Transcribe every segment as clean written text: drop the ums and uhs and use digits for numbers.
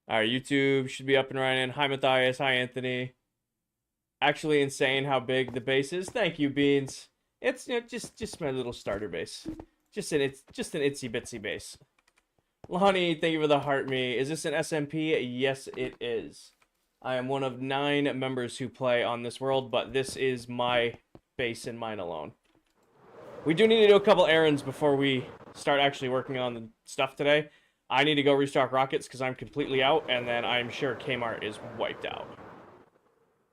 All right, YouTube should be up and running. Hi, Matthias. Hi, Anthony. Actually insane how big the base is. Thank you, Beans. It's just my little starter base. Just an itsy bitsy base. Lonnie, thank you for the heart me. Is this an SMP? Yes, it is. I am one of 9 members who play on this world, but this is my base and mine alone. We do need to do a couple errands before we start actually working on the stuff today. I need to go restock rockets because I'm completely out, and then I'm sure Kmart is wiped out.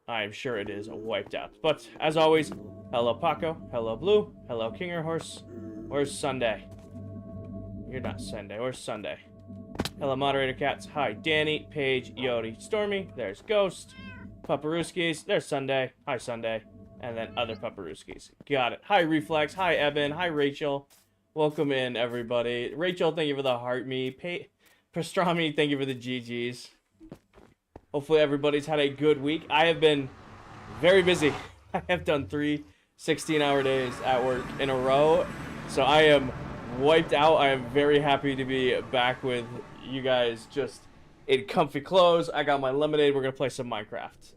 I'm sure it is wiped out. But, as always, hello Paco, hello Blue, hello Kinger Horse. Where's Sunday? You're not Sunday, where's Sunday? Hello Moderator Cats, hi Danny, Paige, Yodi, Stormy, there's Ghost, Paparuskis, there's Sunday, hi Sunday, and then other Paparuskis. Got it. Hi Reflex, hi Eben, hi Rachel. Welcome in, everybody. Rachel, thank you for the heart me. Pastrami, thank you for the GGs. Hopefully everybody's had a good week. I have been very busy. I have done 3 16-hour days at work in a row. So I am wiped out. I am very happy to be back with you guys just in comfy clothes. I got my lemonade. We're going to play some Minecraft.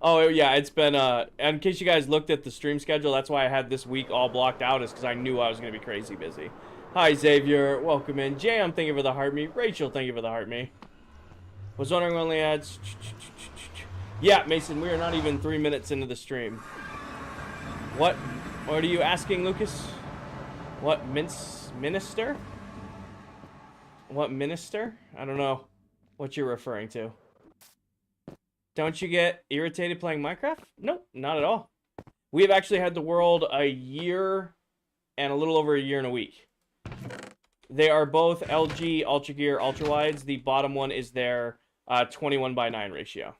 Oh, yeah, it's been, in case you guys looked at the stream schedule, that's why I had this week all blocked out, is because I knew I was going to be crazy busy. Hi, Xavier. Welcome in. Jam, thank you for the heart me. Rachel, thank you for the heart me. Was wondering when only ads. Yeah, Mason, we are not even 3 minutes into the stream. What are you asking, Lucas? What minister? What minister? I don't know what you're referring to. Don't you get irritated playing Minecraft? Nope, not at all. We have actually had the world a year and a little over a year and a week. They are both LG Ultra Gear Ultra Wides. The bottom one is their 21:9 ratio.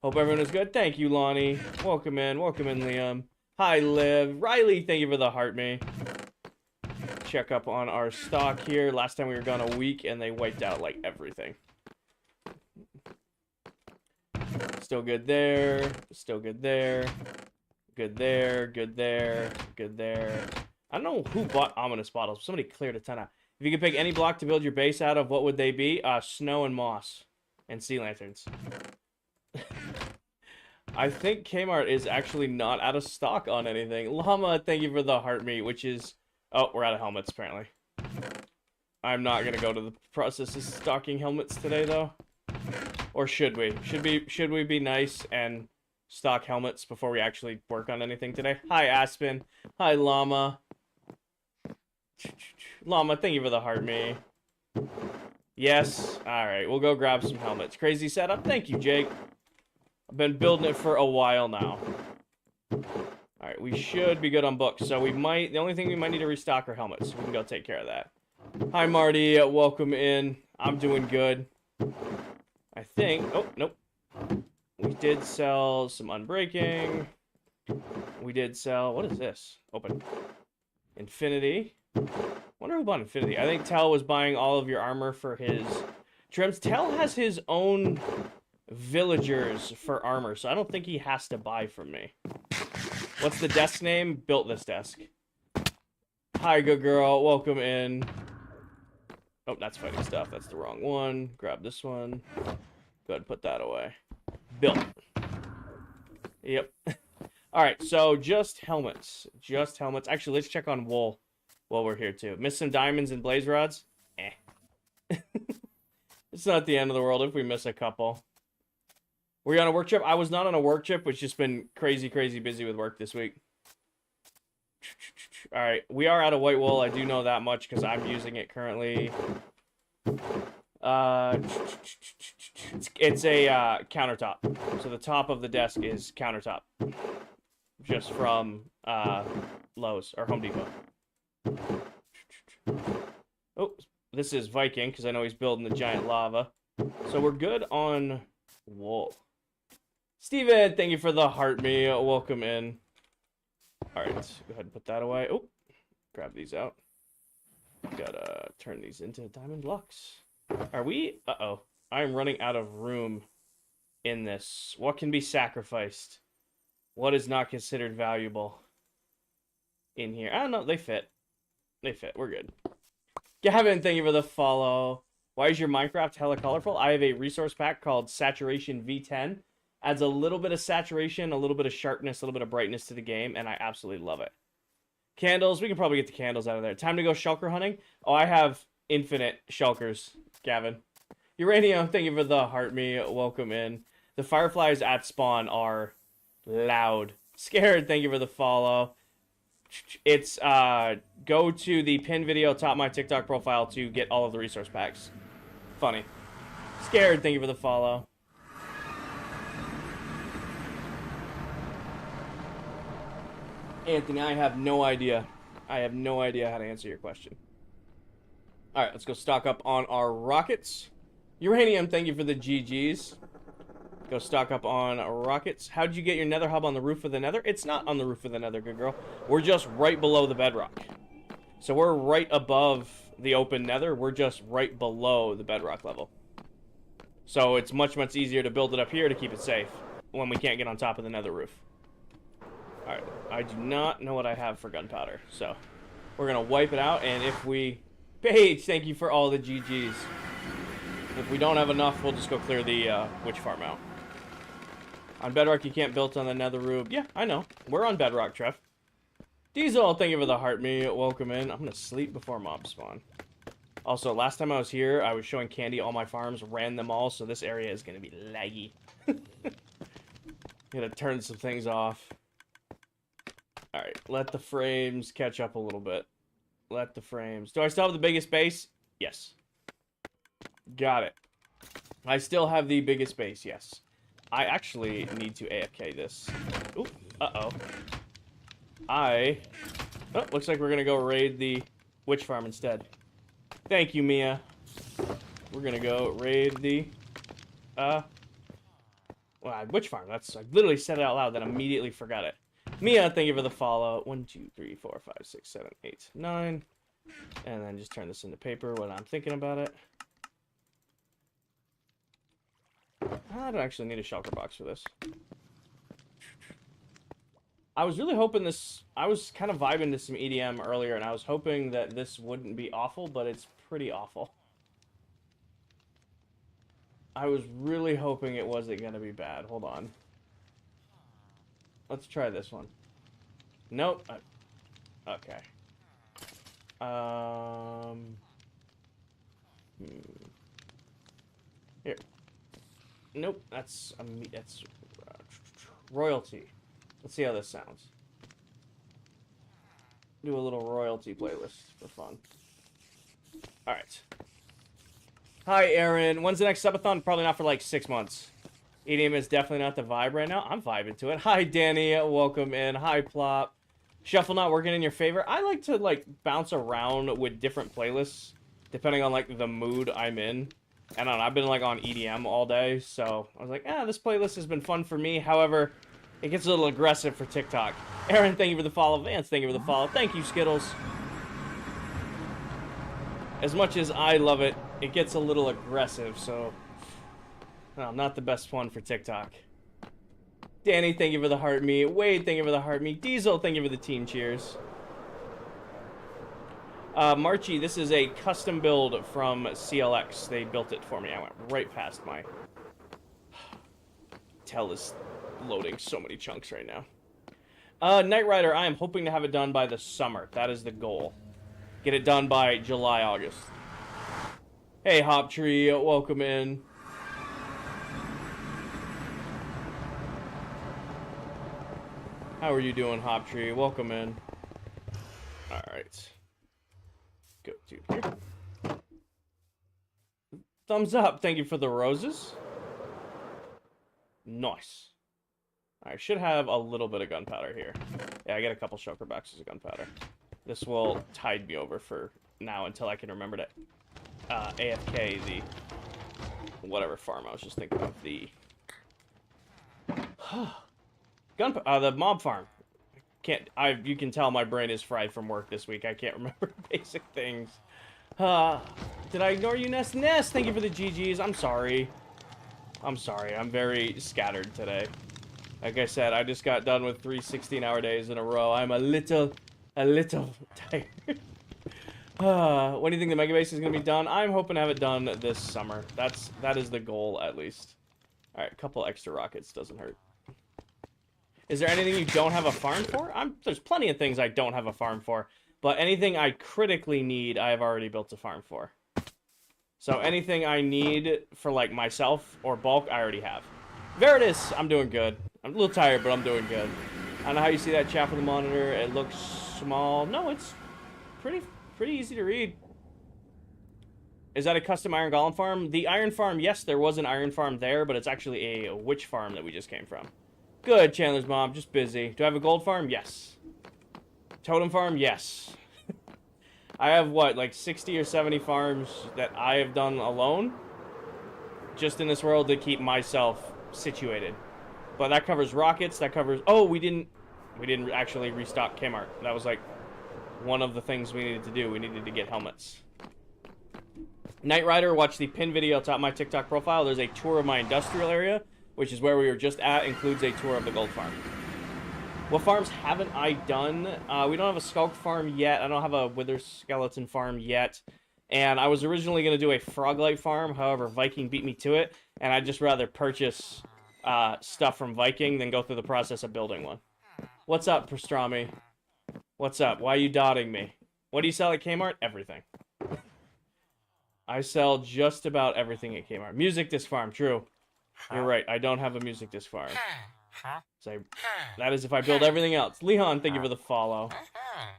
Hope everyone is good. Thank you, Lonnie. Welcome in, Liam. Hi, Liv. Riley, thank you for the heart me. Check up on our stock here. Last time we were gone a week and they wiped out like everything. Still good there. Still good there. Good there. Good there. Good there. I don't know who bought ominous bottles. Somebody cleared a ton out. If you could pick any block to build your base out of, what would they be? Snow and moss. And sea lanterns. I think Kmart is actually not out of stock on anything. Llama, thank you for the heart meat, which is... Oh, we're out of helmets, apparently. I'm not going to go to the process of stocking helmets today, though. Or should we? Should we be nice and stock helmets before we actually work on anything today? Hi, Aspen. Hi, Llama. Llama, thank you for the heart me. Yes. Alright, we'll go grab some helmets. Crazy setup. Thank you, Jake. I've been building it for a while now. Alright, we should be good on books. So we might... The only thing we might need to restock are helmets. We can go take care of that. Hi, Marty. Welcome in. I'm doing good. I think... Oh, nope. We did sell some unbreaking. We did sell... What is this? Open. Infinity. Wonder who bought Infinity. I think Tell was buying all of your armor for his trims. Tell has his own villagers for armor, so I don't think he has to buy from me. What's the desk name? Built this desk. Hi, good girl. Welcome in. Oh, that's fighting stuff. That's the wrong one. Grab this one. Go ahead and put that away. Built. Yep. Alright, so just helmets. Just helmets. Actually, let's check on wool while we're here, too. Miss some diamonds and blaze rods? Eh. It's not the end of the world if we miss a couple. Were you on a work trip? I was not on a work trip. It's just been crazy, crazy busy with work this week. Alright, we are out of white wool. I do know that much because I'm using it currently. It's a countertop. So the top of the desk is countertop. Just from Lowe's or Home Depot. Oh, this is Viking because I know he's building the giant lava. So we're good on wool. Steven, thank you for the heart me. Welcome in. Alright, go ahead and put that away. Oh, grab these out. Gotta turn these into diamond blocks. Are we? Uh-oh. I'm running out of room in this. What can be sacrificed? What is not considered valuable in here? I don't know. They fit. They fit. We're good. Gavin, thank you for the follow. Why is your Minecraft hella colorful? I have a resource pack called Saturation V10. Adds a little bit of saturation, a little bit of sharpness, a little bit of brightness to the game, and I absolutely love it. Candles, we can probably get the candles out of there. Time to go shulker hunting. Oh, I have infinite shulkers, Gavin. Uranium, thank you for the heart me. Welcome in. The fireflies at spawn are loud. Scared, thank you for the follow. It's go to the pin video top my TikTok profile to get all of the resource packs. Funny. Scared, thank you for the follow. Anthony, I have no idea. I have no idea how to answer your question. Alright, let's go stock up on our rockets. Uranium, thank you for the GGs. Go stock up on rockets. How'd you get your nether hub on the roof of the nether? It's not on the roof of the nether, good girl. We're just right below the bedrock. So we're right above the open nether. We're just right below the bedrock level. So it's much, much easier to build it up here to keep it safe when we can't get on top of the nether roof. Alright, I do not know what I have for gunpowder. So we're going to wipe it out, and if we... Paige, thank you for all the GGs. If we don't have enough, we'll just go clear the witch farm out. On bedrock, you can't build on the nether roof. Yeah, I know. We're on bedrock, Trev. Diesel, thank you for the heart me. Welcome in. I'm going to sleep before mobs spawn. Also, last time I was here, I was showing Candy all my farms, ran them all, so this area is going to be laggy. Gonna turn some things off. Alright, let the frames catch up a little bit. Let the frames... Do I still have the biggest base? Yes. Got it. I still have the biggest base, yes. I actually need to AFK this. Ooh, uh-oh. Oh, looks like we're gonna go raid the witch farm instead. Thank you, Mia. We're gonna go raid the, witch farm. I literally said it out loud, then immediately forgot it. Mia, thank you for the follow. 1, 2, 3, 4, 5, 6, 7, 8, 9. And then just turn this into paper when I'm thinking about it. I don't actually need a shulker box for this. I was really hoping this... I was kind of vibing to some EDM earlier, and I was hoping that this wouldn't be awful, but it's pretty awful. I was really hoping it wasn't going to be bad. Hold on. Let's try this one. Nope. Okay. Here. Nope. That's royalty. Let's see how this sounds. Do a little royalty playlist for fun. Alright. Hi, Aaron. When's the next subathon? Probably not for like 6 months. EDM is definitely not the vibe right now. I'm vibing to it. Hi, Danny. Welcome in. Hi, Plop. Shuffle not working in your favor. I like to, like, bounce around with different playlists, depending on, like, the mood I'm in. I don't know. I've been, like, on EDM all day, so I was like, this playlist has been fun for me. However, it gets a little aggressive for TikTok. Aaron, thank you for the follow. Vance, thank you for the follow. Thank you, Skittles. As much as I love it, it gets a little aggressive, so... No, not the best one for TikTok. Danny, thank you for the heart me. Wade, thank you for the heart me. Diesel, thank you for the team cheers. Marchie, this is a custom build from CLX. They built it for me. I went right past my... Tel is loading so many chunks right now. Knight Rider, I am hoping to have it done by the summer. That is the goal. Get it done by July, August. Hey, Hop Tree, welcome in. How are you doing, Hop Tree? Welcome in. Alright. Go to here. Thumbs up. Thank you for the roses. Nice. I should have a little bit of gunpowder here. Yeah, I got a couple shulker boxes of gunpowder. This will tide me over for now until I can remember to AFK the whatever farm I was just thinking of. The the mob farm. You can tell my brain is fried from work this week. I can't remember basic things. Did I ignore you, Ness? Ness, thank you for the GGs. I'm sorry. I'm sorry. I'm very scattered today. Like I said, I just got done with 3 16-hour days in a row. I'm a little tired. When do you think the Mega Base is going to be done? I'm hoping to have it done this summer. That is the goal, at least. Alright, a couple extra rockets doesn't hurt. Is there anything you don't have a farm for? There's plenty of things I don't have a farm for. But anything I critically need, I have already built a farm for. So anything I need for, like, myself or bulk, I already have. Veritas, I'm doing good. I'm a little tired, but I'm doing good. I don't know how you see that chat for the monitor. It looks small. No, it's pretty easy to read. Is that a custom iron golem farm? The iron farm, yes, there was an iron farm there, but it's actually a witch farm that we just came from. Good, Chandler's mom, just busy. Do I have a gold farm? Yes. Totem farm? Yes. I have, what, like 60 or 70 farms that I have done alone? Just in this world to keep myself situated. But that covers rockets, that covers... Oh, we didn't actually restock Kmart. That was, like, one of the things we needed to do. We needed to get helmets. Knight Rider, watch the pin video atop my TikTok profile. There's a tour of my industrial area, which is where we were just at, includes a tour of the gold farm. What farms haven't I done? We don't have a skulk farm yet. I don't have a wither skeleton farm yet. And I was originally going to do a froglight farm. However, Viking beat me to it. And I'd just rather purchase stuff from Viking than go through the process of building one. What's up, Pastrami? What's up? Why are you dotting me? What do you sell at Kmart? Everything. I sell just about everything at Kmart. Music disc farm, true. You're right, I don't have a music disc farm. So that is if I build everything else. Leon, thank you for the follow.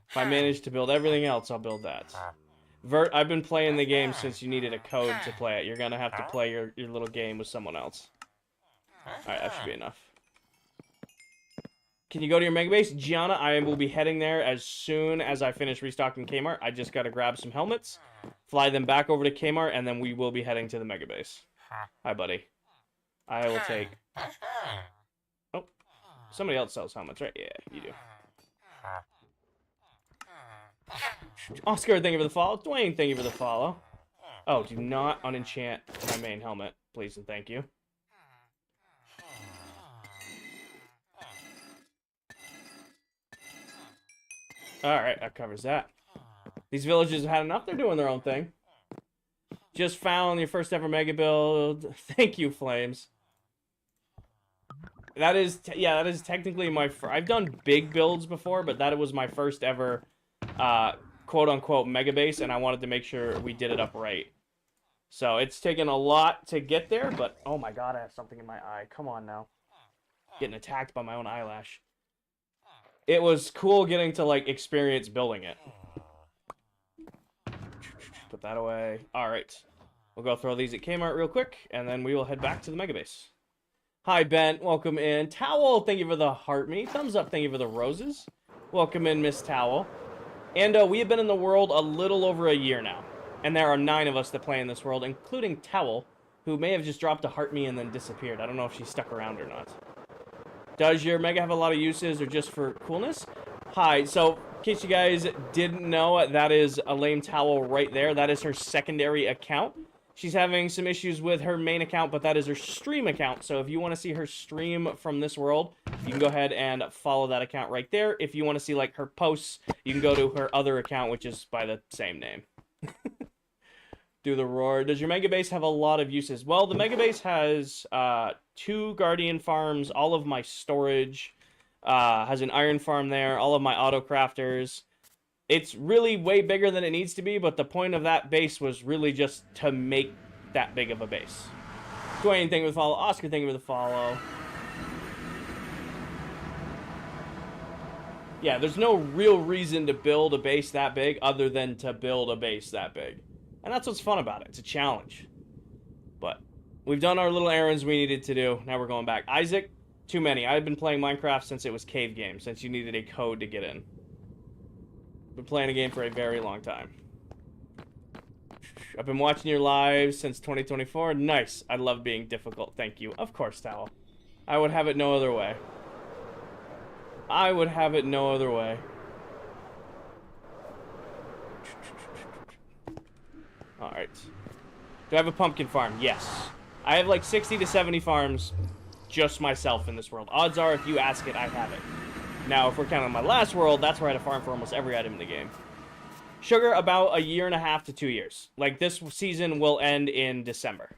If I manage to build everything else, I'll build that. Vert, I've been playing the game since you needed a code to play it. You're gonna have to play your little game with someone else. Alright, that should be enough. Can you go to your Mega Base? Gianna, I will be heading there as soon as I finish restocking Kmart. I just gotta grab some helmets, fly them back over to Kmart, and then we will be heading to the Mega Base. Hi, buddy. I will take... Oh, somebody else sells helmets, right? Yeah, you do. Oscar, thank you for the follow. Dwayne, thank you for the follow. Oh, do not unenchant my main helmet, please and thank you. Alright, that covers that. These villages have had enough. They're doing their own thing. Just found your first ever mega build. Thank you, Flames. That is, that is technically my... I've done big builds before, but that was my first ever, quote-unquote, mega base, and I wanted to make sure we did it up right. So it's taken a lot to get there, but... Oh my god, I have something in my eye. Come on now. Getting attacked by my own eyelash. It was cool getting to, like, experience building it. Put that away. Alright. We'll go throw these at Kmart real quick, and then we will head back to the Mega Base. Hi, Ben. Welcome in. Towel, thank you for the heart me. Thumbs up, thank you for the roses. Welcome in, Miss Towel. And we have been in the world a little over a year now. And there are 9 of us that play in this world, including Towel, who may have just dropped a heart me and then disappeared. I don't know if she stuck around or not. Does your Mega have a lot of uses or just for coolness? Hi, so in case you guys didn't know, that is a lame Towel right there. That is her secondary account. She's having some issues with her main account, but that is her stream account. So if you want to see her stream from this world, you can go ahead and follow that account right there. If you want to see like her posts, you can go to her other account, which is by the same name. Do the roar. Does your Mega Base have a lot of uses? Well, the Mega Base has 2 Guardian farms, all of my storage, has an iron farm there, all of my auto crafters. It's really way bigger than it needs to be, but the point of that base was really just to make that big of a base. Dwayne, thank you for the follow. Oscar, thank you for the follow. Yeah, there's no real reason to build a base that big other than to build a base that big. And that's what's fun about it. It's a challenge. But we've done our little errands we needed to do. Now we're going back. Isaac, too many. I've been playing Minecraft since it was cave game, since you needed a code to get in. Been playing a game for a very long time. I've been watching your lives since 2024. Nice. I love being difficult. Thank you. Of course, Towel. I would have it no other way. I would have it no other way. Alright. Do I have a pumpkin farm? Yes. I have like 60 to 70 farms just myself in this world. Odds are, if you ask it, I have it. Now, if we're counting my last world, that's where I had a farm for almost every item in the game. Sugar, about a year and a half to 2 years. Like, this season will end in December.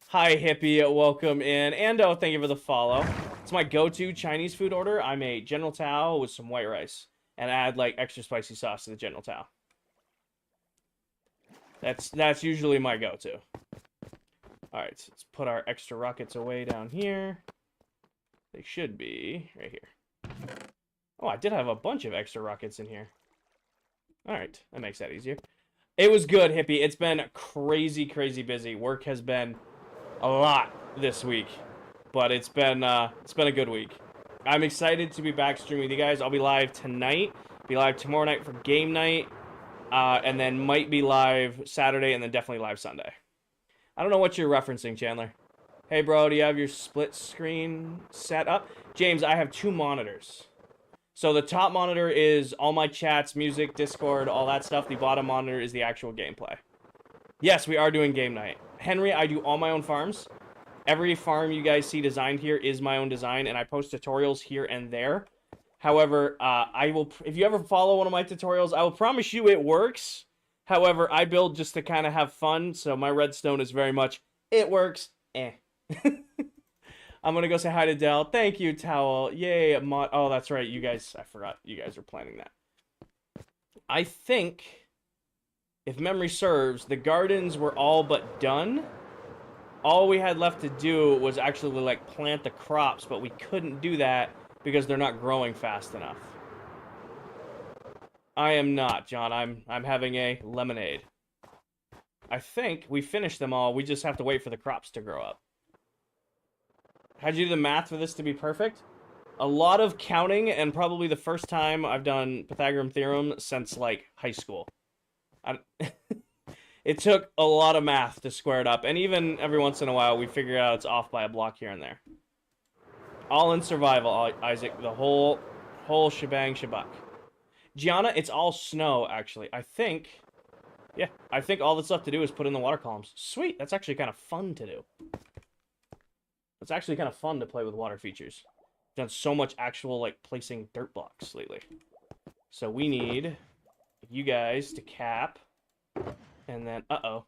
Hi, Hippie. Welcome in. Ando, thank you for the follow. It's my go-to Chinese food order. I made General Tao with some white rice. And add, like, extra spicy sauce to the General Tao. That's usually my go-to. Alright, so let's put our extra rockets away down here. They should be right here. Oh, I did have a bunch of extra rockets in here. Alright, that makes that easier. It was good, Hippie. It's been crazy, crazy busy. Work has been a lot this week. But it's been a good week. I'm excited to be back streaming with you guys. I'll be live tonight. Be live tomorrow night for game night. And then might be live Saturday and then definitely live Sunday. I don't know what you're referencing, Chandler. Hey, bro, do you have your split screen set up? James, I have 2 monitors. So the top monitor is all my chats, music, Discord, all that stuff. The bottom monitor is the actual gameplay. Yes, we are doing game night. Henry, I do all my own farms. Every farm you guys see designed here is my own design, and I post tutorials here and there. However, if you ever follow one of my tutorials, I will promise you it works. However, I build just to kind of have fun, so my redstone is very much, it works, eh. I'm gonna go say hi to Dell. Thank you, Towel. Yay, oh, that's right, you guys, I forgot, you guys were planning that. I think, if memory serves, the gardens were all but done. All we had left to do was actually, like, plant the crops, but we couldn't do that because they're not growing fast enough. I am not, John. I'm having a lemonade. I think we finished them all. We just have to wait for the crops to grow up. How'd you do the math for this to be perfect? A lot of counting, and probably the first time I've done Pythagorean theorem since, like, high school. It took a lot of math to square it up, and even every once in a while we figure out it's off by a block here and there. All in survival, Isaac. The whole shebang shabak. Gianna, it's all snow, actually. I think all that's left to do is put in the water columns. Sweet, that's actually kind of fun to do. It's actually kind of fun to play with water features. I've done so much actual, like, placing dirt blocks lately. So we need you guys to cap, and then, uh-oh.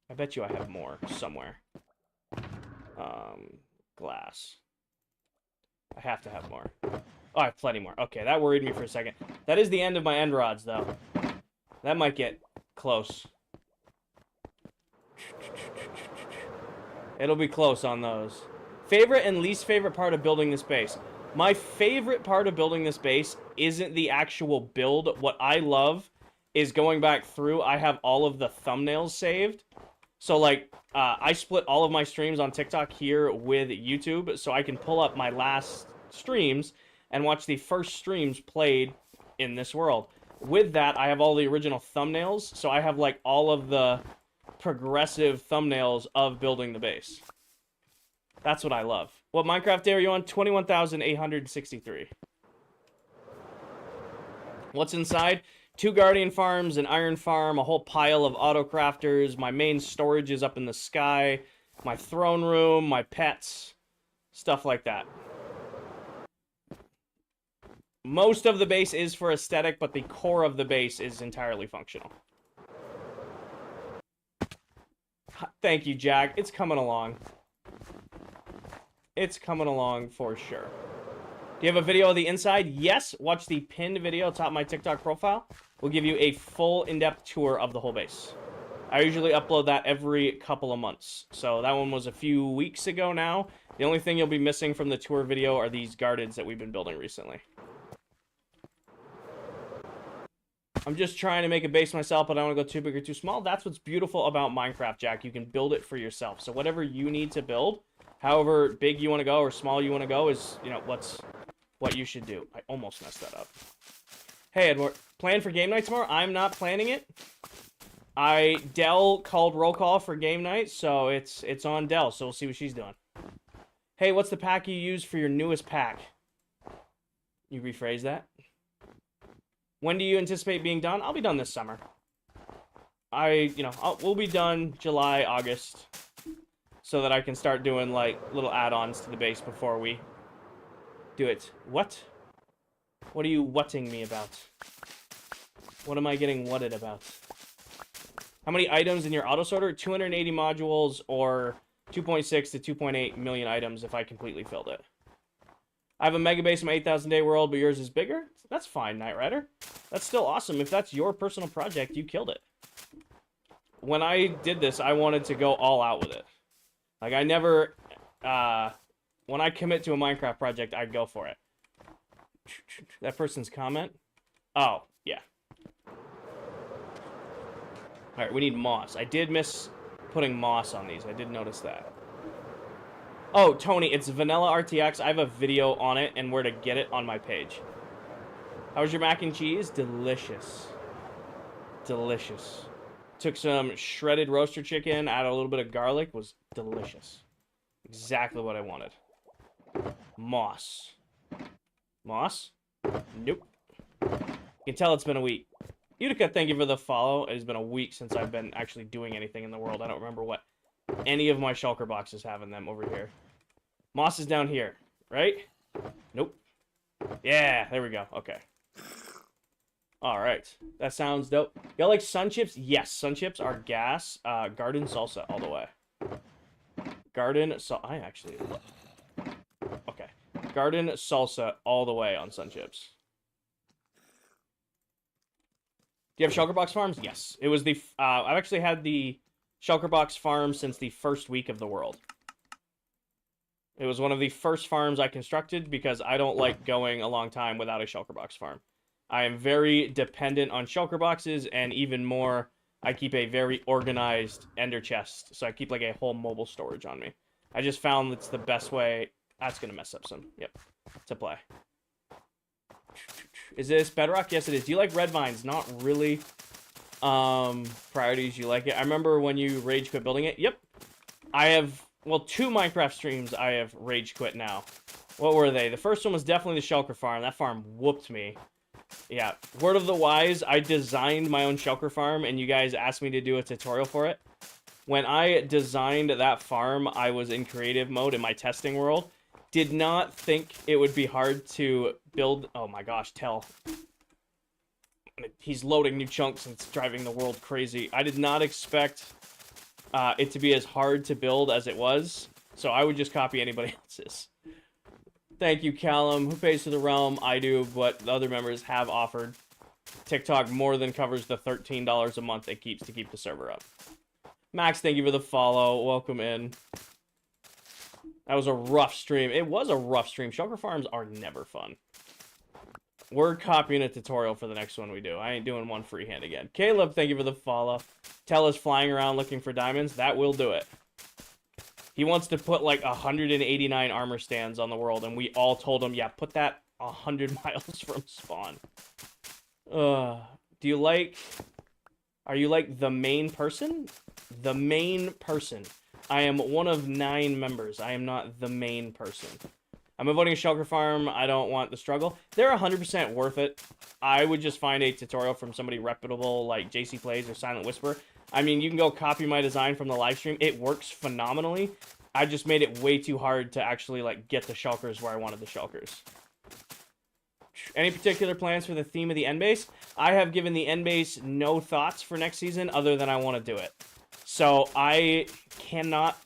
I bet you I have more somewhere. Glass. I have to have more. Oh, I have plenty more. Okay, that worried me for a second. That is the end of my end rods, though. That might get close. It'll be close on those. Favorite and least favorite part of building this base. My favorite part of building this base isn't the actual build. What I love is going back through. I have all of the thumbnails saved. So, like, I split all of my streams on TikTok here with YouTube, so I can pull up my last streams and watch the first streams played in this world. With that, I have all the original thumbnails, so I have, like, all of the progressive thumbnails of building the base. That's what I love. What Minecraft day are you on? 21,863. What's inside? 2 Guardian farms, an iron farm, a whole pile of auto crafters. My main storage is up in the sky. My throne room, my pets, stuff like that. Most of the base is for aesthetic, but the core of the base is entirely functional. Thank you, Jack. It's coming along. It's coming along for sure. Do you have a video of the inside? Yes. Watch the pinned video atop my TikTok profile. We'll give you a full in-depth tour of the whole base. I usually upload that every couple of months. So that one was a few weeks ago now. The only thing you'll be missing from the tour video are these gardens that we've been building recently. I'm just trying to make a base myself, but I don't want to go too big or too small. That's what's beautiful about Minecraft, Jack. You can build it for yourself. So whatever you need to build, however big you want to go or small you want to go is, you know, what you should do. I almost messed that up. Hey, Edward. Plan for game night tomorrow? I'm not planning it. Dell called roll call for game night, so it's on Dell, so we'll see what she's doing. Hey, what's the pack you use for your newest pack? You rephrase that? When do you anticipate being done? I'll be done this summer. We'll be done July, August, so that I can start doing, like, little add-ons to the base before we do it. What? What are you whatting me about? What am I getting whatted about? How many items in your auto sorter? 280 modules or 2.6 to 2.8 million items if I completely filled it. I have a mega base in my 8,000 day world, but yours is bigger? That's fine, Knight Rider. That's still awesome. If that's your personal project, you killed it. When I did this, I wanted to go all out with it. Like, I never... when I commit to a Minecraft project, I go for it. That person's comment? Oh, yeah. Alright, we need moss. I did miss putting moss on these. I did notice that. Oh, Tony, it's Vanilla RTX. I have a video on it and where to get it on my page. How was your mac and cheese? Delicious. Delicious. Took some shredded roaster chicken, added a little bit of garlic. Was delicious. Exactly what I wanted. Moss. Moss? Nope. You can tell it's been a week. Utica, thank you for the follow. It has been a week since I've been actually doing anything in the world. I don't remember what any of my shulker boxes have in them over here. Moss is down here, right? Nope. Yeah, there we go. Okay. Alright. That sounds dope. Y'all like sun chips? Yes, sun chips are gas. Garden salsa all the way. Garden salsa. I actually love... Okay. Garden salsa all the way on sun chips. Do you have shulker box farms? Yes. It was the... I've actually had the shulker box farm since the first week of the world. It was one of the first farms I constructed because I don't like going a long time without a shulker box farm. I am very dependent on shulker boxes, and even more, I keep a very organized ender chest, so I keep like a whole mobile storage on me. I just found that's the best way... That's going to mess up some. Yep. To play. Is this Bedrock? Yes, it is. Do you like red vines? Not really. Priorities, you like it. I remember when you rage quit building it. Yep. I have, well, 2 Minecraft streams I have rage quit now. What were they? The first one was definitely the shulker farm. That farm whooped me. Yeah. Word of the wise, I designed my own shulker farm, and you guys asked me to do a tutorial for it. When I designed that farm, I was in creative mode in my testing world. Did not think it would be hard to build... Oh my gosh, Tell. He's loading new chunks and it's driving the world crazy. I did not expect it to be as hard to build as it was, so I would just copy anybody else's. Thank you, Callum. Who pays for the realm? I do, but the other members have offered. TikTok more than covers the $13 a month it keeps to keep the server up. Max, thank you for the follow. Welcome in. That was a rough stream. It was a rough stream. Shulker farms are never fun. We're copying a tutorial for the next one we do. I ain't doing one freehand again. Caleb, thank you for the follow. Tell us flying around looking for diamonds. That will do it. He wants to put like 189 armor stands on the world, and we all told him, yeah, put that 100 miles from spawn. Do you like... Are you like the main person? The main person. I am one of 9 members. I am not the main person. I'm avoiding a shulker farm. I don't want the struggle. They're 100% worth it. I would just find a tutorial from somebody reputable like JC Plays or Silent Whisper. I mean, you can go copy my design from the live stream. It works phenomenally. I just made it way too hard to actually like get the shulkers where I wanted the shulkers. Any particular plans for the theme of the end base? I have given the end base no thoughts for next season other than I want to do it. So I cannot...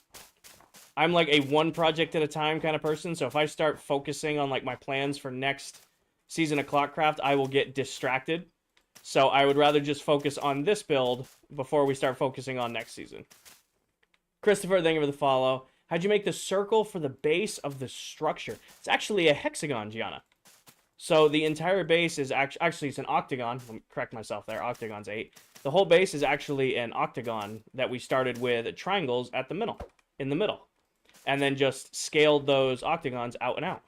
I'm like a one project at a time kind of person, so if I start focusing on like my plans for next season of ClockCraft, I will get distracted. So I would rather just focus on this build before we start focusing on next season. Christopher, thank you for the follow. How'd you make the circle for the base of the structure? It's actually a hexagon, Gianna. So the entire base is actually it's an octagon. Let me correct myself there. Octagon's 8. The whole base is actually an octagon that we started with triangles at the middle, in the middle, and then just scaled those octagons out and out.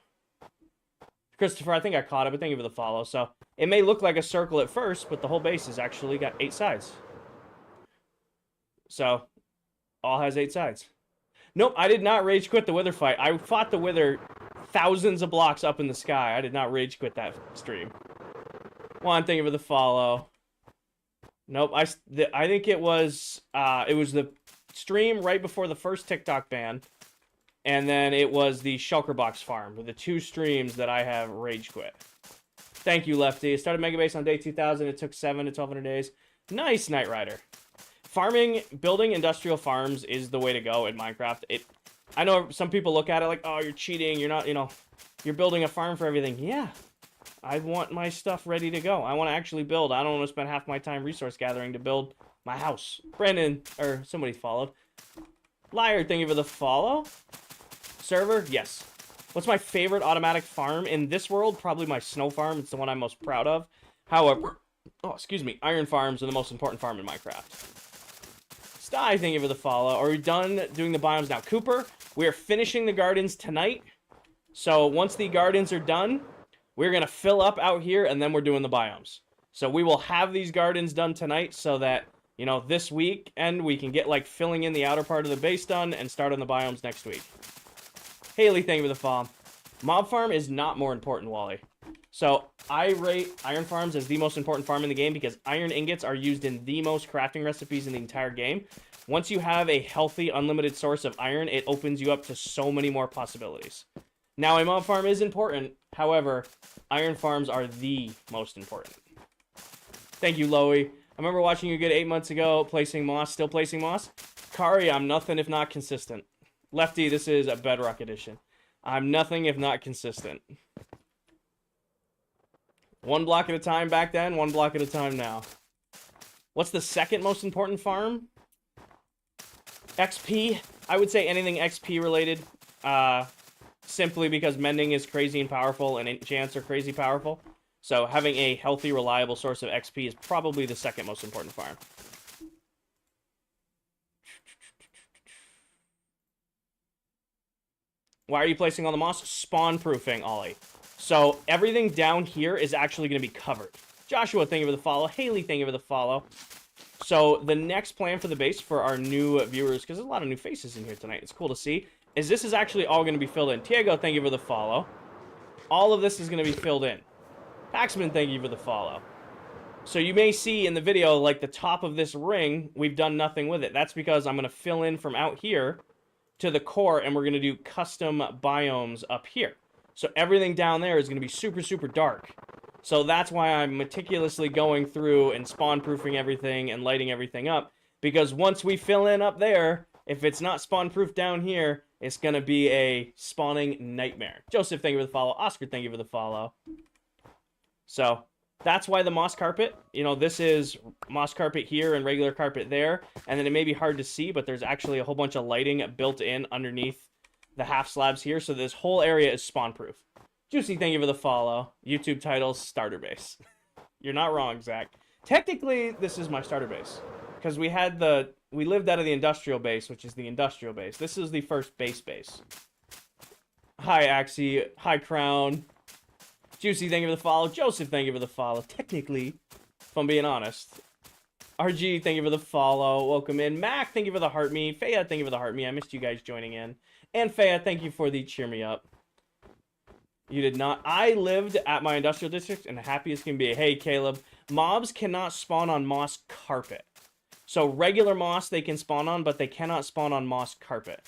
Christopher, I think I caught it, but thank you for the follow. So it may look like a circle at first, but the whole base has actually got 8 sides. So all has 8 sides. Nope, I did not rage quit the Wither fight. I fought the Wither thousands of blocks up in the sky. I did not rage quit that stream. Juan, thank you for the follow. Nope, I think it was the stream right before the first TikTok ban, and then it was the shulker box farm with the 2 streams that I have rage quit. Thank you, Lefty. I started Mega Base on day 2000. It took 7 to 1200 days. Nice, Knight Rider. Farming, building industrial farms is the way to go in Minecraft. I know some people look at it like, oh, you're cheating. You're not, you're building a farm for everything. Yeah, I want my stuff ready to go. I want to actually build. I don't want to spend half my time resource gathering to build my house. Brandon, or somebody followed. Liar, thank you for the follow. Server, yes. What's my favorite automatic farm in this world? Probably my snow farm. It's the one I'm most proud of. However, iron farms are the most important farm in Minecraft. Sty, thank you for the follow. Are we done doing the biomes now? Cooper, we are finishing the gardens tonight. So once the gardens are done, we're going to fill up out here, and then we're doing the biomes. So we will have these gardens done tonight so that, this week, and we can get, filling in the outer part of the base done and start on the biomes next week. Haley, thank you for the follow. Mob farm is not more important, Wally. So I rate iron farms as the most important farm in the game because iron ingots are used in the most crafting recipes in the entire game. Once you have a healthy, unlimited source of iron, it opens you up to so many more possibilities. Now, a mob farm is important. However, iron farms are the most important. Thank you, Loey. I remember watching you good 8 months ago, placing moss. Still placing moss? Kari, I'm nothing if not consistent. Lefty, this is a Bedrock edition. I'm nothing if not consistent. 1 block at a time back then, 1 block at a time now. What's the second most important farm? XP. I would say anything XP related. Simply because mending is crazy and powerful and enchants are crazy powerful. So having a healthy, reliable source of XP is probably the second most important farm. Why are you placing all the moss? Spawn proofing, Ollie. So everything down here is actually going to be covered. Joshua, thank you for the follow. Haley, thank you for the follow. So the next plan for the base for our new viewers, because there's a lot of new faces in here tonight, it's cool to see, is this is actually all going to be filled in. Tiago, thank you for the follow. All of this is going to be filled in. Paxman, thank you for the follow. So you may see in the video, the top of this ring, we've done nothing with it. That's because I'm going to fill in from out here to the core, and we're going to do custom biomes up here. So everything down there is going to be super, super dark. So that's why I'm meticulously going through and spawn-proofing everything and lighting everything up. Because once we fill in up there, if it's not spawn-proof down here, it's going to be a spawning nightmare. Joseph, thank you for the follow. Oscar, thank you for the follow. So that's why the moss carpet, this is moss carpet here and regular carpet there. And then it may be hard to see, but there's actually a whole bunch of lighting built in underneath the half slabs here. So this whole area is spawn proof. Juicy, thank you for the follow. YouTube titles, starter base. You're not wrong, Zach. Technically, this is my starter base. Because we lived out of the industrial base, which is the industrial base. This is the first base. Hi, Axie. Hi, Crown. Juicy, thank you for the follow. Joseph, thank you for the follow. Technically, if I'm being honest. RG, thank you for the follow. Welcome in. Mac, thank you for the heart me. Faya, thank you for the heart me. I missed you guys joining in. And Faya, thank you for the cheer me up. You did not. I lived at my industrial district and happy as can be. Hey, Caleb. Mobs cannot spawn on moss carpet. So regular moss they can spawn on, but they cannot spawn on moss carpet.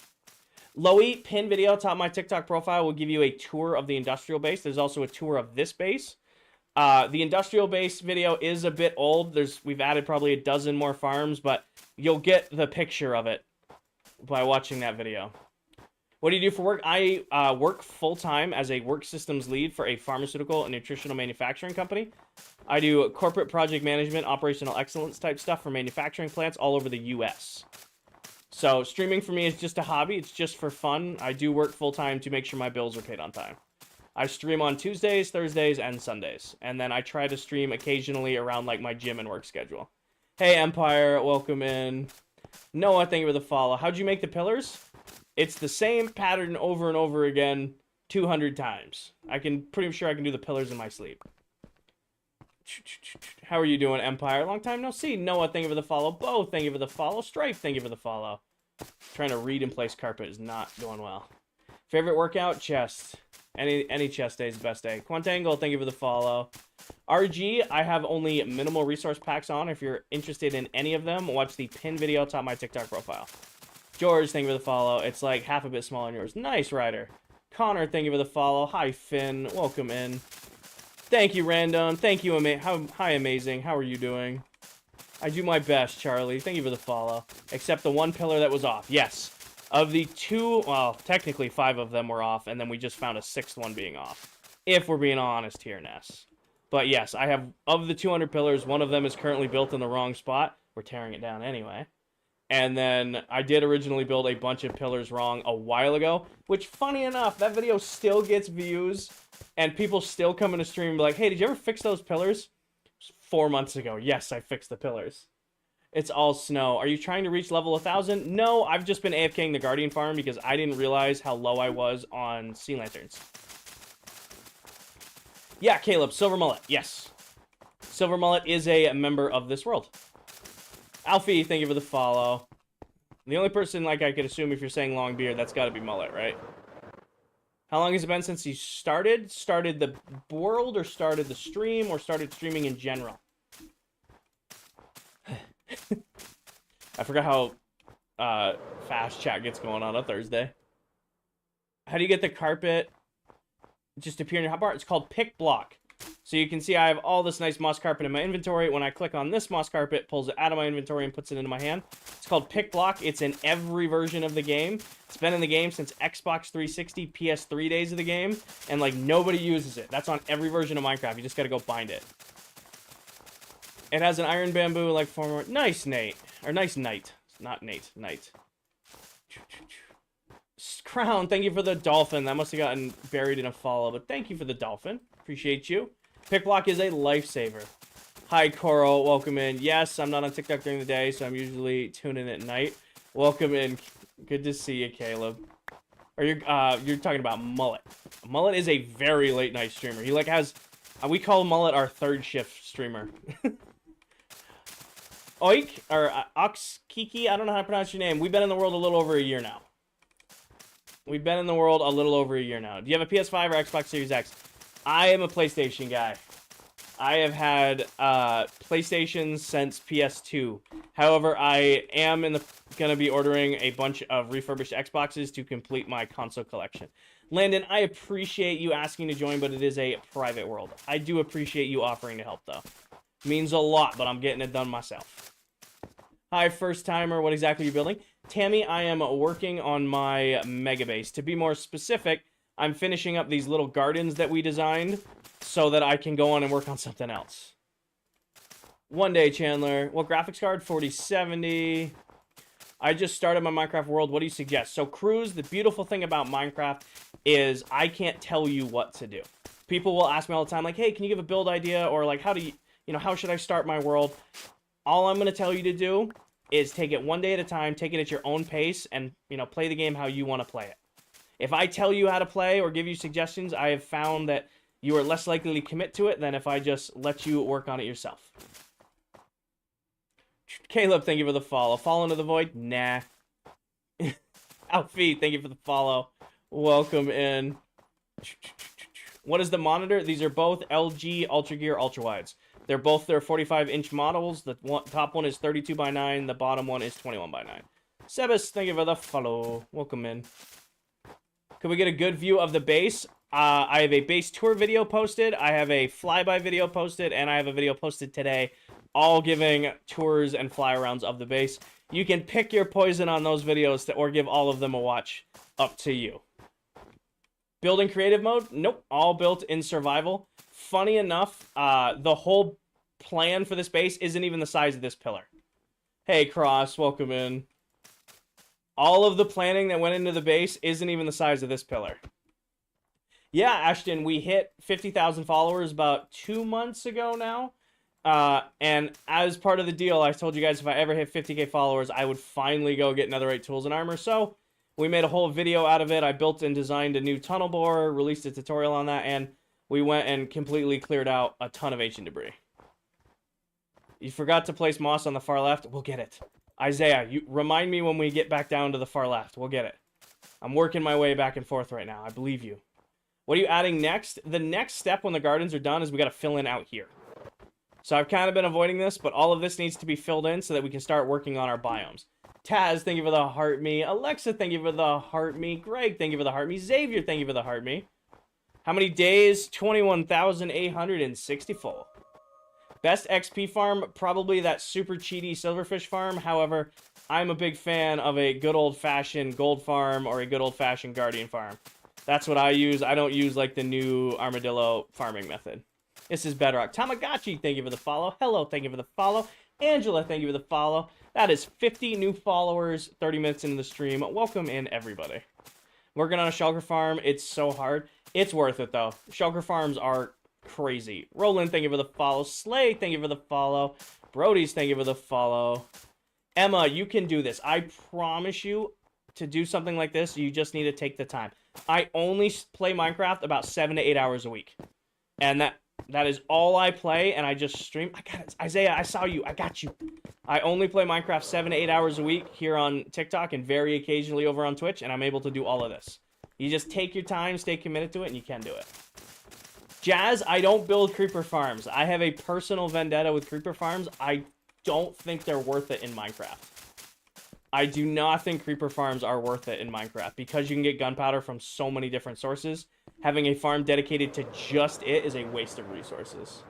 Loey, pin video top of my TikTok profile will give you a tour of the industrial base. There's also a tour of this base. The industrial base video is a bit old. We've added probably a dozen more farms, but you'll get the picture of it by watching that video. What do you do for work? I work full-time as a work systems lead for a pharmaceutical and nutritional manufacturing company. I do corporate project management, operational excellence type stuff for manufacturing plants all over the U.S. So streaming for me is just a hobby. It's just for fun. I do work full-time to make sure my bills are paid on time. I stream on Tuesdays, Thursdays, and Sundays. And then I try to stream occasionally around my gym and work schedule. Hey, Empire, welcome in. Noah, thank you for the follow. How'd you make the pillars? It's the same pattern over and over again 200 times. Pretty sure I can do the pillars in my sleep. How are you doing, Empire? Long time no see. Noah, thank you for the follow. Bo, thank you for the follow. Strife, thank you for the follow. Trying to read in place carpet is not going well. Favorite workout? Chest. Any chest day is the best day. Quantangle, thank you for the follow. RG, I have only minimal resource packs on. If you're interested in any of them, watch the pin video top of my TikTok profile. George, thank you for the follow. It's half a bit smaller than yours. Nice, Ryder. Connor, thank you for the follow. Hi, Finn. Welcome in. Thank you, Random. Thank you, hi, Amazing. How are you doing? I do my best, Charlie. Thank you for the follow. Except the one pillar that was off. Yes. Of the 2, well, technically 5 of them were off, and then we just found a 6th one being off. If we're being honest here, Ness. But yes, I have, of the 200 pillars, one of them is currently built in the wrong spot. We're tearing it down anyway. And then I did originally build a bunch of pillars wrong a while ago, which, funny enough, that video still gets views, and people still come in a stream and be like, hey, did you ever fix those pillars? 4 months ago. Yes, I fixed the pillars. It's all snow. Are you trying to reach level 1,000? No, I've just been AFKing the Guardian farm because I didn't realize how low I was on sea lanterns. Yeah, Caleb, Silver Mullet. Yes. Silver Mullet is a member of this world. Alfie, thank you for the follow. The only person, like, I could assume if you're saying long beard, that's got to be Mullet, right? How long has it been since you started? Started the world, or started the stream, or started streaming in general? I forgot how fast chat gets going on a Thursday. How do you get the carpet just appear in your hotbar? It's called Pick Block. So you can see I have all this nice moss carpet in my inventory. When I click on this moss carpet, it pulls it out of my inventory and puts it into my hand. It's called Pick Block. It's in every version of the game. It's been in the game since Xbox 360, PS3 days of the game, and like nobody uses it. That's on every version of Minecraft. You just gotta go find it. It has an iron bamboo like former. Nice, Nate. Or nice, Knight. Not Nate. Knight. Crown, thank you for the dolphin. That must have gotten buried in a follow, but thank you for the dolphin. Appreciate you. Pick Block is a lifesaver. Hi, Coral. Welcome in. Yes, I'm not on TikTok during the day, so I'm usually tuning in at night. Welcome in. Good to see you, Caleb. Or you're talking about Mullet. Mullet is a very late night streamer. He like has, we call Mullet our third shift streamer. Oik, or Oxkiki, I don't know how to pronounce your name. We've been in the world a little over a year now. We've been in the world a little over a year now. Do you have a PS5 or Xbox Series X? I am a PlayStation guy. I have had PlayStation since PS2. However, I am gonna be ordering a bunch of refurbished Xboxes to complete my console collection. Landon, I appreciate you asking to join, but it is a private world. I do appreciate you offering to help, though. Means a lot, but I'm getting it done myself. Hi, first timer. What exactly are you building? Tammy, I am working on my mega base. To be more specific, I'm finishing up these little gardens that we designed so that I can go on and work on something else. One day, Chandler. What graphics card? 4070. I just started my Minecraft world. What do you suggest? So, Cruz, the beautiful thing about Minecraft is I can't tell you what to do. People will ask me all the time, like, hey, can you give a build idea? Or, like, how should I start my world? All I'm going to tell you to do is take it one day at a time, take it at your own pace, and, play the game how you want to play it. If I tell you how to play or give you suggestions, I have found that you are less likely to commit to it than if I just let you work on it yourself. Caleb, thank you for the follow. Fall into the void? Nah. Alfie, thank you for the follow. Welcome in. What is the monitor? These are both LG Ultra Gear Ultra Wides. They're both their 45-inch models. The top one is 32:9. The bottom one is 21:9. Sebas, thank you for the follow. Welcome in. Could we get a good view of the base? I have a base tour video posted. I have a flyby video posted. And I have a video posted today, all giving tours and fly-arounds of the base. You can pick your poison on those videos or give all of them a watch. Up to you. Building creative mode? Nope. All built in survival. Funny enough, the whole plan for this base isn't even the size of this pillar. Hey, Cross, welcome in. All of the planning that went into the base isn't even the size of this pillar. Yeah, Ashton, we hit 50,000 followers about 2 months ago now. And as part of the deal, I told you guys if I ever hit 50k followers, I would finally go get netherite tools and armor. So we made a whole video out of it. I built and designed a new tunnel bore, released a tutorial on that, and we went and completely cleared out a ton of ancient debris. You forgot to place moss on the far left? We'll get it. Isaiah, you remind me when we get back down to the far left. We'll get it. I'm working my way back and forth right now. I believe you. What are you adding next? The next step when the gardens are done is we got to fill in out here. So I've kind of been avoiding this, but all of this needs to be filled in so that we can start working on our biomes. Taz, thank you for the heart me. Alexa, thank you for the heart me. Greg, thank you for the heart me. Xavier, thank you for the heart me. How many days? 21,864. Best XP farm, probably that super cheaty silverfish farm. However, I'm a big fan of a good old-fashioned gold farm or a good old-fashioned guardian farm. That's what I use. I don't use, like, the new armadillo farming method. This is Bedrock. Tamagotchi, thank you for the follow. Hello, thank you for the follow. Angela, thank you for the follow. That is 50 new followers, 30 minutes into the stream. Welcome in, everybody. Working on a shulker farm. It's so hard. It's worth it, though. Shulker farms are crazy. Roland, thank you for the follow. Slay, thank you for the follow. Brody's, thank you for the follow. Emma, you can do this. I promise you, to do something like this, you just need to take the time. I only play Minecraft about 7 to 8 hours a week. And that is all I play, and I just stream. I got it. Isaiah, I saw you. I got you. I only play Minecraft 7 to 8 hours a week here on TikTok and very occasionally over on Twitch, and I'm able to do all of this. You just take your time, stay committed to it, and you can do it. Jazz, I don't build creeper farms. I have a personal vendetta with creeper farms. I don't think they're worth it in Minecraft. I do not think creeper farms are worth it in Minecraft because you can get gunpowder from so many different sources. Having a farm dedicated to just it is a waste of resources.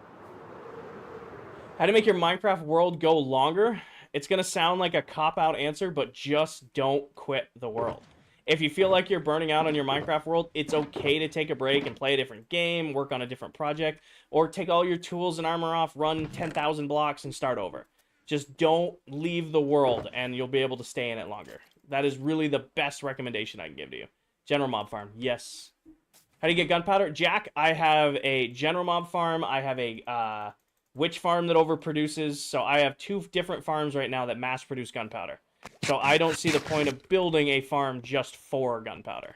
How to make your Minecraft world go longer? It's going to sound like a cop-out answer, but just don't quit the world. If you feel like you're burning out on your Minecraft world, it's okay to take a break and play a different game, work on a different project, or take all your tools and armor off, run 10,000 blocks, and start over. Just don't leave the world, and you'll be able to stay in it longer. That is really the best recommendation I can give to you. General Mob Farm, yes. How do you get gunpowder? Jack, I have a General Mob Farm. I have a witch farm that overproduces. So I have 2 different farms right now that mass produce gunpowder. So I don't see the point of building a farm just for gunpowder.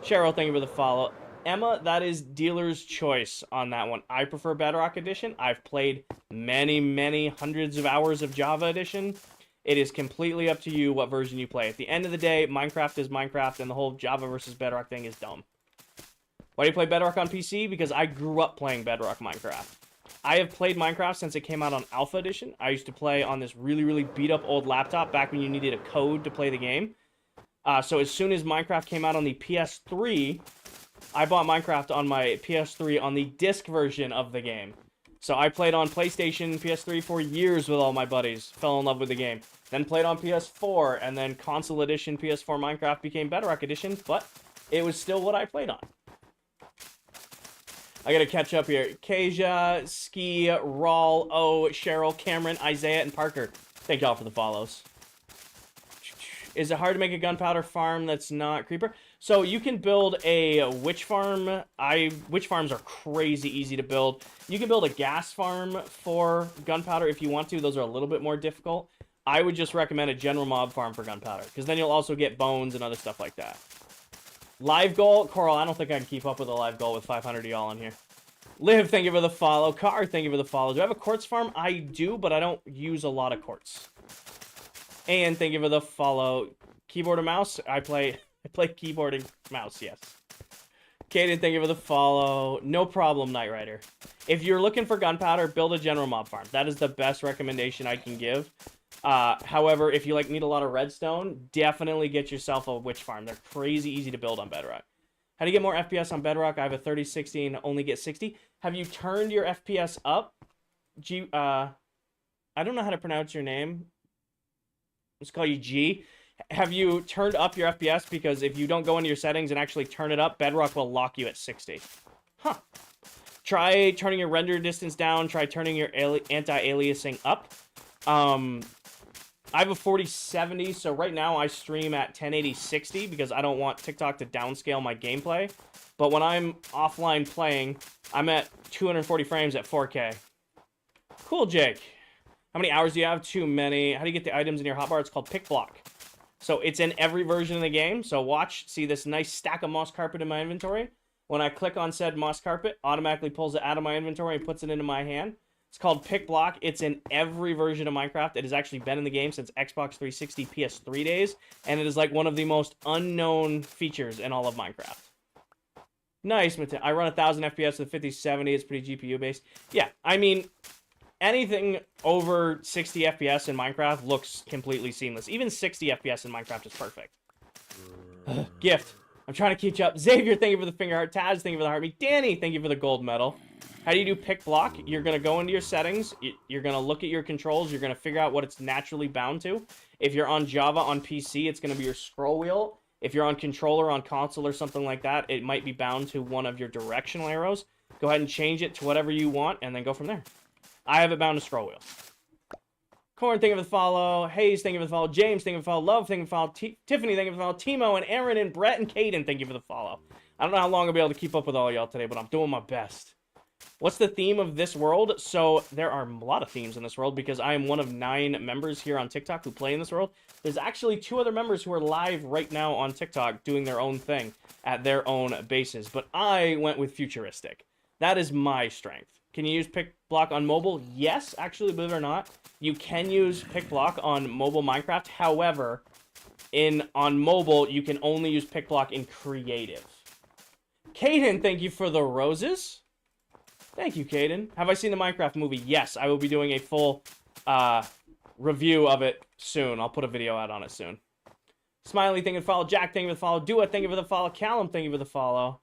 Cheryl, thank you for the follow. Emma, that is dealer's choice on that one. I prefer Bedrock Edition. I've played many, many hundreds of hours of Java Edition. It is completely up to you what version you play. At the end of the day, Minecraft is Minecraft, and the whole Java versus Bedrock thing is dumb. Why do you play Bedrock on PC? Because I grew up playing Bedrock Minecraft. I have played Minecraft since it came out on Alpha Edition. I used to play on this really, really beat-up old laptop back when you needed a code to play the game. So as soon as Minecraft came out on the PS3, I bought Minecraft on my PS3 on the disc version of the game. So I played on PlayStation, PS3 for years with all my buddies. Fell in love with the game. Then played on PS4, and then Console Edition PS4 Minecraft became Bedrock Edition, but it was still what I played on. I gotta catch up here. Kasia, Ski, Rawl, O, Cheryl, Cameron, Isaiah, and Parker. Thank y'all for the follows. Is it hard to make a gunpowder farm that's not creeper? So you can build a witch farm. Witch farms are crazy easy to build. You can build a gas farm for gunpowder if you want to. Those are a little bit more difficult. I would just recommend a general mob farm for gunpowder, because then you'll also get bones and other stuff like that. Live goal, Coral, I don't think I can keep up with a live goal with 500 of y'all on here. Liv, thank you for the follow. Car, thank you for the follow. Do I have a quartz farm? I do, but I don't use a lot of quartz. And thank you for the follow. Keyboard and mouse? I play keyboard and mouse, yes. Kaden, thank you for the follow. No problem, Knight Rider. If you're looking for gunpowder, build a general mob farm. That is the best recommendation I can give. However, if you need a lot of redstone, definitely get yourself a witch farm. They're crazy easy to build on Bedrock. How do you get more FPS on Bedrock? I have a 3060 and only get 60. Have you turned your FPS up? I don't know how to pronounce your name. Let's call you G. Have you turned up your FPS? Because if you don't go into your settings and actually turn it up, Bedrock will lock you at 60. Huh. Try turning your render distance down. Try turning your anti-aliasing up. I have a 4070, so right now I stream at 1080-60 because I don't want TikTok to downscale my gameplay. But when I'm offline playing, I'm at 240 frames at 4K. Cool, Jake. How many hours do you have? Too many. How do you get the items in your hotbar? It's called Pick Block. So it's in every version of the game. So watch, see this nice stack of moss carpet in my inventory? When I click on said moss carpet, automatically pulls it out of my inventory and puts it into my hand. It's called Pick Block. It's in every version of Minecraft. It has actually been in the game since Xbox 360 PS3 days, and it is like one of the most unknown features in all of Minecraft. Nice, I run 1000 FPS with 5070. It's pretty GPU based. Yeah, I mean, anything over 60 FPS in Minecraft looks completely seamless. Even 60 FPS in Minecraft is perfect. Gift. I'm trying to keep you up. Xavier, thank you for the finger heart. Taz, thank you for the heartbeat. Danny, thank you for the gold medal. How do you do pick block? You're going to go into your settings. You're going to look at your controls. You're going to figure out what it's naturally bound to. If you're on Java on PC, it's going to be your scroll wheel. If you're on controller on console or something like that, it might be bound to one of your directional arrows. Go ahead and change it to whatever you want and then go from there. I have it bound to scroll wheel. Corn, thank you for the follow. Hayes, thank you for the follow. James, thank you for the follow. Love, thank you for the follow. Tiffany, thank you for the follow. Timo and Aaron and Brett and Caden, thank you for the follow. I don't know how long I'll be able to keep up with all y'all today, but I'm doing my best. What's the theme of this world? So there are a lot of themes in this world because I am one of 9 members here on TikTok who play in this world. There's actually 2 other members who are live right now on TikTok doing their own thing at their own bases, but I went with futuristic. That is my strength. Can you use pick block on mobile? Yes, actually, believe it or not, you can use pick block on mobile Minecraft. However, on mobile, you can only use pick block in creative. Caden, thank you for the roses. Thank you, Caden. Have I seen the Minecraft movie? Yes, I will be doing a full review of it soon. I'll put a video out on it soon. Smiley, thank you for the follow. Jack, thank you for the follow. Dua, thank you for the follow. Callum, thank you for the follow.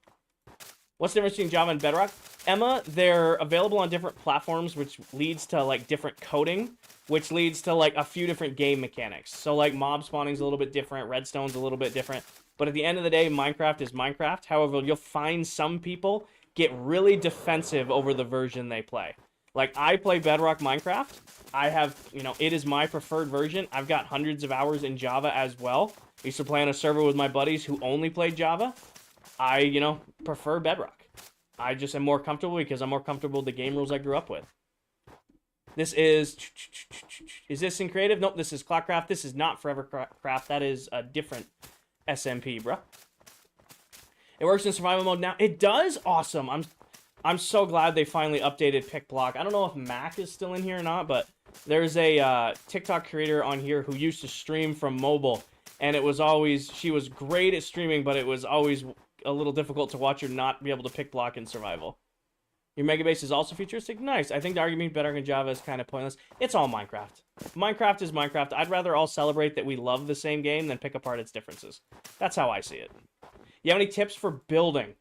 What's the difference between Java and Bedrock? Emma, they're available on different platforms, which leads to, like, different coding, which leads to, like, a few different game mechanics. So, like, mob spawning's a little bit different, redstone's a little bit different. But at the end of the day, Minecraft is Minecraft. However, you'll find some people get really defensive over the version they play. Like, I play Bedrock Minecraft. I have, you know, it is my preferred version. I've got hundreds of hours in Java as well. I used to play on a server with my buddies who only played Java. I, you know, prefer Bedrock. I just am more comfortable because I'm more comfortable with the game rules I grew up with. This is this in creative? Nope, this is ClockCraft. This is not Forever Craft. That is a different SMP, bro. It works in survival mode now. It does? Awesome. I'm so glad they finally updated pick block. I don't know if Mac is still in here or not, but there's a TikTok creator on here who used to stream from mobile, and it was always, she was great at streaming, but it was always a little difficult to watch her not be able to pick block in survival. Your mega base is also futuristic? Nice. I think the argument better in Java is kind of pointless. It's all Minecraft. Minecraft is Minecraft. I'd rather all celebrate that we love the same game than pick apart its differences. That's how I see it. You have any tips for building?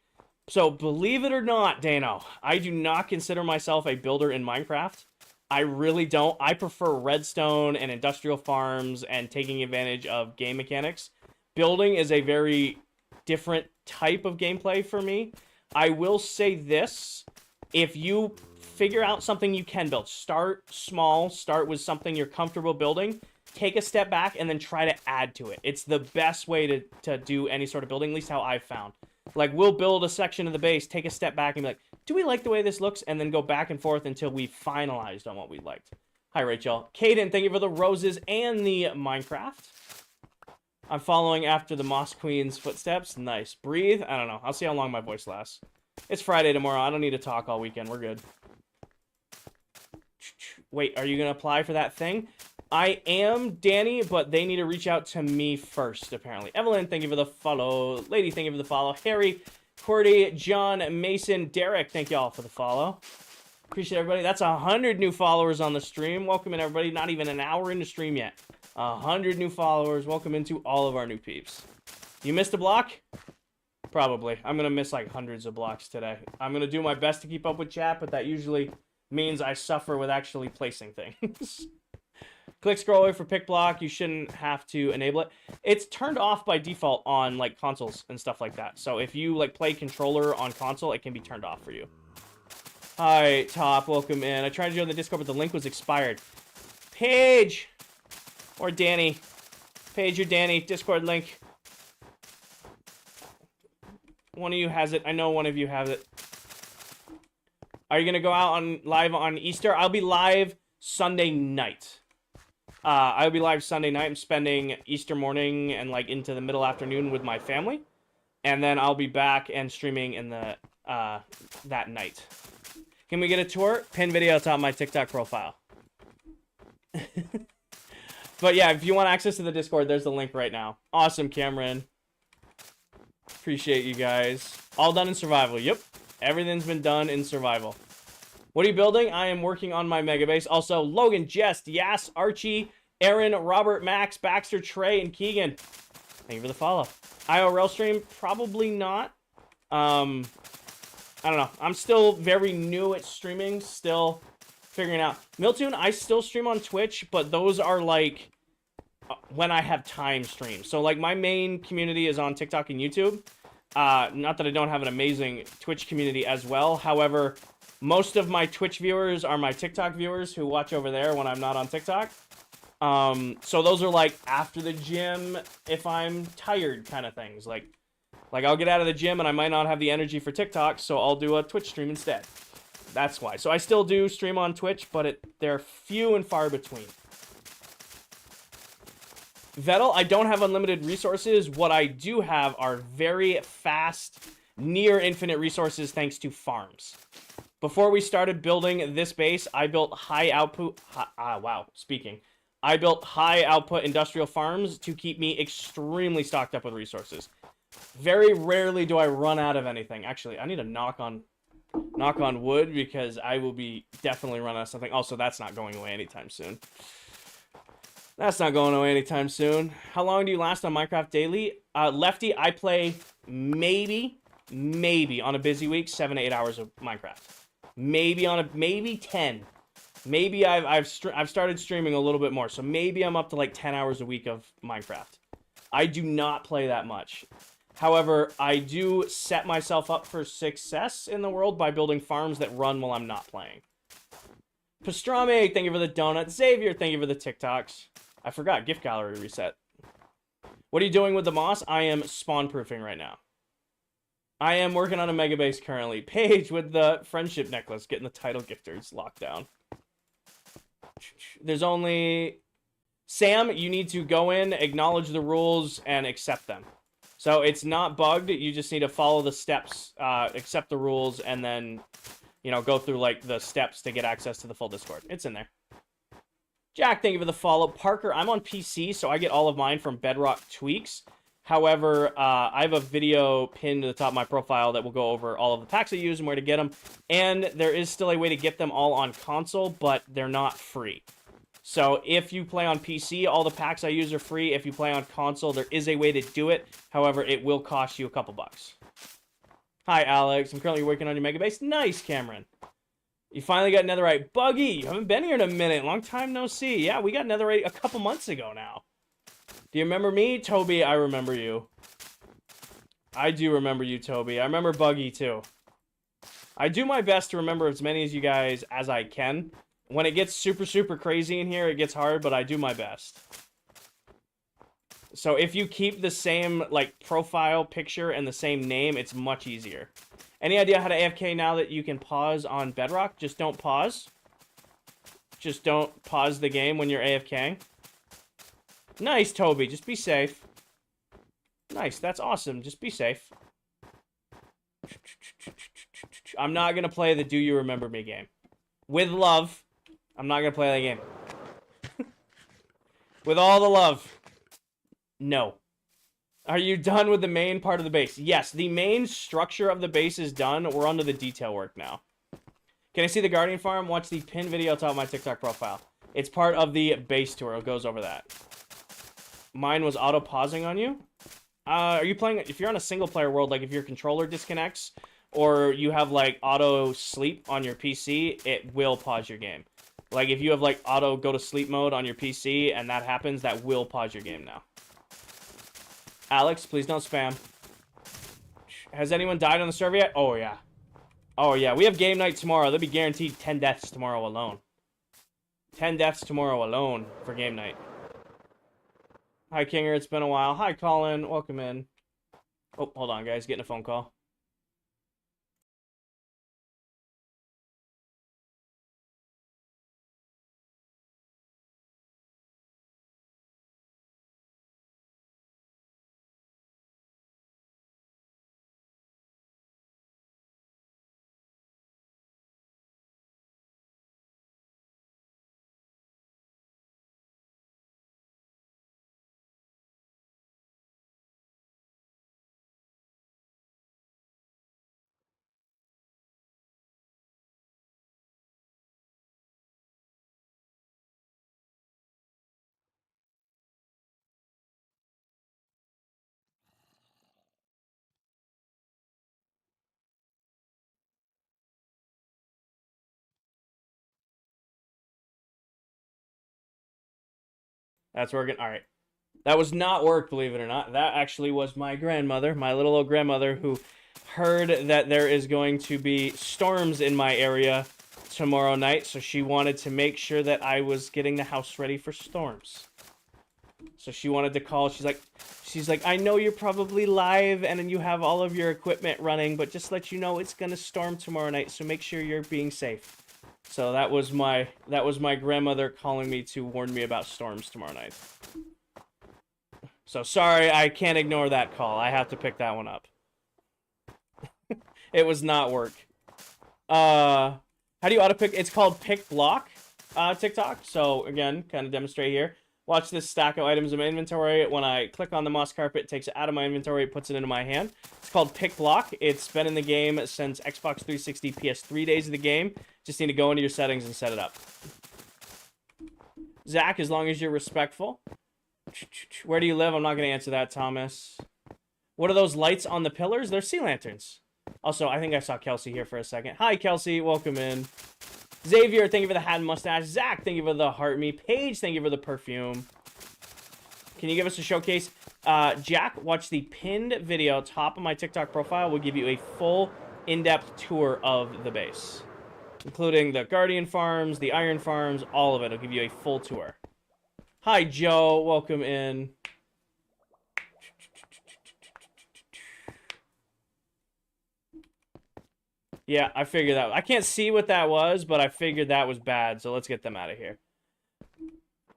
So, believe it or not, Dano, I do not consider myself a builder in Minecraft. I really don't. I prefer redstone and industrial farms and taking advantage of game mechanics. Building is a very different type of gameplay for me. I will say this. If you figure out something you can build, start small, start with something you're comfortable building, take a step back, and then try to add to it. It's the best way to do any sort of building, at least how I've found. Like, we'll build a section of the base, take a step back, and be like, do we like the way this looks? And then go back and forth until we finalized on what we liked. Hi, Rachel. Caden, thank you for the roses and the Minecraft. I'm following after the Moss Queen's footsteps. Nice. Breathe. I don't know. I'll see how long my voice lasts. It's Friday tomorrow. I don't need to talk all weekend. We're good. Wait, are you going to apply for that thing? I am, Danny, but they need to reach out to me first, apparently. Evelyn, thank you for the follow. Lady, thank you for the follow. Harry, Cordy, John, Mason, Derek, thank you all for the follow. Appreciate everybody. That's 100 new followers on the stream. Welcome in, everybody. Not even an hour into stream yet. 100 new followers. Welcome into all of our new peeps. You missed a block? Probably. I'm going to miss like hundreds of blocks today. I'm going to do my best to keep up with chat, but that usually means I suffer with actually placing things. Click scroll away for pick block. You shouldn't have to enable it. It's turned off by default on like consoles and stuff like that. So if you like play controller on console, it can be turned off for you. Hi, Top. Welcome in. I tried to join the Discord, but the link was expired. Paige or Danny. Paige or Danny. Discord link. One of you has it. I know one of you has it. Are you going to go out on live on Easter? I'll be live Sunday night. I'll be live Sunday night. I'm spending Easter morning and like into the middle afternoon with my family. And then I'll be back and streaming in the that night. Can we get a tour? Pin video top of my TikTok profile. But yeah, if you want access to the Discord, there's the link right now. Awesome, Cameron. Appreciate you guys. All done in survival. Yep. Everything's been done in survival. What are you building? I am working on my mega base. Also, Logan, Jest, Yas, Archie, Aaron, Robert, Max, Baxter, Trey, and Keegan. Thank you for the follow. IRL stream? Probably not. I don't know. I'm still very new at streaming. Still figuring out. Miltoon, I still stream on Twitch, but those are like when I have time streams. So like my main community is on TikTok and YouTube. Not that I don't have an amazing Twitch community as well. However, most of my Twitch viewers are my TikTok viewers who watch over there when I'm not on TikTok. So those are like after the gym, if I'm tired kind of things. Like I'll get out of the gym and I might not have the energy for TikTok, so I'll do a Twitch stream instead. That's why. So I still do stream on Twitch, but they're few and far between. Vettel, I don't have unlimited resources. What I do have are very fast, near infinite resources thanks to farms. Before we started building this base, I built high output... I built high output industrial farms to keep me extremely stocked up with resources. Very rarely do I run out of anything. Actually, I need to knock on wood because I will be definitely running out of something. Also, that's not going away anytime soon. That's not going away anytime soon. How long do you last on Minecraft Daily? Lefty, I play maybe on a busy week 7 to 8 hours of Minecraft. Maybe 10. Maybe I've started streaming a little bit more, so maybe I'm up to like 10 hours a week of Minecraft. I do not play that much. However, I do set myself up for success in the world by building farms that run while I'm not playing. Pastrami, thank you for the donut. Xavier, thank you for the TikToks. I forgot, gift gallery reset. What are you doing with the moss? I am spawn proofing right now. I am working on a mega base currently. Paige with the friendship necklace, getting the title gifters locked down. There's only... Sam, you need to go in, acknowledge the rules, and accept them. So it's not bugged, you just need to follow the steps, accept the rules, and then, you know, go through, like, the steps to get access to the full Discord. It's in there. Jack, thank you for the follow. Parker, I'm on PC, so I get all of mine from Bedrock Tweaks. However, I have a video pinned to the top of my profile that will go over all of the packs I use and where to get them. And there is still a way to get them all on console, but they're not free. So if you play on PC, all the packs I use are free. If you play on console, there is a way to do it. However, it will cost you a couple bucks. Hi, Alex. I'm currently working on your mega base. Nice, Cameron. You finally got netherite. Buggy, you haven't been here in a minute. Long time no see. Yeah, we got netherite a couple months ago now. Do you remember me? Toby, I remember you. I do remember you, Toby. I remember Buggy, too. I do my best to remember as many as you guys as I can. When it gets super, super crazy in here, it gets hard, but I do my best. So if you keep the same, like, profile picture and the same name, it's much easier. Any idea how to AFK now that you can pause on Bedrock? Just don't pause. Just don't pause the game when you're AFKing. Nice, Toby. Just be safe. Nice. That's awesome. Just be safe. I'm not going to play the Do You Remember Me game. With love, I'm not going to play that game. With all the love. No. Are you done with the main part of the base? Yes, the main structure of the base is done. We're on to the detail work now. Can I see the Guardian Farm? Watch the pinned video top of my TikTok profile. It's part of the base tour. It goes over that. Mine was auto-pausing on you? Are you playing... If you're on a single-player world, like if your controller disconnects, or you have, like, auto-sleep on your PC, it will pause your game. Like, if you have, like, auto-go-to-sleep mode on your PC, and that happens, that will pause your game now. Alex, please don't spam. Has anyone died on the server yet? Oh, yeah. Oh, yeah. We have game night tomorrow. There'll be guaranteed 10 deaths tomorrow alone. 10 deaths tomorrow alone for game night. Hi, Kinger. It's been a while. Hi, Colin. Welcome in. Oh, hold on, guys. Getting a phone call. That's working. All right. That was not work, believe it or not. That actually was my grandmother, my little old grandmother, who heard that there is going to be storms in my area tomorrow night, so she wanted to make sure that I was getting the house ready for storms. So she wanted to call. She's like, I know you're probably live and you have all of your equipment running, but just let you know it's gonna storm tomorrow night, so make sure you're being safe. So that was my grandmother calling me to warn me about storms tomorrow night. So sorry, I can't ignore that call. I have to pick that one up. It was not work. How do you auto pick? It's called pick block TikTok. So again, kind of demonstrate here. Watch this stack of items in my inventory. When I click on the moss carpet, it takes it out of my inventory, it puts it into my hand. It's called pick block. It's been in the game since Xbox 360 PS3 days of the game. Just need to go into your settings and set it up. Zach, as long as you're respectful. Where do you live? I'm not going to answer that, Thomas. What are those lights on the pillars? They're sea lanterns. Also, I think I saw Kelsey here for a second. Hi, Kelsey. Welcome in. Xavier, thank you for the hat and mustache. Zach, thank you for the heart me. Paige, thank you for the perfume. Can you give us a showcase? Jack, watch the pinned video top of my TikTok profile. Will give you a full in-depth tour of the base, including the Guardian farms, the Iron farms, all of it. I'll give you a full tour. Hi, Joe. Welcome in. Yeah, I figured that. I can't see what that was, but I figured that was bad, so let's get them out of here.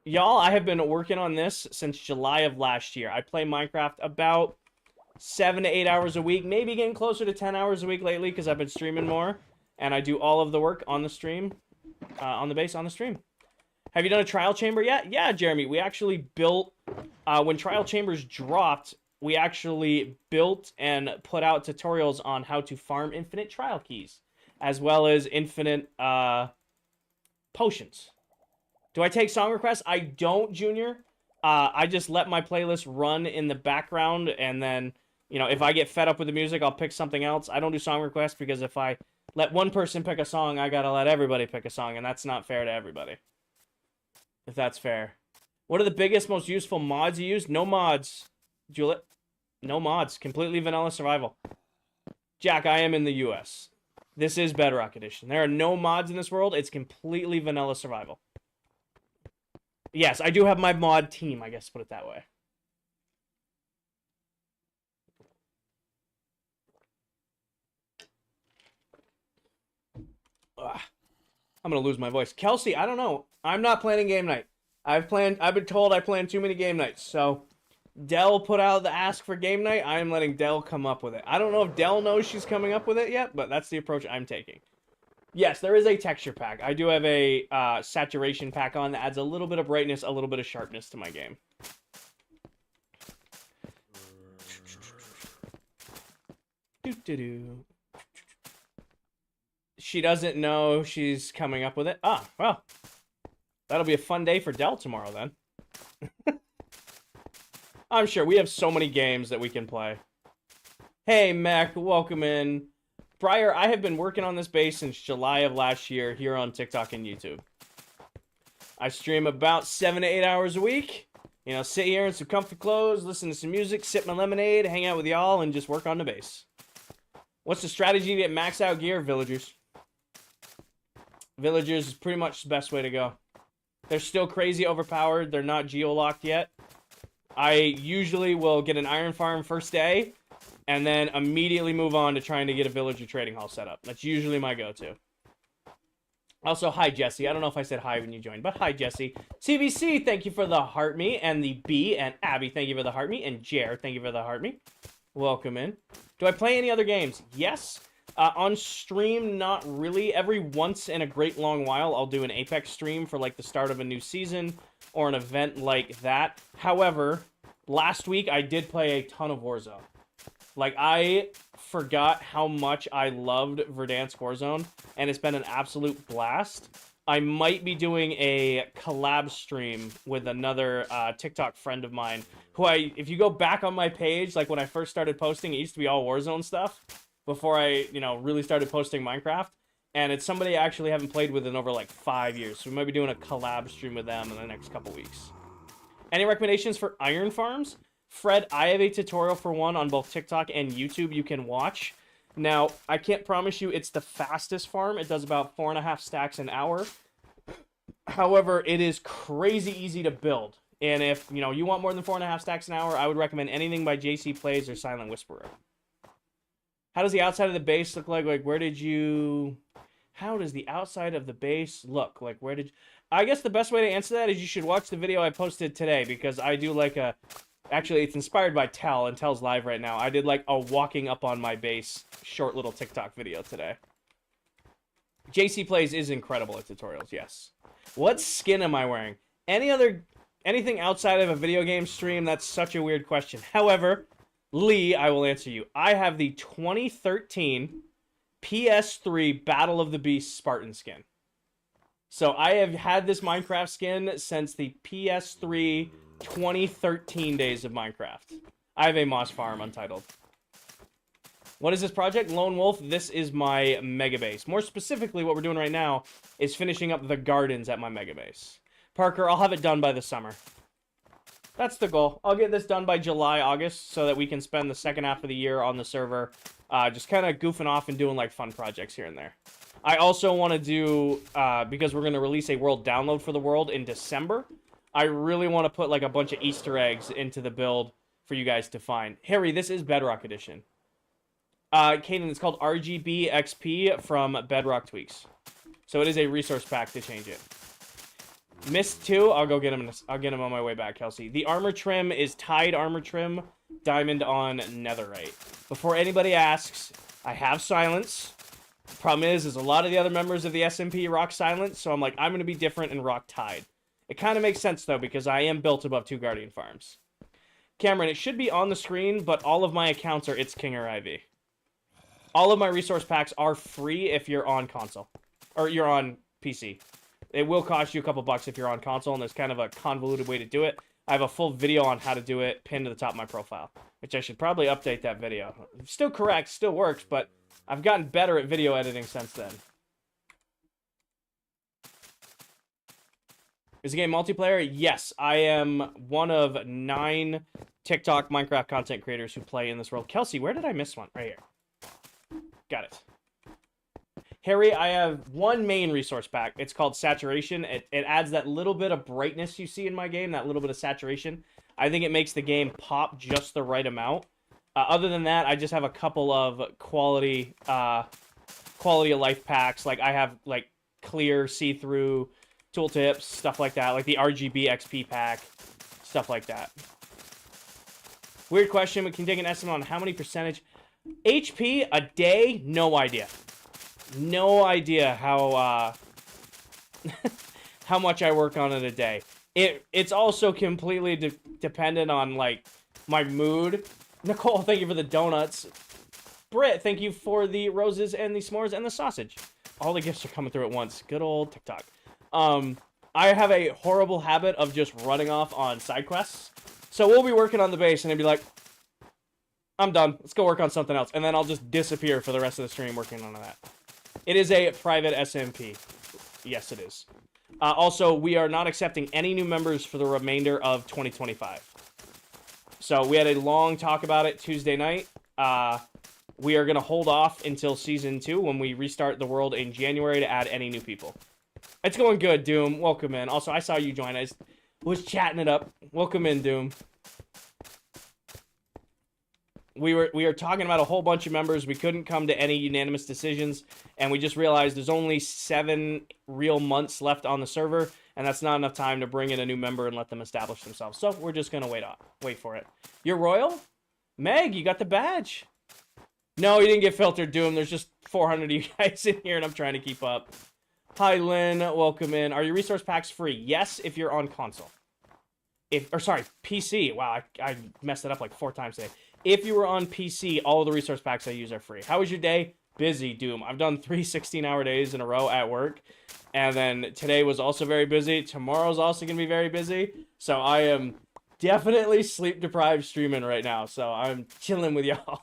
Y'all, I have been working on this since July of last year. I play Minecraft about 7 to 8 hours a week, maybe getting closer to 10 hours a week lately because I've been streaming more, and I do all of the work on the stream, on the base on the stream. Have you done a trial chamber yet? Yeah, Jeremy, we actually built, when trial chambers dropped, we actually built and put out tutorials on how to farm infinite trial keys, as well as infinite potions. Do I take song requests? I don't, Junior. I just let my playlist run in the background, and then, you know, if I get fed up with the music, I'll pick something else. I don't do song requests because if I let one person pick a song, I gotta let everybody pick a song, and that's not fair to everybody. If that's fair. What are the biggest, most useful mods you use? No mods, Juliet. No mods. Completely vanilla survival. Jack, I am in the US. This is Bedrock Edition. There are no mods in this world. It's completely vanilla survival. Yes, I do have my mod team, I guess, put it that way. Ugh. I'm gonna lose my voice. Kelsey, I don't know. I'm not planning game night. I've been told I plan too many game nights. So Dell put out the ask for game night. I am letting Dell come up with it. I don't know if Dell knows she's coming up with it yet, but that's the approach I'm taking. Yes, there is a texture pack. I do have a saturation pack on that adds a little bit of brightness, a little bit of sharpness to my game. Doo-doo-doo. She doesn't know she's coming up with it. Ah, well. That'll be a fun day for Dell tomorrow, then. I'm sure we have so many games that we can play. Hey, Mac, welcome in. Briar, I have been working on this base since July of last year here on TikTok and YouTube. I stream about 7 to 8 hours a week. You know, sit here in some comfy clothes, listen to some music, sip my lemonade, hang out with y'all, and just work on the base. What's the strategy to get max out gear? Villagers. Villagers is pretty much the best way to go. They're still crazy overpowered. They're not geo-locked yet. I usually will get an iron farm first day, and then immediately move on to trying to get a villager trading hall set up. That's usually my go-to. Also, hi, Jesse. I don't know if I said hi when you joined, but hi, Jesse. CBC, thank you for the heart me, and the B, and Abby, thank you for the heart me, and Jer, thank you for the heart me. Welcome in. Do I play any other games? Yes. On stream, not really. Every once in a great long while, I'll do an Apex stream for like the start of a new season or an event like that. However, last week I did play a ton of Warzone. Like, I forgot how much I loved Verdansk Warzone, and it's been an absolute blast. I might be doing a collab stream with another TikTok friend of mine, who if you go back on my page, like when I first started posting, it used to be all Warzone stuff, before I, you know, really started posting Minecraft, and it's somebody I actually haven't played with in over like 5 years, so we might be doing a collab stream with them in the next couple weeks. Any recommendations for iron farms? Fred, I have a tutorial for one on both TikTok and YouTube you can watch. Now, I can't promise you it's the fastest farm. It does about 4.5 stacks an hour. However, it is crazy easy to build. And if, you know, you want more than 4.5 stacks an hour, I would recommend anything by JC Plays or Silent Whisperer. How does the outside of the base look like? Like, where did you... How does the outside of the base look? Like, where did... I guess the best way to answer that is you should watch the video I posted today, because I do like a... Actually, it's inspired by Tel, and Tel's live right now. I did like a walking up on my base short little TikTok video today. JC Plays is incredible at tutorials, yes. What skin am I wearing? Anything outside of a video game stream? That's such a weird question. However, Lee, I will answer you. I have the 2013 PS3 Battle of the Beasts Spartan skin. So I have had this Minecraft skin since the PS3 2013 days of Minecraft. I have a moss farm, Untitled. What is this project? Lone Wolf, this is my mega base. More specifically, what we're doing right now is finishing up the gardens at my mega base. Parker, I'll have it done by the summer. That's the goal. I'll get this done by July, August, so that we can spend the second half of the year on the server just kind of goofing off and doing like fun projects here and there. I also want to do, because we're going to release a world download for the world in December, I really want to put like a bunch of Easter eggs into the build for you guys to find. Harry, this is Bedrock Edition. Kaden, it's called RGB XP from Bedrock Tweaks. So it is a resource pack to change it. Mist 2, I'll go get him. I'll get him on my way back, Kelsey. The armor trim is Tide armor trim, diamond on netherite. Before anybody asks, I have silence. The problem is a lot of the other members of the SMP rock silence, so I'm like, I'm going to be different and rock Tide. It kind of makes sense, though, because I am built above 2 Guardian farms. Cameron, it should be on the screen, but all of my accounts are It's King or Ivy. All of my resource packs are free if you're on console. Or you're on PC. It will cost you a couple bucks if you're on console, and there's kind of a convoluted way to do it. I have a full video on how to do it pinned to the top of my profile, which I should probably update that video. Still correct, still works, but I've gotten better at video editing since then. Is the game multiplayer? Yes, I am one of 9 TikTok Minecraft content creators who play in this world. Kelsey, where did I miss one? Right here. Got it. Harry, I have one main resource pack. It's called Saturation. It adds that little bit of brightness you see in my game, that little bit of saturation. I think it makes the game pop just the right amount. Other than that, I just have a couple of quality of life packs. Like I have like clear, see-through tooltips, stuff like that. Like the RGB XP pack, stuff like that. Weird question, but can you take an estimate on how many percentage HP a day? No idea. No idea how how much I work on it a day. It's also completely dependent on like my mood. Nicole, thank you for the donuts. Britt, thank you for the roses and the s'mores and the sausage. All the gifts are coming through at once. Good old TikTok. I have a horrible habit of just running off on side quests. So we'll be working on the base and it'd be like, I'm done. Let's go work on something else. And then I'll just disappear for the rest of the stream working on that. It is a private SMP. Yes, it is. Also, we are not accepting any new members for the remainder of 2025. So we had a long talk about it Tuesday night. We are going to hold off until Season 2 when we restart the world in January to add any new people. It's going good, Doom. Welcome in. Also, I saw you join. I was chatting it up. Welcome in, Doom. We were talking about a whole bunch of members. We couldn't come to any unanimous decisions, and we just realized there's only 7 real months left on the server, and that's not enough time to bring in a new member and let them establish themselves. So we're just gonna wait for it. You're royal? Meg, you got the badge. No, you didn't get filtered, Doom. There's just 400 of you guys in here, and I'm trying to keep up. Hi, Lynn. Welcome in. Are your resource packs free? Yes, if you're on console. PC. Wow, I messed it up like 4 times today. If you were on PC, all of the resource packs I use are free. How was your day? Busy, Doom. I've done 3 16-hour days in a row at work. And then today was also very busy. Tomorrow's also going to be very busy. So I am definitely sleep-deprived streaming right now. So I'm chilling with y'all.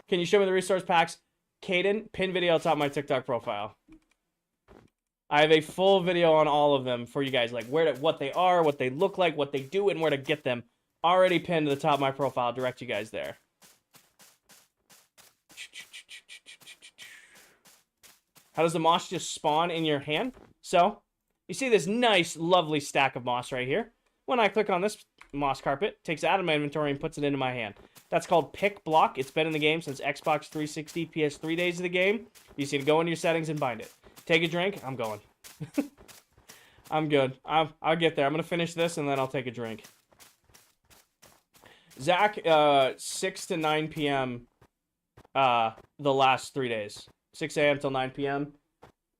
Can you show me the resource packs? Caden, pin video on top of my TikTok profile. I have a full video on all of them for you guys, like what they are, what they look like, what they do, and where to get them. Already pinned to the top of my profile. Direct you guys there. How does the moss just spawn in your hand? So, you see this nice, lovely stack of moss right here. When I click on this moss carpet, it takes it out of my inventory and puts it into my hand. That's called Pick Block. It's been in the game since Xbox 360, PS3 days of the game. You just need to go into your settings and bind it. Take a drink. I'm going. I'm good. I'll get there. I'm going to finish this, and then I'll take a drink. Zach, 6 to 9 p.m. The last 3 days. 6 a.m. till 9 p.m.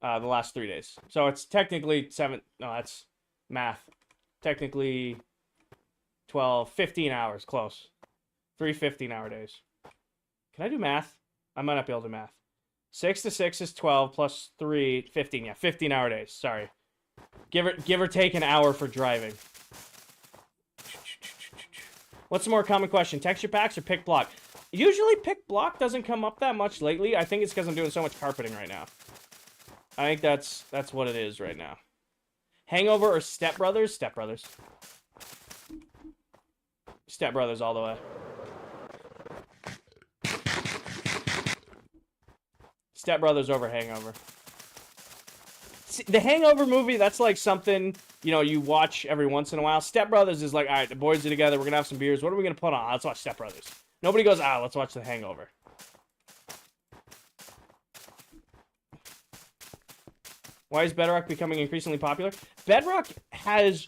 The last 3 days. So it's technically 7... No, that's math. Technically 12, 15 hours. Close. 3 15-hour days. Can I do math? I might not be able to do math. 6 to 6 is 12 plus 3, 15. Yeah, 15-hour days. Sorry. Give or take an hour for driving. What's the more common question? Texture packs or pick block? Usually pick block doesn't come up that much lately. I think it's because I'm doing so much carpeting right now. I think that's what it is right now. Hangover or Step Brothers? Step Brothers. Step Brothers all the way. Step Brothers over Hangover. See, the Hangover movie, that's like something, you know, you watch every once in a while. Step Brothers is like, all right, the boys are together. We're going to have some beers. What are we going to put on? Let's watch Step Brothers. Nobody goes, let's watch The Hangover. Why is Bedrock becoming increasingly popular? Bedrock has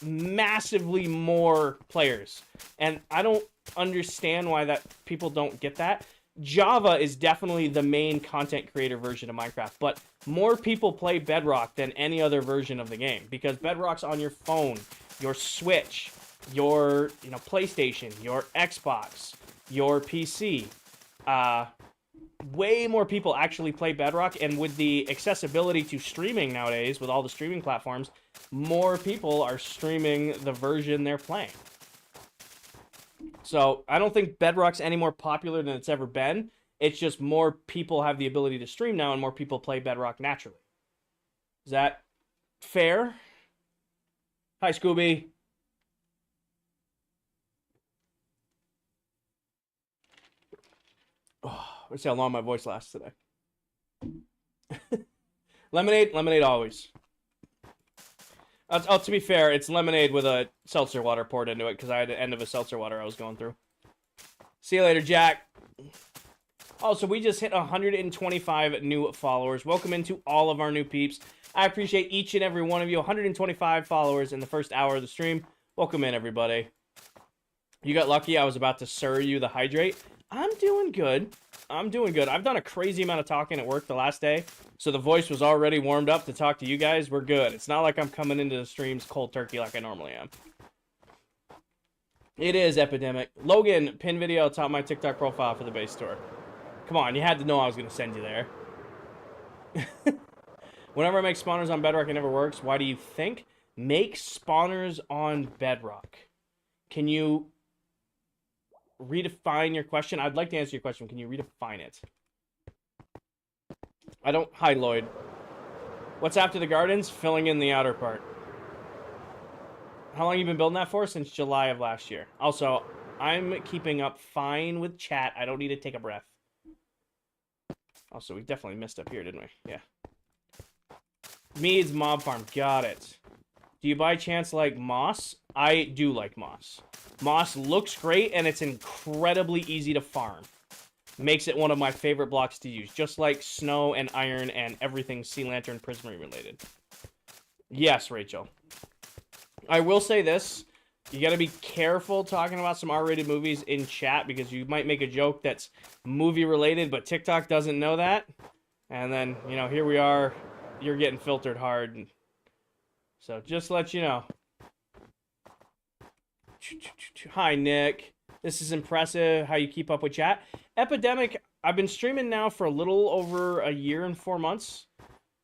massively more players. And I don't understand why that people don't get that. Java is definitely the main content creator version of Minecraft, but more people play Bedrock than any other version of the game because Bedrock's on your phone, your Switch, your PlayStation, your Xbox, your PC. Way more people actually play Bedrock, and with the accessibility to streaming nowadays, with all the streaming platforms, more people are streaming the version they're playing. So, I don't think Bedrock's any more popular than it's ever been. It's just more people have the ability to stream now, and more people play Bedrock naturally. Is that fair? Hi, Scooby. Oh, let's see how long my voice lasts today. Lemonade always. To be fair, it's lemonade with a seltzer water poured into it because I had the end of a seltzer water I was going through. See you later, Jack. Oh, so we just hit 125 new followers. Welcome into all of our new peeps. I appreciate each and every one of you. 125 followers in the first hour of the stream. Welcome in, everybody. You got lucky. I was about to sir you the hydrate. I'm doing good. I'm doing good. I've done a crazy amount of talking at work the last day, so the voice was already warmed up to talk to you guys. We're good. It's not like I'm coming into the streams cold turkey like I normally am. It is Epidemic. Logan, pin video top of my TikTok profile for the base tour. Come on, you had to know I was going to send you there. Whenever I make spawners on Bedrock, it never works. Why do you think? Make spawners on Bedrock. Can you redefine your question? I'd like to answer your question. Can you redefine it? I don't... Hi, Lloyd. What's after the gardens? Filling in the outer part. How long have you been building that for? Since July of last year. Also, I'm keeping up fine with chat. I don't need to take a breath. Also, we definitely missed up here, didn't we? Yeah. Mead's Mob Farm. Got it. Do you by chance like moss? I do like moss. Moss looks great, and it's incredibly easy to farm. Makes it one of my favorite blocks to use. Just like snow and iron and everything Sea Lantern Prismarine related. Yes, Rachel. I will say this. You gotta be careful talking about some R-rated movies in chat because you might make a joke that's movie related, but TikTok doesn't know that. And then, you know, here we are. You're getting filtered hard. So just to let you know. Hi, Nick. This is impressive how you keep up with chat. Epidemic, I've been streaming now for a little over a year and 4 months.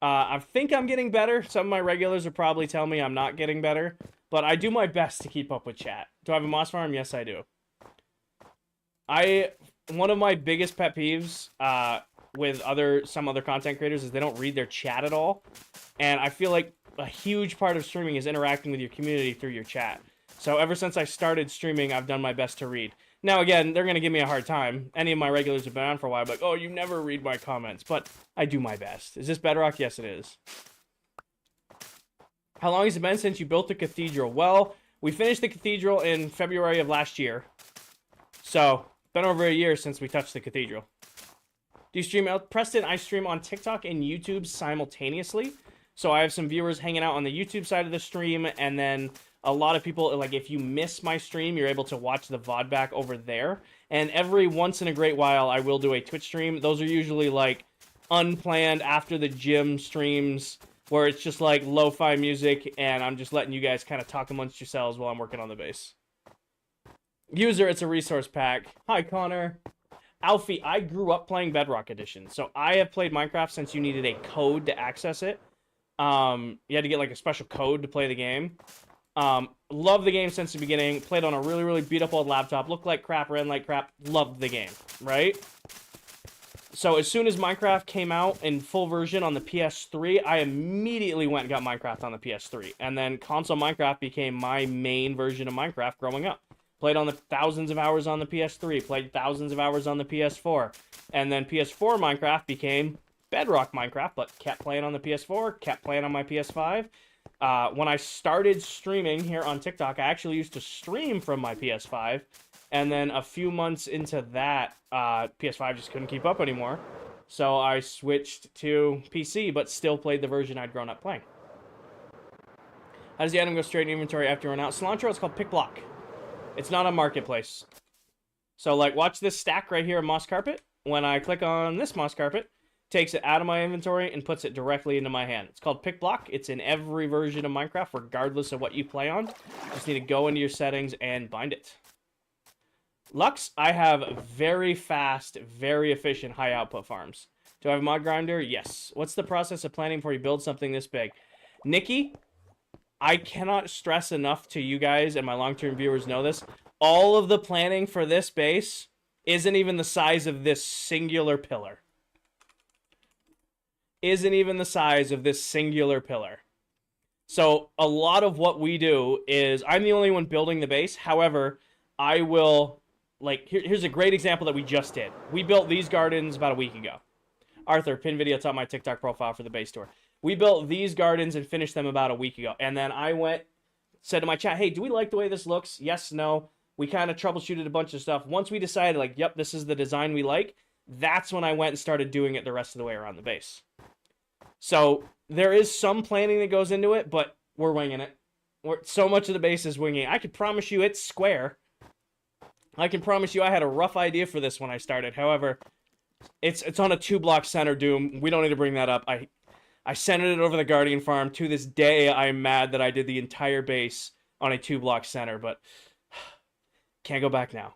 I think I'm getting better. Some of my regulars will probably tell me I'm not getting better. But I do my best to keep up with chat. Do I have a moss farm? Yes, I do. One of my biggest pet peeves with some other content creators is they don't read their chat at all. And I feel like a huge part of streaming is interacting with your community through your chat. So ever since I started streaming, I've done my best to read. Now, again, they're going to give me a hard time. Any of my regulars have been on for a while, like, oh, you never read my comments. But I do my best. Is this Bedrock? Yes, it is. How long has it been since you built the cathedral? Well, we finished the cathedral in February of last year. So, been over a year since we touched the cathedral. Do you stream out? Preston, I stream on TikTok and YouTube simultaneously. So I have some viewers hanging out on the YouTube side of the stream, and then a lot of people, like, if you miss my stream, you're able to watch the VOD back over there. And every once in a great while, I will do a Twitch stream. Those are usually, like, unplanned after the gym streams, where it's just, like, lo-fi music, and I'm just letting you guys kind of talk amongst yourselves while I'm working on the base. User, it's a resource pack. Hi, Connor. Alfie, I grew up playing Bedrock Edition. So I have played Minecraft since you needed a code to access it. You had to get, like, a special code to play the game. Loved the game since the beginning. Played on a really, really beat-up old laptop. Looked like crap, ran like crap. Loved the game, right? So as soon as Minecraft came out in full version on the PS3, I immediately went and got Minecraft on the PS3. And then console Minecraft became my main version of Minecraft growing up. Played on the thousands of hours on the PS3. Played thousands of hours on the PS4. And then PS4 Minecraft became Bedrock Minecraft, but kept playing on the PS4, kept playing on my PS5. When I started streaming here on TikTok, I actually used to stream from my PS5. And then a few months into that, PS5 just couldn't keep up anymore. So I switched to PC, but still played the version I'd grown up playing. How does the item go straight in inventory after you run out? Cilantro, it's called Pick Block. It's not a marketplace. So, like, watch this stack right here of moss carpet. When I click on this moss carpet, takes it out of my inventory and puts it directly into my hand. It's called Pick Block. It's in every version of Minecraft, regardless of what you play on. Just need to go into your settings and bind it. Lux, I have very fast, very efficient high output farms. Do I have a mod grinder? Yes. What's the process of planning before you build something this big? Nikki, I cannot stress enough to you guys, and my long-term viewers know this, all of the planning for this base isn't even the size of this singular pillar. Isn't even the size of this singular pillar. So a lot of what we do is, I'm the only one building the base. However, I will, like, here's a great example that we just did. We built these gardens about a week ago. Arthur, pin video top my TikTok profile for the base tour. We built these gardens and finished them about a week ago. And then I said to my chat, hey, do we like the way this looks? Yes, no. We kind of troubleshooted a bunch of stuff. Once we decided, like, yep, this is the design we like, that's when I went and started doing it the rest of the way around the base. So there is some planning that goes into it, but we're winging it. So much of the base is winging. I can promise you it's square. I can promise you I had a rough idea for this when I started. However, it's on a 2-block center doom. We don't need to bring that up. I centered it over the Guardian farm. To this day, I'm mad that I did the entire base on a 2-block center, but can't go back now.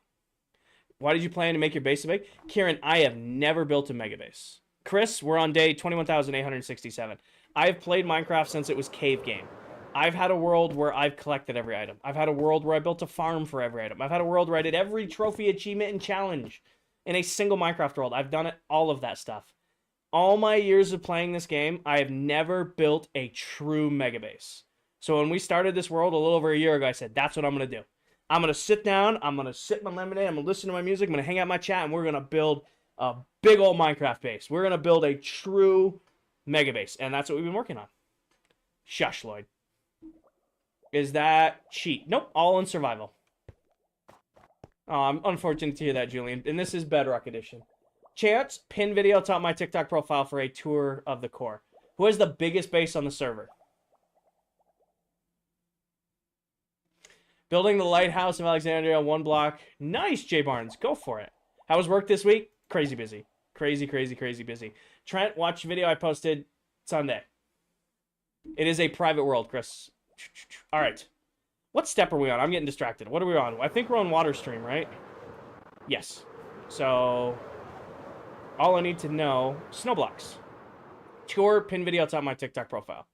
Why did you plan to make your base so big? Kieran, I have never built a mega base. Chris, we're on day 21,867. I've played Minecraft since it was cave game. I've had a world where I've collected every item. I've had a world where I built a farm for every item. I've had a world where I did every trophy, achievement, and challenge in a single Minecraft world. I've done it, all of that stuff. All my years of playing this game, I have never built a true mega base. So when we started this world a little over a year ago, I said, that's what I'm going to do. I'm going to sit down, I'm going to sip my lemonade, I'm going to listen to my music, I'm going to hang out my chat, and we're going to build a big old Minecraft base. We're going to build a true mega base, and that's what we've been working on. Shush, Lloyd. Is that cheat? Nope, all in survival. Oh, I'm unfortunate to hear that, Julian. And this is Bedrock Edition. Chance, pin video top my TikTok profile for a tour of the core. Who has the biggest base on the server? Building the lighthouse of Alexandria, 1 block. Nice, Jay Barnes. Go for it. How was work this week? Crazy busy. Crazy, crazy, crazy busy. Trent, watch the video I posted Sunday. It is a private world, Chris. All right. What step are we on? I'm getting distracted. What are we on? I think we're on water stream, right? Yes. So, all I need to know, snow blocks. Tour, pin video top my TikTok profile.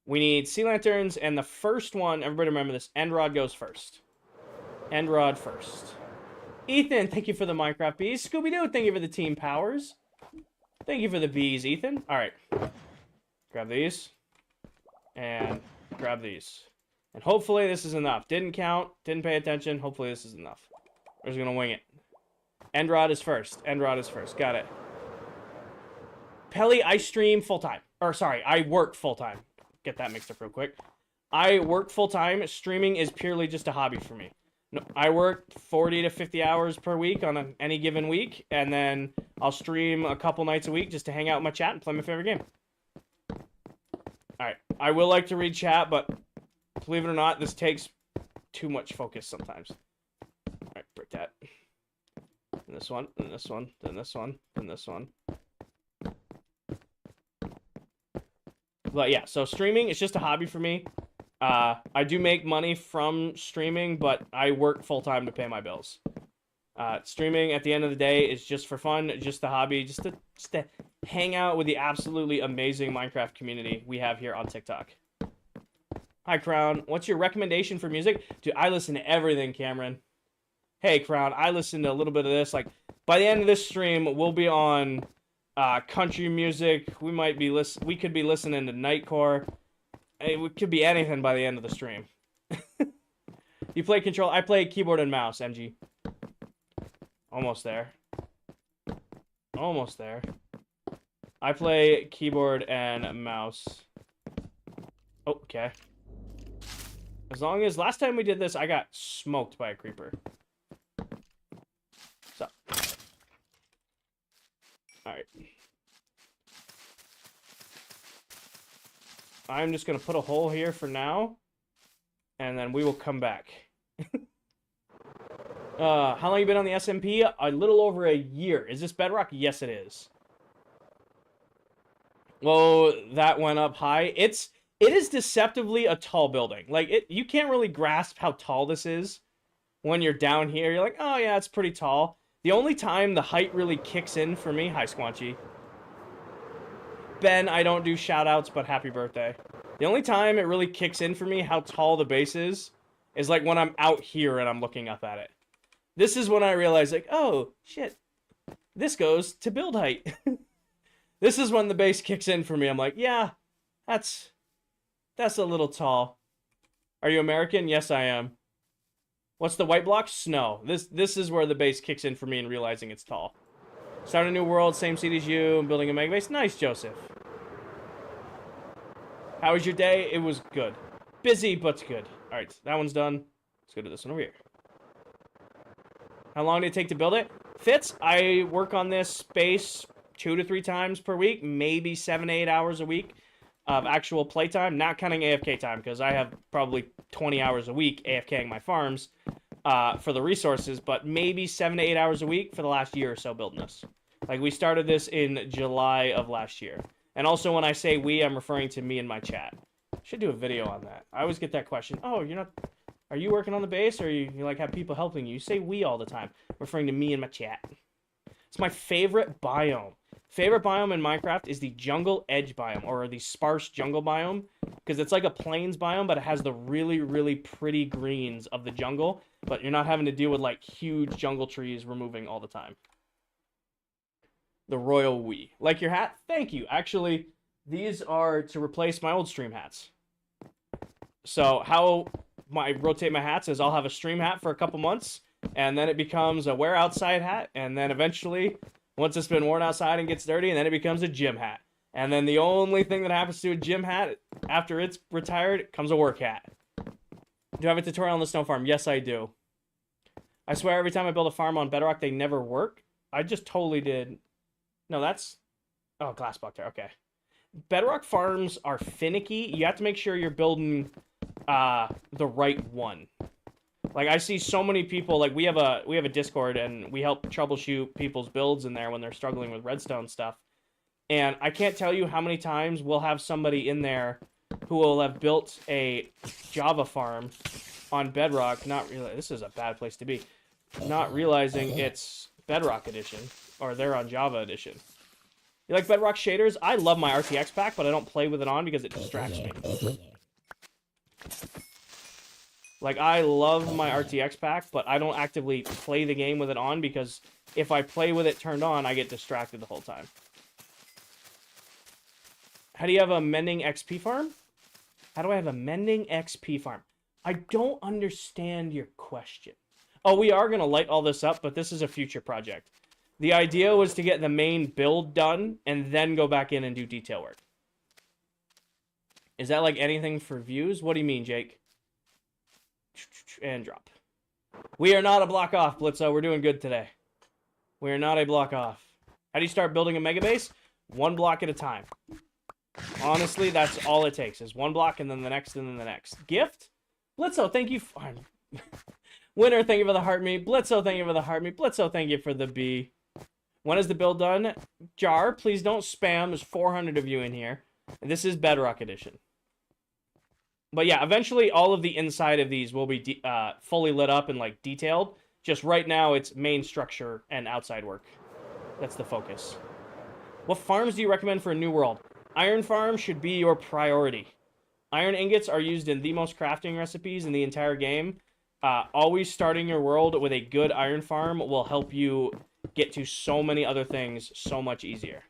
We need sea lanterns, and the first one, everybody remember this, end rod goes first. End rod first. Ethan, thank you for the Minecraft bees. Scooby-Doo, thank you for the team powers. Thank you for the bees, Ethan. All right. Grab these. And grab these. And hopefully this is enough. Didn't count. Didn't pay attention. Hopefully this is enough. We're just going to wing it. End rod is first. End rod is first. Got it. Pelly, I stream full-time. Or, sorry, I work full-time. Get that mixed up real quick. I work full-time. Streaming is purely just a hobby for me. No, I work 40 to 50 hours per week on any given week, and then I'll stream a couple nights a week just to hang out in my chat and play my favorite game. Alright, I will like to read chat, but believe it or not, this takes too much focus sometimes. Alright, break that. And this one, and this one, then this one, then this one. But yeah, so streaming is just a hobby for me. I do make money from streaming, but I work full-time to pay my bills. Streaming, at the end of the day, is just for fun, just a hobby, just to hang out with the absolutely amazing Minecraft community we have here on TikTok. Hi, Crown. What's your recommendation for music? Dude, I listen to everything, Cameron. Hey, Crown, I listen to a little bit of this. Like, by the end of this stream, we'll be on country music. We could be listening to Nightcore. It could be anything by the end of the stream. You play control? I play keyboard and mouse, MG. Almost there. Almost there. I play keyboard and mouse. Oh, okay. As long as last time we did this, I got smoked by a creeper. So. Alright. I'm just going to put a hole here for now. And then we will come back. How long you been on the SMP? A little over a year. Is this Bedrock? Yes, it is. Well, that went up high. It is deceptively a tall building. Like, you can't really grasp how tall this is when you're down here. You're like, oh yeah, it's pretty tall. The only time the height really kicks in for me... Hi, Squanchy. Ben, I don't do shout-outs, but happy birthday. The only time it really kicks in for me how tall the base is like when I'm out here and I'm looking up at it. This is when I realize, like, oh, shit. This goes to build height. This is when the base kicks in for me. I'm like, yeah, that's a little tall. Are you American? Yes, I am. What's the white block? Snow. This is where the base kicks in for me and realizing it's tall. Start a new world, same seed as you, and building a mega base. Nice, Joseph. How was your day? It was good. Busy, but good. Alright, that one's done. Let's go to this one over here. How long did it take to build it? Fitz, I work on this space 2 to 3 times per week, maybe 7 to 8 hours a week of actual playtime, not counting AFK time, because I have probably 20 hours a week AFKing my farms for the resources, but maybe 7 to 8 hours a week for the last year or so building this. Like, we started this in July of last year. And also, when I say we, I'm referring to me and my chat. Should do a video on that. I always get that question. Oh, you're not... Are you working on the base, or you like have people helping you? You say we all the time, referring to me and my chat. It's my favorite biome. Favorite biome in Minecraft is the jungle edge biome, or the sparse jungle biome, because it's like a plains biome, but it has the really, really pretty greens of the jungle, but you're not having to deal with like huge jungle trees removing all the time. The royal we. Like your hat? Thank you. Actually, these are to replace my old stream hats. So how I rotate my hats is I'll have a stream hat for a couple months, and then it becomes a wear outside hat, and then eventually, once it's been worn outside and gets dirty, and then it becomes a gym hat. And then the only thing that happens to a gym hat after it's retired, it comes a work hat. Do I have a tutorial on the snow farm? Yes, I do. I swear every time I build a farm on Bedrock, they never work. I just totally did. No, that's... Oh, glass block there. Okay. Bedrock farms are finicky. You have to make sure you're building the right one. Like, I see so many people, like, we have a Discord, and we help troubleshoot people's builds in there when they're struggling with redstone stuff. And I can't tell you how many times we'll have somebody in there who will have built a Java farm on Bedrock, not really, this is a bad place to be, not realizing it's Bedrock Edition, or they're on Java Edition. You like Bedrock shaders? I love my RTX pack, but I don't play with it on because it distracts me. Like, I love my RTX pack, but I don't actively play the game with it on because if I play with it turned on, I get distracted the whole time. How do you have a mending XP farm? How do I have a mending XP farm? I don't understand your question. Oh, we are going to light all this up, but this is a future project. The idea was to get the main build done and then go back in and do detail work. Is that like anything for views? What do you mean, Jake? And drop. We are not a block off, Blitzo. We're doing good today. We are not a block off. How do you start building a mega base? One block at a time. Honestly, that's all it takes, is one block and then the next and then the next. Gift? Blitzo, thank you. Winner, thank you for the heart me. Blitzo, thank you for the heart me. Blitzo, thank you for the B. When is the build done? Jar, please don't spam. There's 400 of you in here. And this is Bedrock Edition. But yeah, eventually all of the inside of these will be fully lit up and like detailed. Just right now, it's main structure and outside work. That's the focus. What farms do you recommend for a new world? Iron farm should be your priority. Iron ingots are used in the most crafting recipes in the entire game. Always starting your world with a good iron farm will help you get to so many other things so much easier.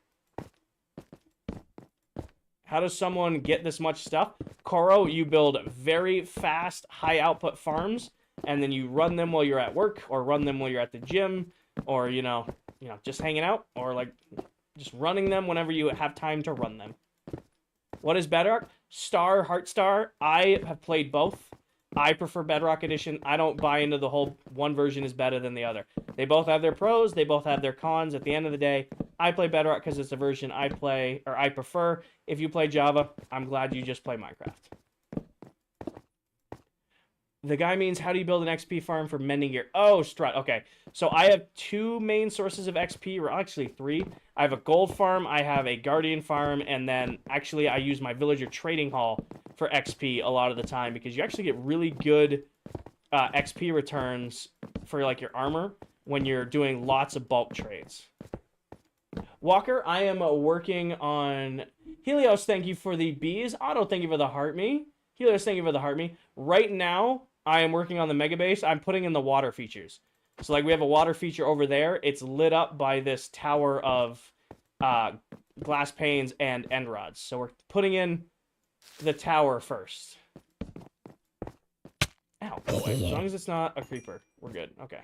How does someone get this much stuff? Koro, you build very fast, high output farms, and then you run them while you're at work, or run them while you're at the gym, or, you know, just hanging out, or like just running them whenever you have time to run them. What is Bedrock? Star, Heartstar. I have played both. I prefer Bedrock Edition. I don't buy into the whole one version is better than the other. They both have their pros. They both have their cons. At the end of the day, I play Bedrock because it's the version I play, or I prefer. If you play Java, I'm glad you just play Minecraft. The guy means, how do you build an XP farm for mending gear? Oh, Strut. Okay. So I have two main sources of XP, or actually three. I have a gold farm, I have a guardian farm, and then actually I use my villager trading hall for XP a lot of the time because you actually get really good XP returns for like your armor when you're doing lots of bulk trades. Walker, I am working on... Helios, thank you for the bees. Otto, thank you for the heart me. Helios, thank you for the heart me. Right now, I am working on the mega base. I'm putting in the water features. So like we have a water feature over there. It's lit up by this tower of glass panes and end rods. So we're putting in the tower first. Ow. Okay. As long as it's not a creeper, we're good. Okay.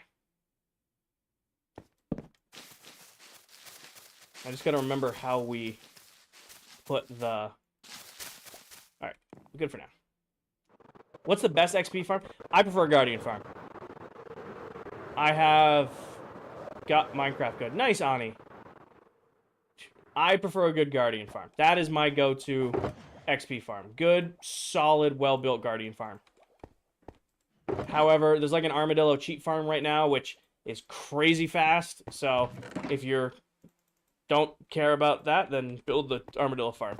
I just gotta remember how we put the... Alright, good for now. What's the best XP farm? I prefer Guardian farm. I have got Minecraft good. Nice, Ani. I prefer a good Guardian farm. That is my go-to XP farm. Good, solid, well-built Guardian farm. However, there's like an Armadillo cheat farm right now, which is crazy fast. So if you don't care about that, then build the Armadillo farm.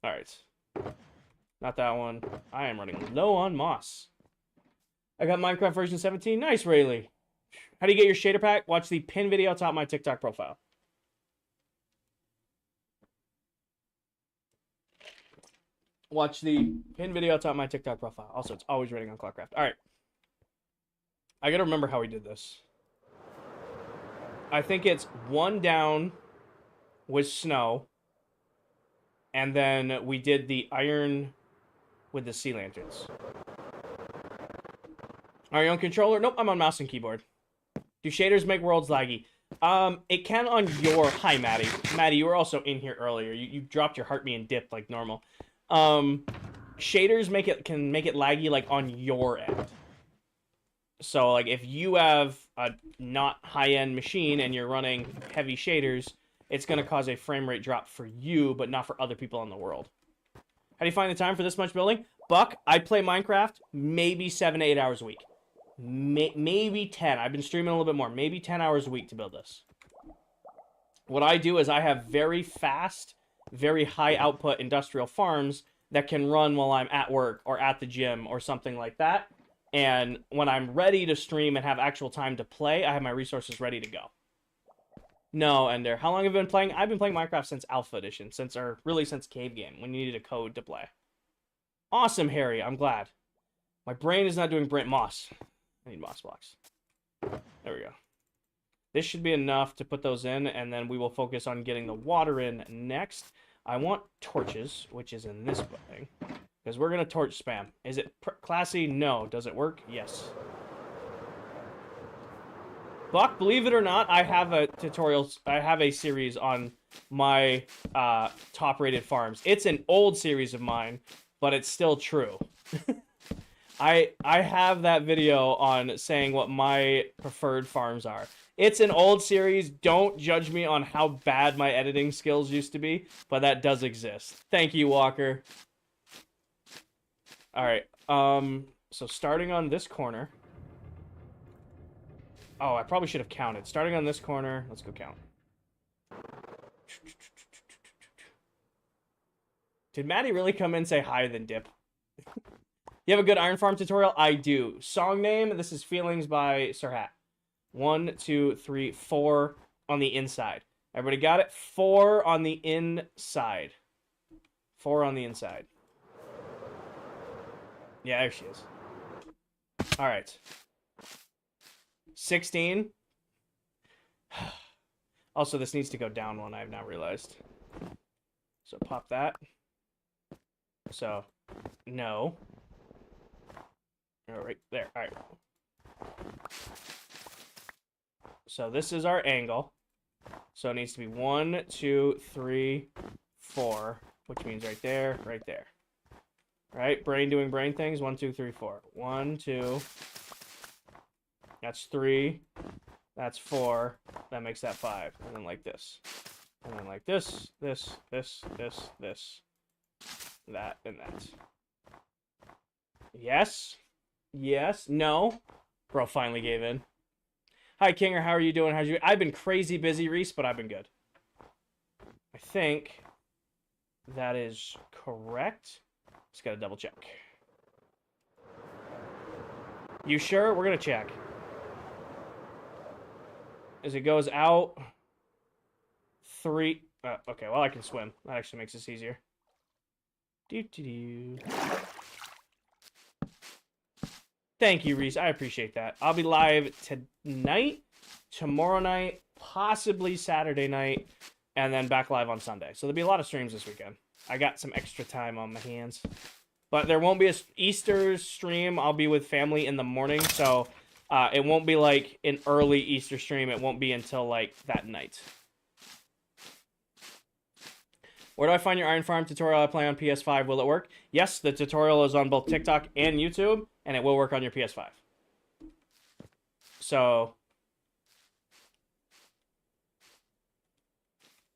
Alright. Not that one. I am running low on moss. I got Minecraft version 17. Nice, Rayleigh. How do you get your shader pack? Watch the pin video atop my TikTok profile. Watch the pin video atop my TikTok profile. Also, it's always running on ClockCraft. All right. I got to remember how we did this. I think it's one down with snow. And then we did the iron with the sea lanterns. Are you on controller? Nope, I'm on mouse and keyboard. Do shaders make worlds laggy? It can on your... Hi, Maddie. Maddie, you were also in here earlier. You dropped your heart me and dipped like normal. Shaders can make it laggy like on your end. So like if you have a not high-end machine and you're running heavy shaders, it's going to cause a frame rate drop for you, but not for other people in the world. How do you find the time for this much building? Buck, I play Minecraft maybe 7 to 8 hours a week. Maybe 10. I've been streaming a little bit more. Maybe 10 hours a week to build this. What I do is I have very fast, very high output industrial farms that can run while I'm at work or at the gym or something like that. And when I'm ready to stream and have actual time to play, I have my resources ready to go. No, Ender. How long have you been playing? I've been playing Minecraft since Alpha Edition, since Cave Game, when you needed a code to play. Awesome, Harry. I'm glad. My brain is not doing Brent Moss. I need moss blocks. There we go. This should be enough to put those in, and then we will focus on getting the water in next. I want torches, which is in this thing, because we're going to torch spam. Is it classy? No. Does it work? Yes. Buck, believe it or not, I have a tutorial, I have a series on my top-rated farms. It's an old series of mine, but it's still true. I have that video on saying what my preferred farms are. It's an old series. Don't judge me on how bad my editing skills used to be, but that does exist. Thank you, Walker. All right. So starting on this corner. Oh, I probably should have counted. Starting on this corner, let's go count. Did Maddie really come in and say hi then dip? You have a good iron farm tutorial? I do. Song name, this is Feelings by Sir Hat. 1, 2, 3, 4 on the inside. Everybody got it? 4 on the inside. 4 on the inside. Yeah, there she is. All right. 16. Also, this needs to go down one, I've now realized. So pop that. So, no. Right there. All right. So this is our angle. So it needs to be 1, 2, 3, 4, which means right there, right there. Right? Brain doing brain things. 1, 2, 3, 4. 1, 2. That's 3. That's 4. That makes that 5. And then like this. And then like this, this, this, this, this. That, and that. Yes. Yes. No. Bro finally gave in. Hi, Kinger. How are you doing? How's you? I've been crazy busy, Reese, but I've been good. I think that is correct. Just gotta double check. You sure? We're gonna check. As it goes out, 3. Okay, well, I can swim. That actually makes this easier. Doo-doo-doo. Thank you, Reese. I appreciate that. I'll be live tonight, tomorrow night, possibly Saturday night, and then back live on Sunday. So there'll be a lot of streams this weekend. I got some extra time on my hands. But there won't be a Easter stream. I'll be with family in the morning, so it won't be like an early Easter stream. It won't be until like that night. Where do I find your Iron Farm tutorial I play on PS5? Will it work? Yes, the tutorial is on both TikTok and YouTube, and it will work on your PS5. So,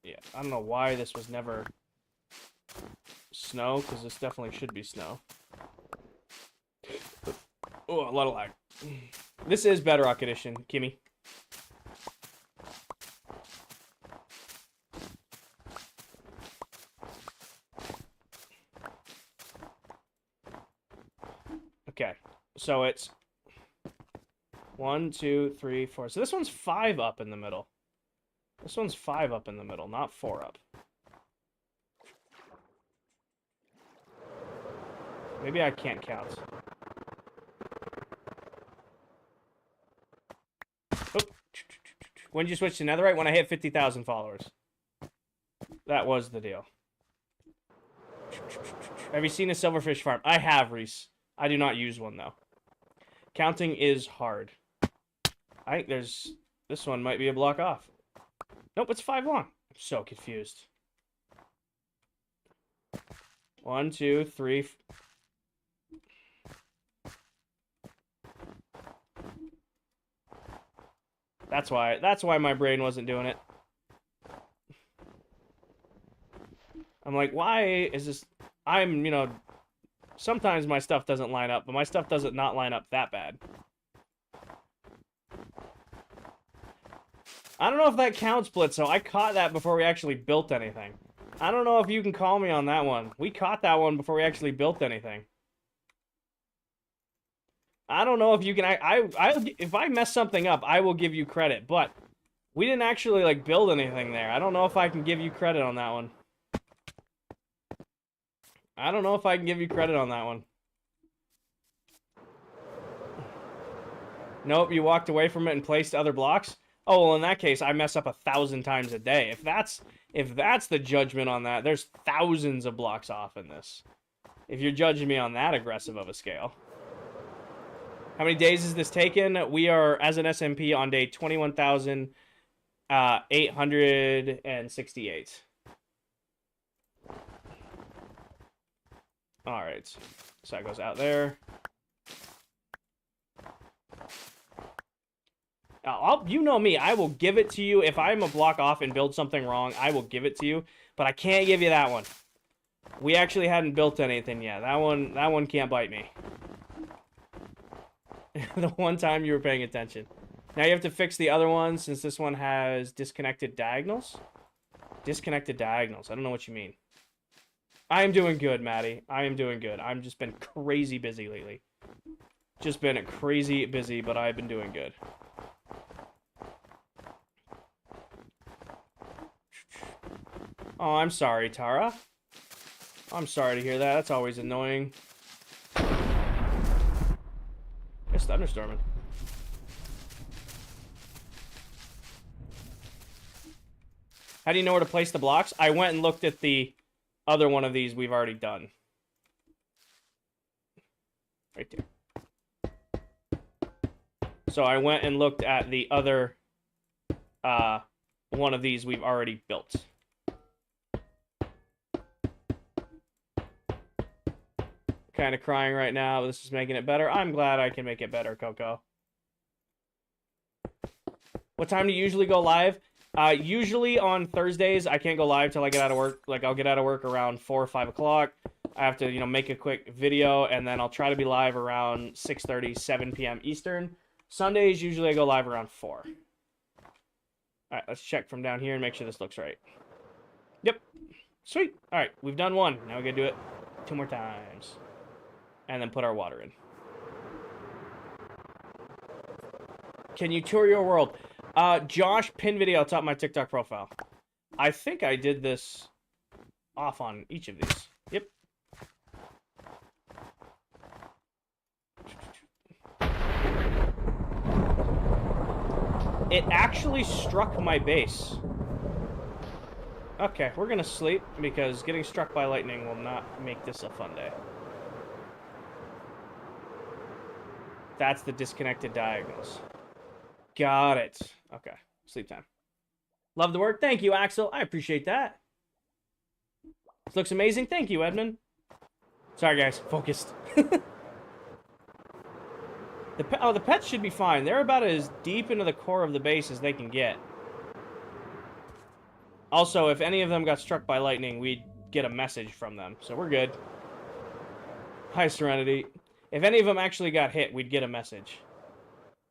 yeah, I don't know why this was never snow, because this definitely should be snow. Oh, a lot of lag. This is Bedrock Edition, Kimmy. Okay, so it's 1, 2, 3, 4. So this one's 5 up in the middle. This one's 5 up in the middle, not 4 up. Maybe I can't count. Oh. When did you switch to Netherite? When I hit 50,000 followers. That was the deal. Have you seen a silverfish farm? I have, Reese. I do not use one, though. Counting is hard. I think there's... This one might be a block off. Nope, it's 5 long. I'm so confused. 1, 2, 3... That's why my brain wasn't doing it. I'm like, why is this... I'm, you know... Sometimes my stuff doesn't line up, but my stuff doesn't not line up that bad. I don't know if that counts, Blitzo. I caught that before we actually built anything. I don't know if you can call me on that one. We caught that one before we actually built anything. I don't know if you can... if I mess something up, I will give you credit, but we didn't actually, like, build anything there. I don't know if I can give you credit on that one. I don't know if I can give you credit on that one. Nope, you walked away from it and placed other blocks. Oh, well, in that case, I mess up 1,000 times a day. If that's the judgment on that, there's thousands of blocks off in this. If you're judging me on that aggressive of a scale. How many days is this taken? We are, as an SMP, on day 21,868. All right. So that goes out there. You know me. I will give it to you. If I'm a block off and build something wrong, I will give it to you. But I can't give you that one. We actually hadn't built anything yet. That one can't bite me. The one time you were paying attention. Now you have to fix the other one since this one has disconnected diagonals. Disconnected diagonals. I don't know what you mean. I am doing good, Maddie. I am doing good. I've just been crazy busy lately. Just been crazy busy, but I've been doing good. Oh, I'm sorry, Tara. I'm sorry to hear that. That's always annoying. It's thunderstorming. How do you know where to place the blocks? I went and looked at the other one of these we've already done. Right there. So I went and looked at the other one of these we've already built. Kind of crying right now. This is making it better. I'm glad I can make it better, Coco. What time do you usually go live? Usually on Thursdays, I can't go live till I get out of work. Like, I'll get out of work around 4 or 5 o'clock. I have to, you know, make a quick video, and then I'll try to be live around 6:30, 7 p.m. Eastern. Sundays, usually I go live around 4. All right, let's check from down here and make sure this looks right. Yep. Sweet. All right, we've done one. Now we gotta do it 2 more times. And then put our water in. Can you tour your world? Josh, pin video atop my TikTok profile. I think I did this off on each of these. Yep. It actually struck my base. Okay, we're gonna sleep because getting struck by lightning will not make this a fun day. That's the disconnected diagonals. Got it. Okay. Sleep time. Love the work. Thank you, Axel. I appreciate that. This looks amazing. Thank you, Edmund. Sorry, guys. Focused. The pets should be fine. They're about as deep into the core of the base as they can get. Also, if any of them got struck by lightning, we'd get a message from them. So we're good. Hi, Serenity. If any of them actually got hit, we'd get a message.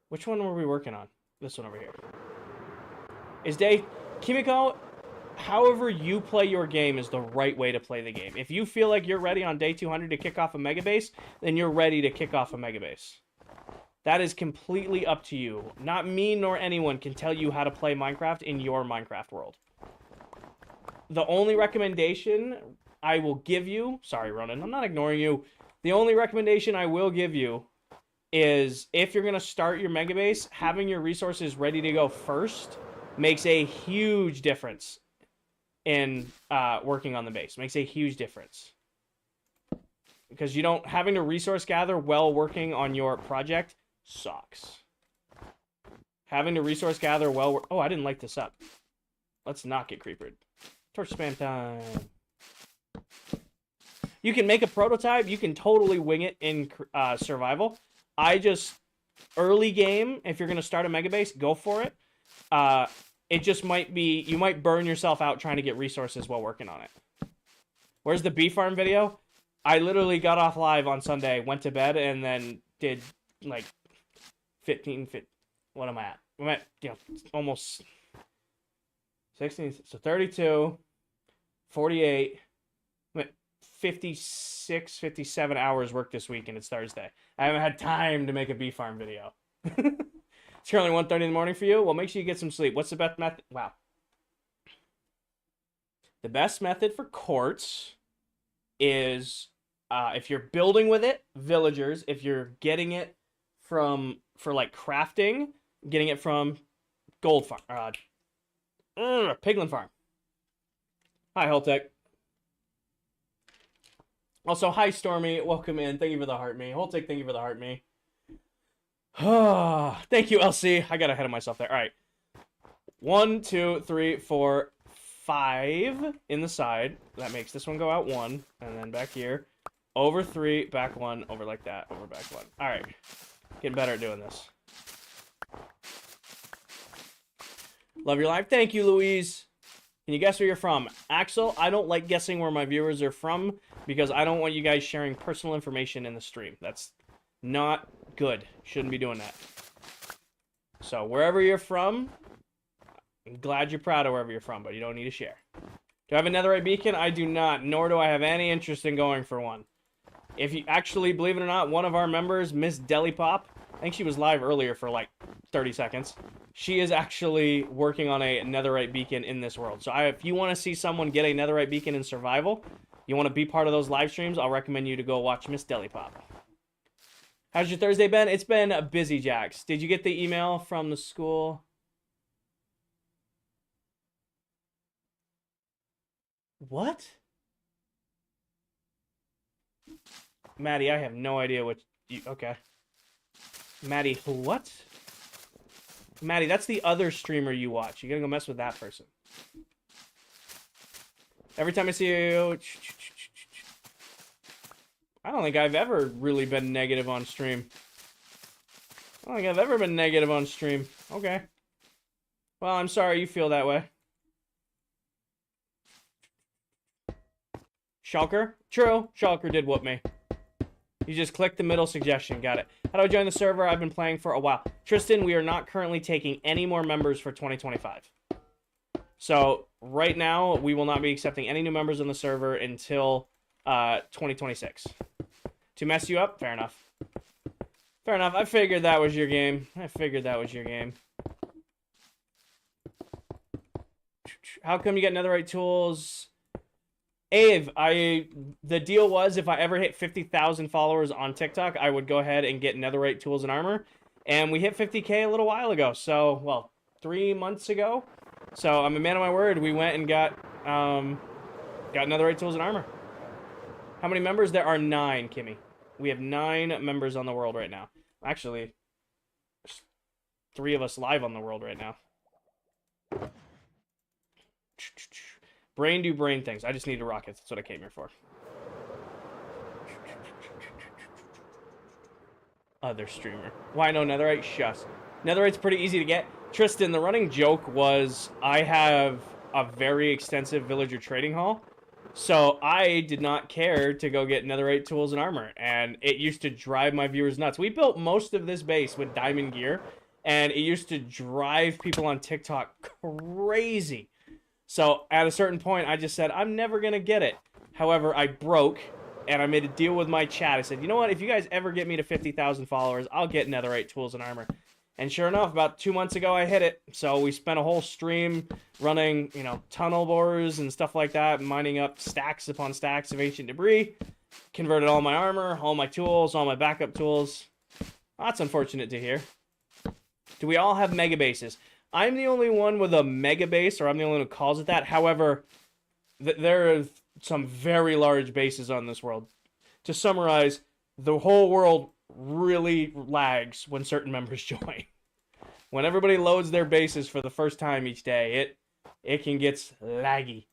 Which one were we working on? This one over here. Is day... Kimiko, however you play your game is the right way to play the game. If you feel like you're ready on day 200 to kick off a mega base, then you're ready to kick off a mega base. That is completely up to you. Not me nor anyone can tell you how to play Minecraft in your Minecraft world. The only recommendation I will give you... Sorry, Ronan, I'm not ignoring you. The only recommendation I will give you is if you're going to start your mega base, having your resources ready to go first makes a huge difference in working on the base. Makes a huge difference. Because you don't... Having to resource gather while working on your project sucks. Having to resource gather while... Oh, I didn't light this up. Let's not get creepered. Torch spam time. You can make a prototype. You can totally wing it in survival. I just... Early game, if you're going to start a mega base, go for it. It just might be... You might burn yourself out trying to get resources while working on it. Where's the bee farm video? I literally got off live on Sunday, went to bed, and then did, like, 15... What am I at? I'm at, you know, almost... 16... So 32... 48... 56, 57 hours work this week, and it's Thursday. I haven't had time to make a bee farm video. It's currently 1:30 in the morning for you. Well, make sure you get some sleep. What's the best method? Wow. The best method for quartz is if you're building with it, villagers. If you're getting it from, for like crafting, getting it from Gold Farm. Piglin Farm. Hi, Holtec. Also, hi, Stormy. Welcome in. Thank you for the heart me. Holtec, thank you for the heart me. Thank you, LC. I got ahead of myself there. All right. 1, 2, 3, 4, 5 in the side. That makes this one go out 1. And then back here. Over 3, back 1, over like that. Over back 1. All right. Getting better at doing this. Love your life. Thank you, Louise. Can you guess where you're from? Axel, I don't like guessing where my viewers are from because I don't want you guys sharing personal information in the stream. That's not good. Shouldn't be doing that. So, wherever you're from, I'm glad you're proud of wherever you're from, but you don't need to share. Do I have a netherite beacon? I do not, nor do I have any interest in going for one. If you actually, believe it or not, one of our members, Miss Delipop, I think she was live earlier for like 30 seconds. She is actually working on a netherite beacon in this world. So if you want to see someone get a netherite beacon in survival, you want to be part of those live streams, I'll recommend you to go watch Miss Delipop. How's your Thursday been? It's been busy, Jax. Did you get the email from the school? What? Maddie, I have no idea what you... Okay. Maddie, what? Maddie, that's the other streamer you watch. You gotta go mess with that person. Every time I see you... I don't think I've ever really been negative on stream. I don't think I've ever been negative on stream. Okay. Well, I'm sorry you feel that way. Shulker? True. Shulker did whoop me. You just click the middle suggestion. Got it. How do I join the server? I've been playing for a while. Tristan, we are not currently taking any more members for 2025. So, right now, we will not be accepting any new members on the server until 2026. To mess you up? Fair enough. Fair enough. I figured that was your game. How come you get netherite tools? Ave, the deal was if I ever hit 50,000 followers on TikTok, I would go ahead and get netherite tools and armor. And we hit 50K a little while ago. So, well, 3 months ago. So, I'm a man of my word. We went and got netherite tools and armor. How many members? There are 9, Kimmy. We have 9 members on the world right now. Actually, there's 3 of us live on the world right now. Brain do brain things. I just need rockets. That's what I came here for. Other streamer. Why no netherite? Shush. Netherite's pretty easy to get. Tristan, the running joke was I have a very extensive villager trading hall. So I did not care to go get netherite tools and armor. And it used to drive my viewers nuts. We built most of this base with diamond gear. And it used to drive people on TikTok crazy. So, at a certain point, I just said, I'm never going to get it. However, I broke, and I made a deal with my chat. I said, you know what? If you guys ever get me to 50,000 followers, I'll get netherite tools and armor. And sure enough, about 2 months ago, I hit it. So, we spent a whole stream running, tunnel borers and stuff like that, mining up stacks upon stacks of ancient debris. Converted all my armor, all my tools, all my backup tools. That's unfortunate to hear. Do we all have mega bases? I'm the only one with a mega base, or I'm the only one who calls it that. However, there are some very large bases on this world. To summarize, the whole world really lags when certain members join. When everybody loads their bases for the first time each day, it can get laggy.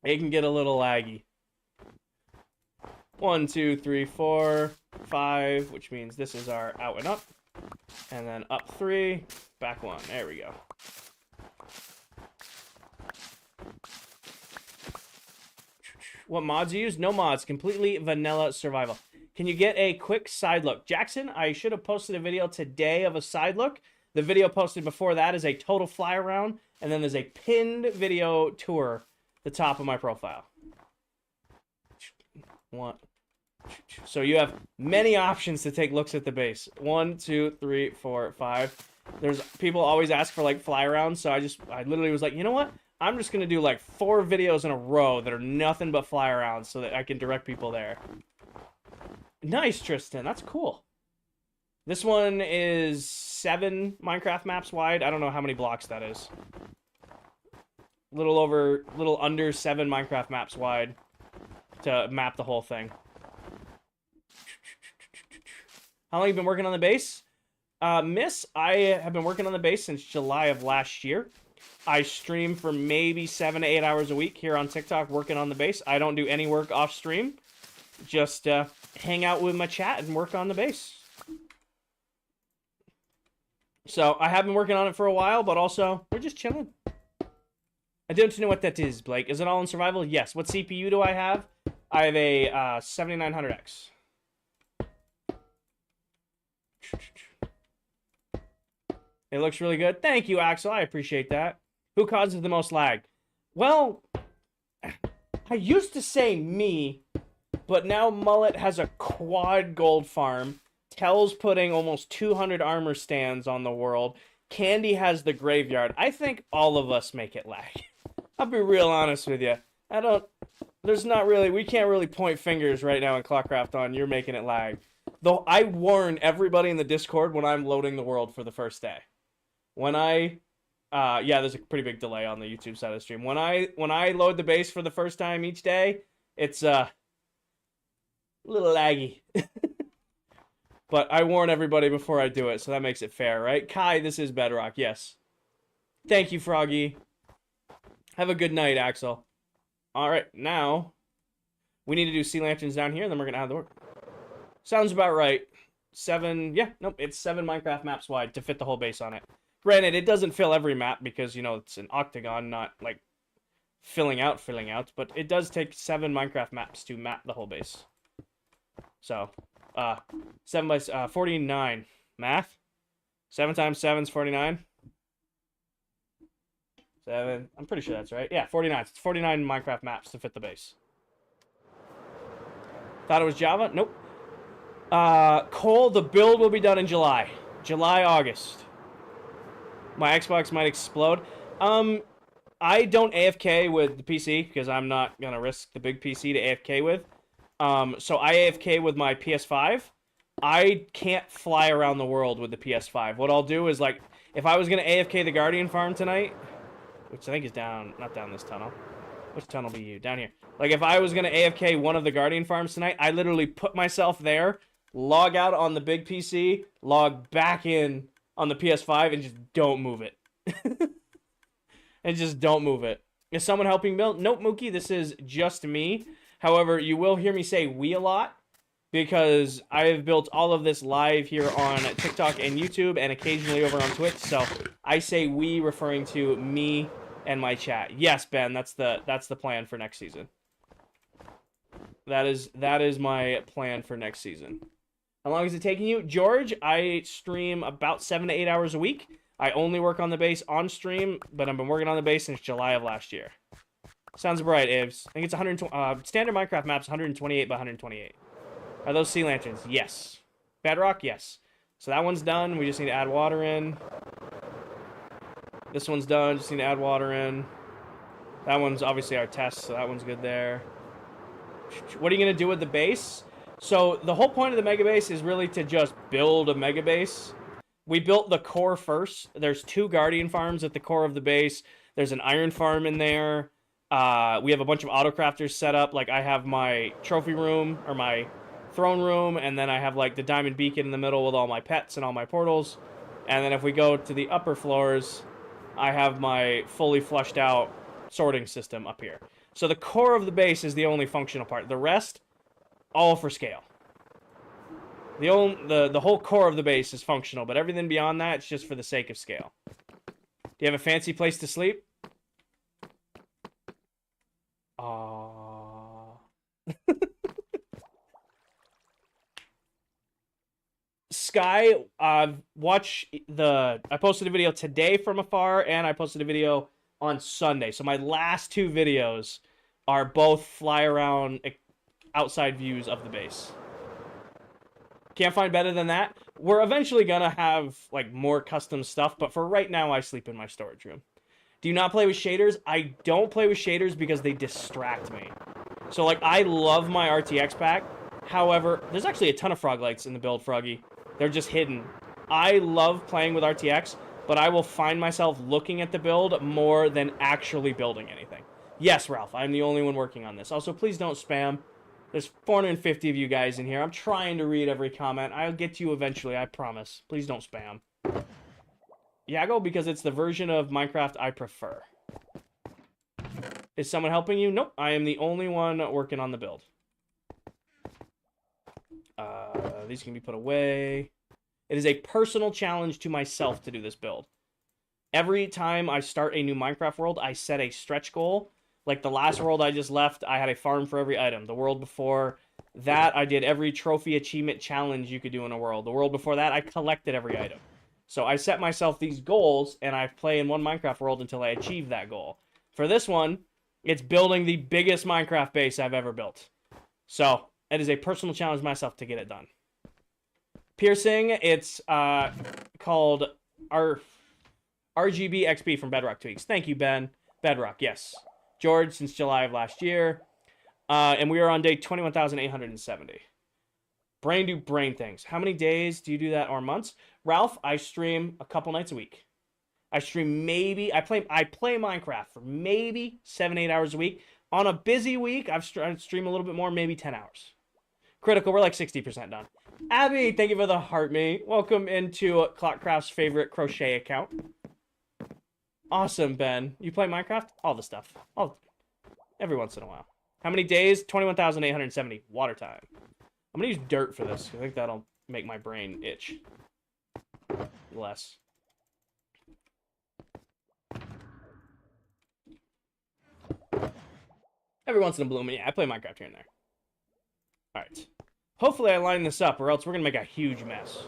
It can get a little laggy. 1, 2, 3, 4, 5, which means this is our out and up. And then up 3, back 1. There we go. What mods do you use? No mods. Completely vanilla survival. Can you get a quick side look? Jackson, I should have posted a video today of a side look. The video posted before that is a total fly around. And then there's a pinned video tour at the top of my profile. So you have many options to take looks at the base. 1, 2, 3, 4, 5. There's people always ask for like fly arounds, so I literally was like, you know what? I'm just gonna do like 4 videos in a row that are nothing but fly arounds so that I can direct people there. Nice, Tristan. That's cool. This one is 7 Minecraft maps wide. I don't know how many blocks that is. Little under 7 Minecraft maps wide to map the whole thing. How long have you been working on the base? Miss, I have been working on the base since July of last year. I stream for maybe 7 to 8 hours a week here on TikTok working on the base. I don't do any work off stream. Just hang out with my chat and work on the base. So I have been working on it for a while, but also we're just chilling. I don't know what that is, Blake. Is it all in survival? Yes. What CPU do I have? I have a 7900X. It looks really good. Thank you, Axel. I appreciate that. Who causes the most lag? Well, I used to say me, but now Mullet has a quad gold farm. Tell's putting almost 200 armor stands on the world. Candy has the graveyard. I think all of us make it lag. I'll be real honest with you. We can't really point fingers right now in ClockCraft on you're making it lag. Though I warn everybody in the Discord when I'm loading the world for the first day. Yeah, there's a pretty big delay on the YouTube side of the stream. When I load the base for the first time each day, it's a little laggy. But I warn everybody before I do it, so that makes it fair, right? Kai, this is Bedrock, yes. Thank you, Froggy. Have a good night, Axel. All right, now we need to do sea lanterns down here, and then we're gonna have the work. Sounds about right. It's 7 Minecraft maps wide to fit the whole base on it. Granted, it doesn't fill every map because, you know, it's an octagon, not, like, filling out, but it does take 7 Minecraft maps to map the whole base. So, 7 by 49. Math? 7 times 7 is 49? 7. I'm pretty sure that's right. Yeah, 49. It's 49 Minecraft maps to fit the base. Thought it was Java? Nope. Cole, the build will be done in July. July, August. My Xbox might explode. I don't AFK with the PC because I'm not going to risk the big PC to AFK with. So I AFK with my PS5. I can't fly around the world with the PS5. What I'll do is, like, if I was going to AFK the Guardian farm tonight, which I think is down, not down this tunnel. Which tunnel be you? Down here. Like, if I was going to AFK one of the Guardian farms tonight, I literally put myself there, log out on the big PC, log back in on the PS5, and just don't move it. And just don't move it. Is someone helping build? Nope, Mookie, this is just me. However, you will hear me say we a lot, because I have built all of this live here on TikTok and YouTube, and occasionally over on Twitch, so I say we referring to me and my chat. Yes, Ben, that's the plan for next season. That is my plan for next season. How long is it taking you? George, I stream about 7 to 8 hours a week. I only work on the base on stream, but I've been working on the base since July of last year. Sounds bright, Ibs. I think it's 120. Standard Minecraft maps 128 by 128. Are those sea lanterns? Yes. Bedrock? Yes. So that one's done. We just need to add water in. This one's done. Just need to add water in. That one's obviously our test, so that one's good there. What are you going to do with the base? So the whole point of the mega base is really to just build a mega base. We built the core first. There's 2 Guardian farms at the core of the base. There's an iron farm in there. We have a bunch of autocrafters set up. Like, I have my trophy room, or my throne room, and then I have, like, the diamond beacon in the middle with all my pets and all my portals. And then if we go to the upper floors, I have my fully fleshed out sorting system up here. So the core of the base is the only functional part. The rest, all for scale. The whole core of the base is functional, but everything beyond that, it's just for the sake of scale. Do you have a fancy place to sleep? Aww. Sky, I posted a video today from afar, and I posted a video on Sunday. So my last 2 videos are both fly around outside views of the base. Can't find better than that. We're eventually gonna have, like, more custom stuff, but for right now, I sleep in my storage room. Do you not play with shaders? I don't play with shaders because they distract me. So, like, I love my RTX pack. However, there's actually a ton of frog lights in the build, Froggy. They're just hidden. I love playing with RTX, but I will find myself looking at the build more than actually building anything. Yes, Ralph, I'm the only one working on this. Also, please don't spam. There's 450 of you guys in here. I'm trying to read every comment. I'll get to you eventually, I promise. Please don't spam. Yago, because it's the version of Minecraft I prefer. Is someone helping you? Nope, I am the only one working on the build. These can be put away. It is a personal challenge to myself to do this build. Every time I start a new Minecraft world, I set a stretch goal. Like the last world I just left, I had a farm for every item. The world before that, I did every trophy achievement challenge you could do in a world. The world before that, I collected every item. So I set myself these goals, and I play in one Minecraft world until I achieve that goal. For this one, it's building the biggest Minecraft base I've ever built. So it is a personal challenge to myself to get it done. Piercing, it's called RGB XP from Bedrock Tweaks. Thank you, Ben. Bedrock, yes. George, since July of last year. And we are on day 21,870. Brain do brain things. How many days do you do that or months? Ralph, I stream a couple nights a week. I stream maybe, I play Minecraft for maybe 7-8 hours a week. On a busy week, I stream a little bit more, maybe 10 hours. Critical, we're like 60% done. Abby, thank you for the heart me. Welcome into ClockCraft's favorite crochet account. Awesome, Ben. You play Minecraft? All the stuff. Every once in a while. How many days? 21,870. Water time. I'm going to use dirt for this. I think that'll make my brain itch. Less. Every once in a blue moon. Yeah, I play Minecraft here and there. Alright. Hopefully I line this up, or else we're going to make a huge mess.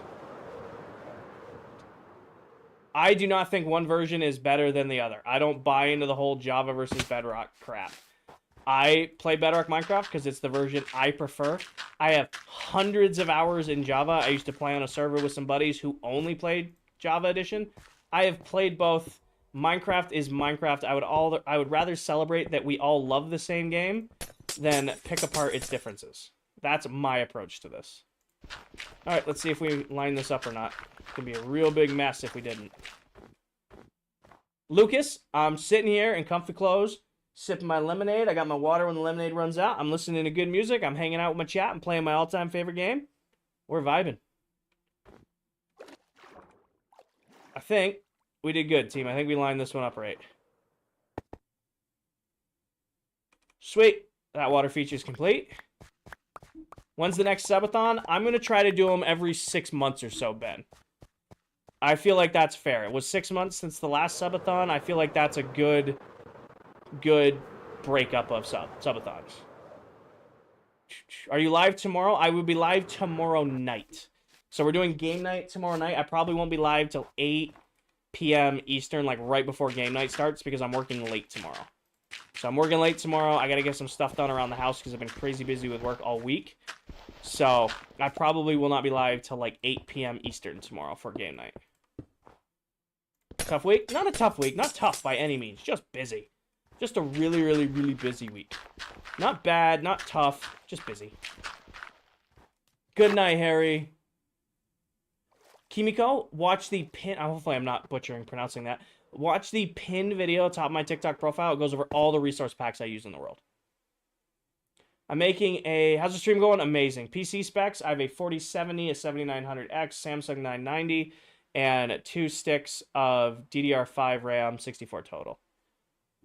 I do not think one version is better than the other. I don't buy into the whole Java versus Bedrock crap. I play Bedrock Minecraft because it's the version I prefer. I have hundreds of hours in Java. I used to play on a server with some buddies who only played Java Edition. I have played both. Minecraft is Minecraft. I would rather celebrate that we all love the same game than pick apart its differences. That's my approach to this. All right, let's see if we line this up or not. It's going to be a real big mess if we didn't. Lucas, I'm sitting here in comfy clothes, sipping my lemonade. I got my water when the lemonade runs out. I'm listening to good music. I'm hanging out with my chat. I'm playing my all-time favorite game. We're vibing. I think we did good, team. I think we lined this one up right. Sweet. That water feature is complete. When's the next subathon? I'm going to try to do them every 6 months or so, Ben. I feel like that's fair. It was 6 months since the last subathon. I feel like that's a good breakup of subathons. Are you live tomorrow? I will be live tomorrow night. So we're doing game night tomorrow night. I probably won't be live till 8 p.m. Eastern, like right before game night starts, because I'm working late tomorrow. So I'm working late tomorrow. I got to get some stuff done around the house because I've been crazy busy with work all week. So I probably will not be live till like 8 p.m. Eastern tomorrow for game night. Tough week? Not a tough week. Not tough by any means. Just busy. Just a really, really, really busy week. Not bad. Not tough. Just busy. Good night, Harry. Kimiko, watch the pin. Hopefully I'm not pronouncing that. Watch the pinned video top of my TikTok profile. It goes over all the resource packs I use in the world. I'm making a... How's the stream going? Amazing. PC specs, I have a 4070, a 7900X, Samsung 990, and 2 sticks of DDR5 RAM, 64 total.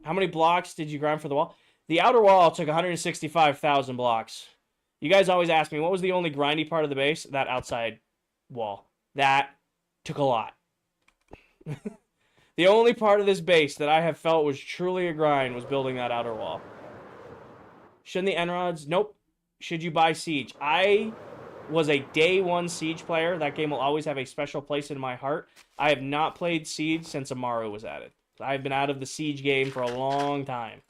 How many blocks did you grind for the wall? The outer wall took 165,000 blocks. You guys always ask me, what was the only grindy part of the base? That outside wall. That took a lot. The only part of this base that I have felt was truly a grind was building that outer wall. Shouldn't the end rods? Nope. Should you buy Siege? I was a day one Siege player. That game will always have a special place in my heart. I have not played Siege since Amaru was added. I've been out of the Siege game for a long time.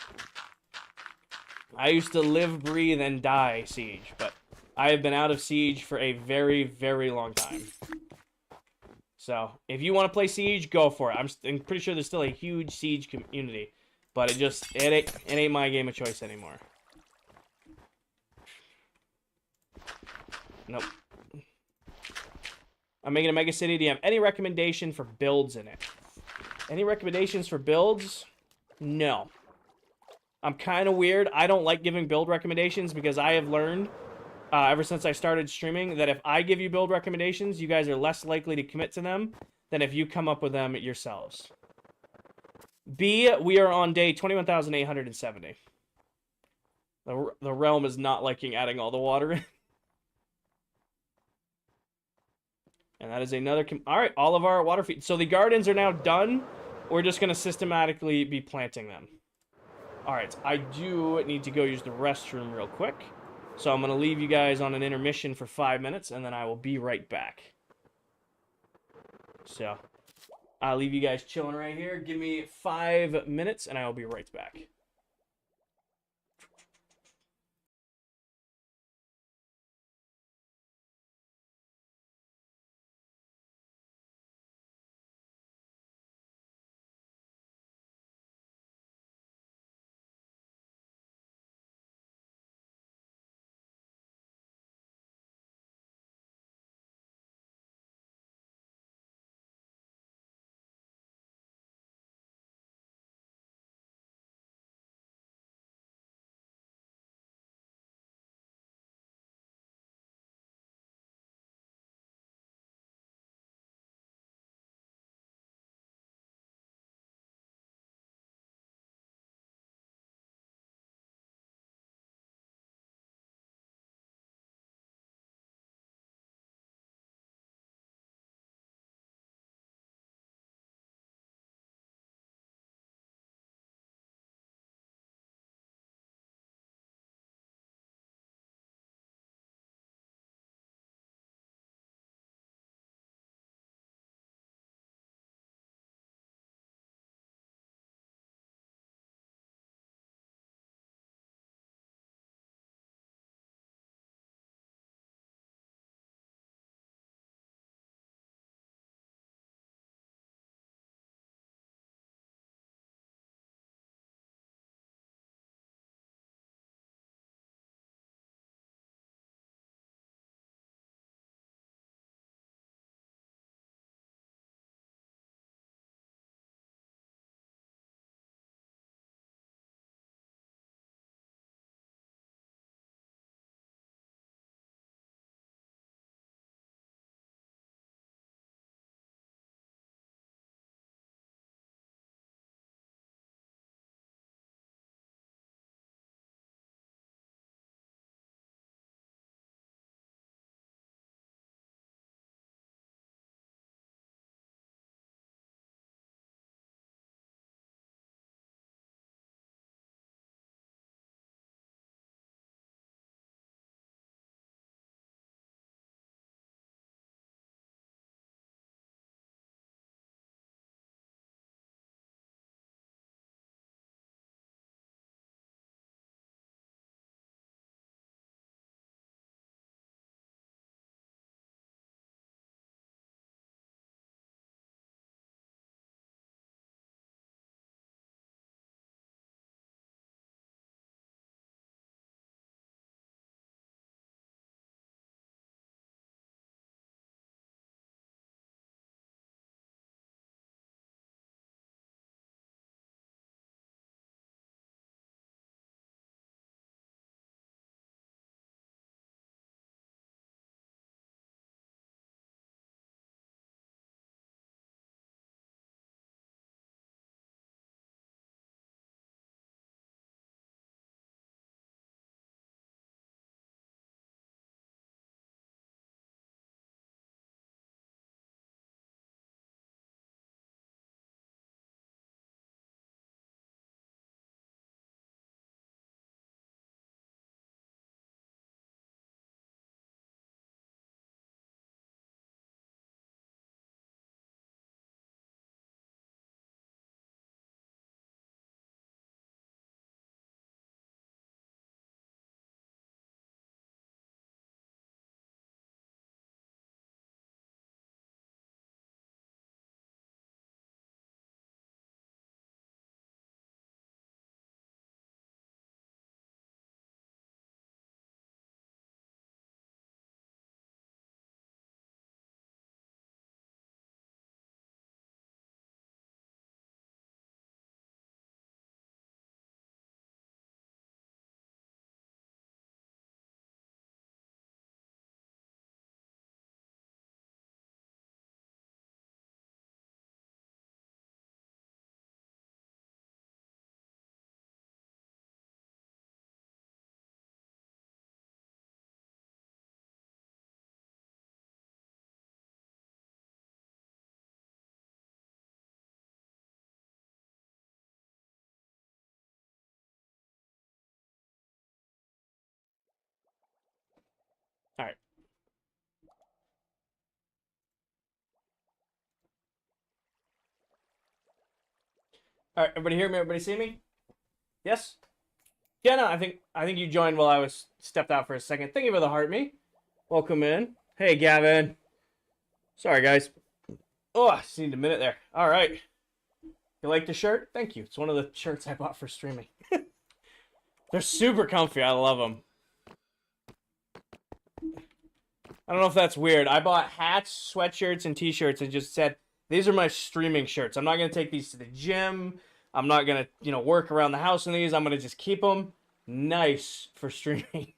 I used to live, breathe, and die Siege, but I have been out of Siege for a very, very long time. So, if you want to play Siege, go for it. I'm pretty sure there's still a huge Siege community, but it ain't my game of choice anymore. Nope. I'm making a mega city. Do you have any recommendation for builds in it? Any recommendations for builds? No. I'm kind of weird. I don't like giving build recommendations because I have learned ever since I started streaming that if I give you build recommendations, you guys are less likely to commit to them than if you come up with them yourselves. B, we are on day 21,870. The realm is not liking adding all the water in. And that is another... All right, all of our water feet. So the gardens are now done. We're just going to systematically be planting them. All right, I do need to go use the restroom real quick. So I'm going to leave you guys on an intermission for 5 minutes, and then I will be right back. So I'll leave you guys chilling right here. Give me 5 minutes, and I will be right back. All right. All right, everybody hear me? Everybody see me? Yes? Yeah, no, I think you joined while I was stepped out for a second. Thank you for the heart me. Welcome in. Hey, Gavin. Sorry, guys. Oh, I just need a minute there. All right. You like the shirt? Thank you. It's one of the shirts I bought for streaming. They're super comfy. I love them. I don't know if that's weird. I bought hats, sweatshirts, and t-shirts and just said, these are my streaming shirts. I'm not going to take these to the gym. I'm not going to, work around the house in these. I'm going to just keep them nice for streaming.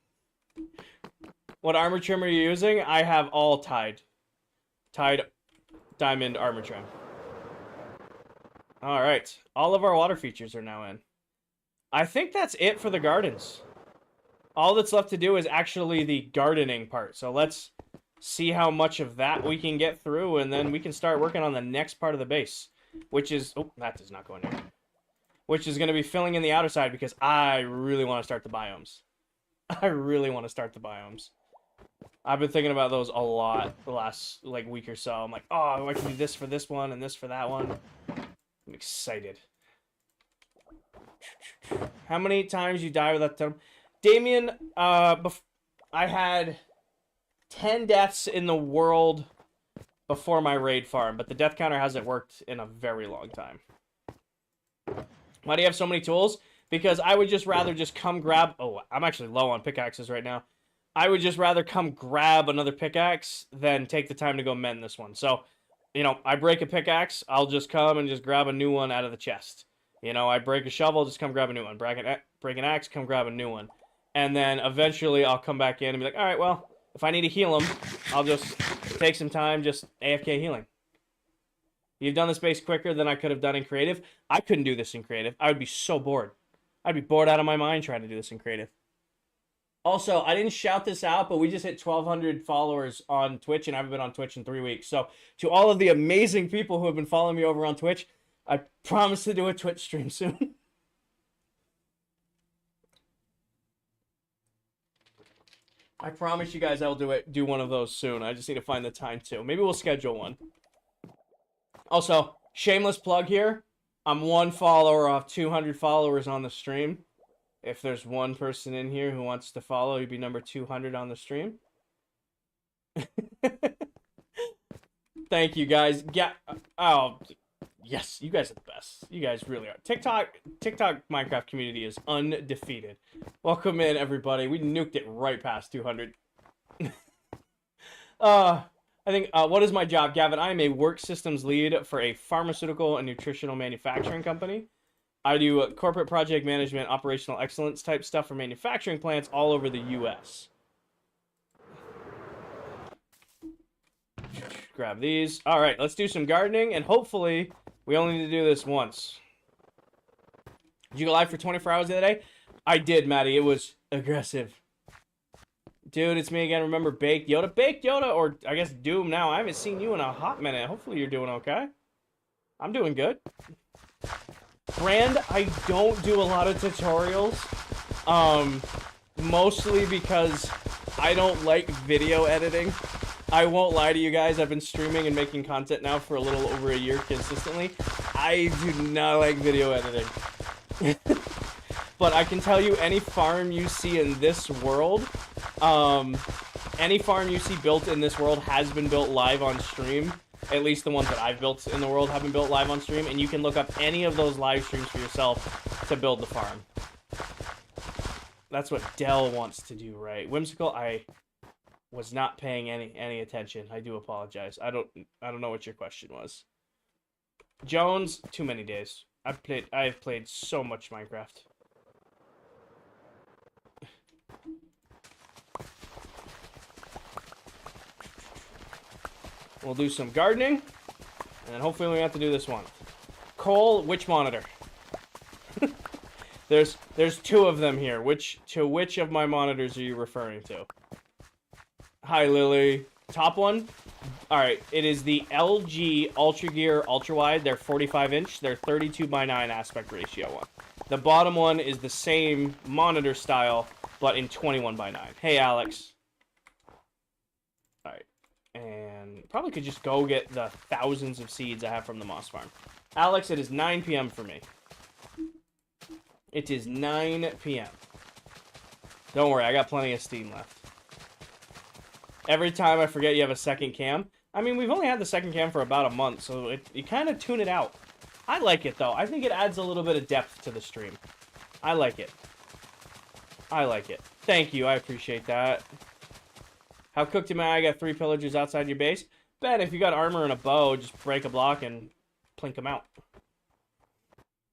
What armor trim are you using? I have all Tide diamond armor trim. All right. All of our water features are now in. I think that's it for the gardens. All that's left to do is actually the gardening part. So let's see how much of that we can get through, and then we can start working on the next part of the base, which is... Oh, that does not go in there. Which is going to be filling in the outer side, because I really want to start the biomes. I really want to start the biomes. I've been thinking about those a lot the last week or so. I'm like, oh, I can do this for this one and this for that one. I'm excited. How many times you die with that term? Damien, I had 10 deaths in the world before my raid farm, but the death counter hasn't worked in a very long time. Why do you have so many tools? Because I would just rather just come grab... Oh, I'm actually low on pickaxes right now. I would just rather come grab another pickaxe than take the time to go mend this one. So, I break a pickaxe, I'll just come and just grab a new one out of the chest. I break a shovel, just come grab a new one. Break an axe, come grab a new one. And then eventually I'll come back in and be like, all right, well, if I need to heal them, I'll just take some time, just AFK healing. You've done this base quicker than I could have done in creative. I couldn't do this in creative. I would be so bored. I'd be bored out of my mind trying to do this in creative. Also, I didn't shout this out, but we just hit 1,200 followers on Twitch, and I haven't been on Twitch in 3 weeks. So, to all of the amazing people who have been following me over on Twitch, I promise to do a Twitch stream soon. I promise you guys I'll do one of those soon. I just need to find the time to. Maybe we'll schedule one. Also, shameless plug here. I'm 1 follower off 200 followers on the stream. If there's one person in here who wants to follow, you'd be number 200 on the stream. Thank you, guys. Yeah. Oh, yes. You guys are the best. You guys really are. TikTok Minecraft community is undefeated. Welcome in, everybody. We nuked it right past 200. I think, what is my job, Gavin? I am a work systems lead for a pharmaceutical and nutritional manufacturing company. I do corporate project management, operational excellence type stuff for manufacturing plants all over the U.S. Grab these. All right, let's do some gardening, and hopefully we only need to do this once. Did you go live for 24 hours the other day? I did, Maddie. It was aggressive. Dude, it's me again. Remember Baked Yoda? Baked Yoda, or I guess Doom now. I haven't seen you in a hot minute. Hopefully you're doing okay. I'm doing good. Brand, I don't do a lot of tutorials, mostly because I don't like video editing. I won't lie to you guys, I've been streaming and making content now for a little over a year consistently. I do not like video editing. But I can tell you, any farm you see in this world, any farm you see built in this world has been built live on stream. At least the ones that I've built in the world have been built live on stream, and you can look up any of those live streams for yourself to build the farm. That's what Dell wants to do, right? Whimsical, I was not paying any attention. I do apologize. I don't know what your question was. Jones, too many days. I've played so much Minecraft. We'll do some gardening, and then hopefully we have to do this one. Cole, which monitor? There's 2 of them here. Which of my monitors are you referring to? Hi, Lily. Top one? Alright, it is the LG Ultra Gear Ultra Wide. They're 45-inch. They're 32:9 aspect ratio one. The bottom one is the same monitor style, but in 21:9. Hey, Alex. probably could just go get the thousands of seeds I have from the moss farm. Alex, it is 9 p.m. for me. It is 9 p.m. Don't worry, I got plenty of steam left. Every time I forget you have a second cam. I mean, we've only had the second cam for about a month, so you kind of tune it out. I like it, though. I think it adds a little bit of depth to the stream. I like it. I like it. Thank you, I appreciate that. How cooked am I? I got 3 pillagers outside your base. Ben, if you got armor and a bow, just break a block and plink them out.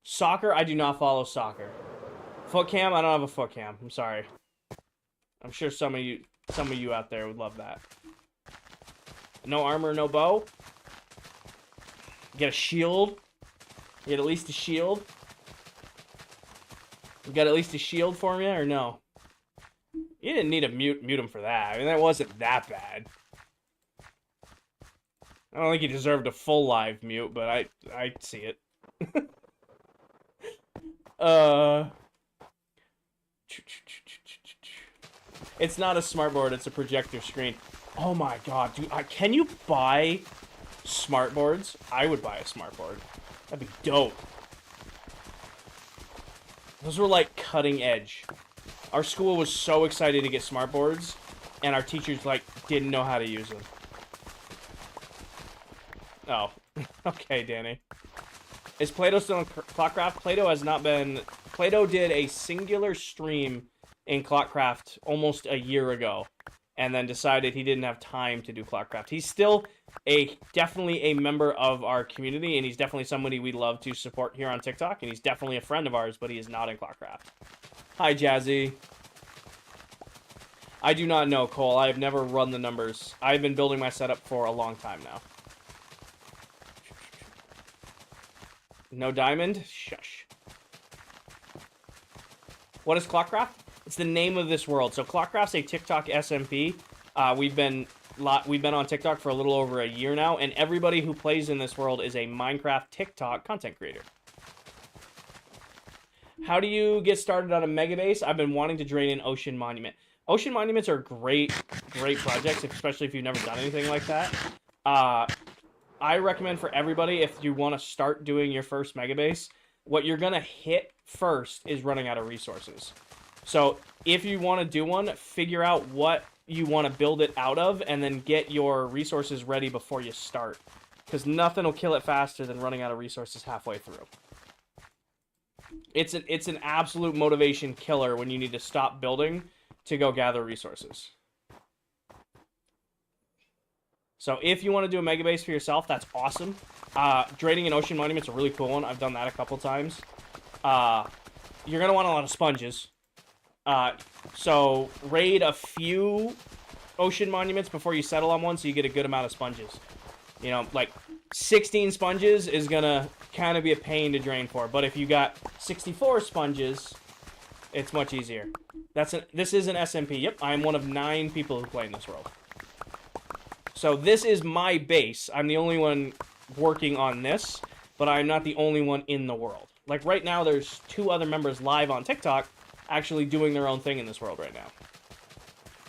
Soccer? I do not follow soccer. Foot cam? I don't have a foot cam. I'm sorry. I'm sure some of you out there would love that. No armor, no bow. Get a shield. Get at least a shield. You got at least a shield for me, or no? You didn't need to mute him for that. I mean, that wasn't that bad. I don't think he deserved a full live mute, but I see it. It's not a smartboard, it's a projector screen. Oh my god, dude, can you buy smartboards? I would buy a smartboard. That'd be dope. Those were like cutting edge. Our school was so excited to get smartboards, and our teachers like didn't know how to use them. Oh, okay, Danny. Is Plato still in ClockCraft? Plato has not been... Plato did a singular stream in ClockCraft almost a year ago, and then decided he didn't have time to do ClockCraft. He's still definitely a member of our community, and he's definitely somebody we love to support here on TikTok, and he's definitely a friend of ours, but he is not in ClockCraft. Hi, Jazzy. I do not know, Cole. I have never run the numbers. I've been building my setup for a long time now. No diamond? Shush. What is ClockCraft? It's the name of this world. So ClockCraft's a TikTok SMP. We've been on TikTok for a little over a year now, and everybody who plays in this world is a Minecraft TikTok content creator. How do you get started on a mega base? I've been wanting to drain an ocean monument. Ocean monuments are great projects, especially if you've never done anything like that. I recommend for everybody, if you want to start doing your first mega base, what you're going to hit first is running out of resources. So if you want to do one, figure out what you want to build it out of, and then get your resources ready before you start. Because nothing will kill it faster than running out of resources halfway through. It's an absolute motivation killer when you need to stop building to go gather resources. So if you want to do a mega base for yourself, that's awesome. Draining an ocean monument's a really cool one. I've done that a couple times. You're going to want a lot of sponges. So raid a few ocean monuments before you settle on one so you get a good amount of sponges. You know, like 16 sponges is going to kind of be a pain to drain for. But if you got 64 sponges, it's much easier. This is an SMP. Yep, I'm one of 9 people who play in this world. So this is my base. I'm the only one working on this, but I'm not the only one in the world. Like right now, there's 2 other members live on TikTok actually doing their own thing in this world right now.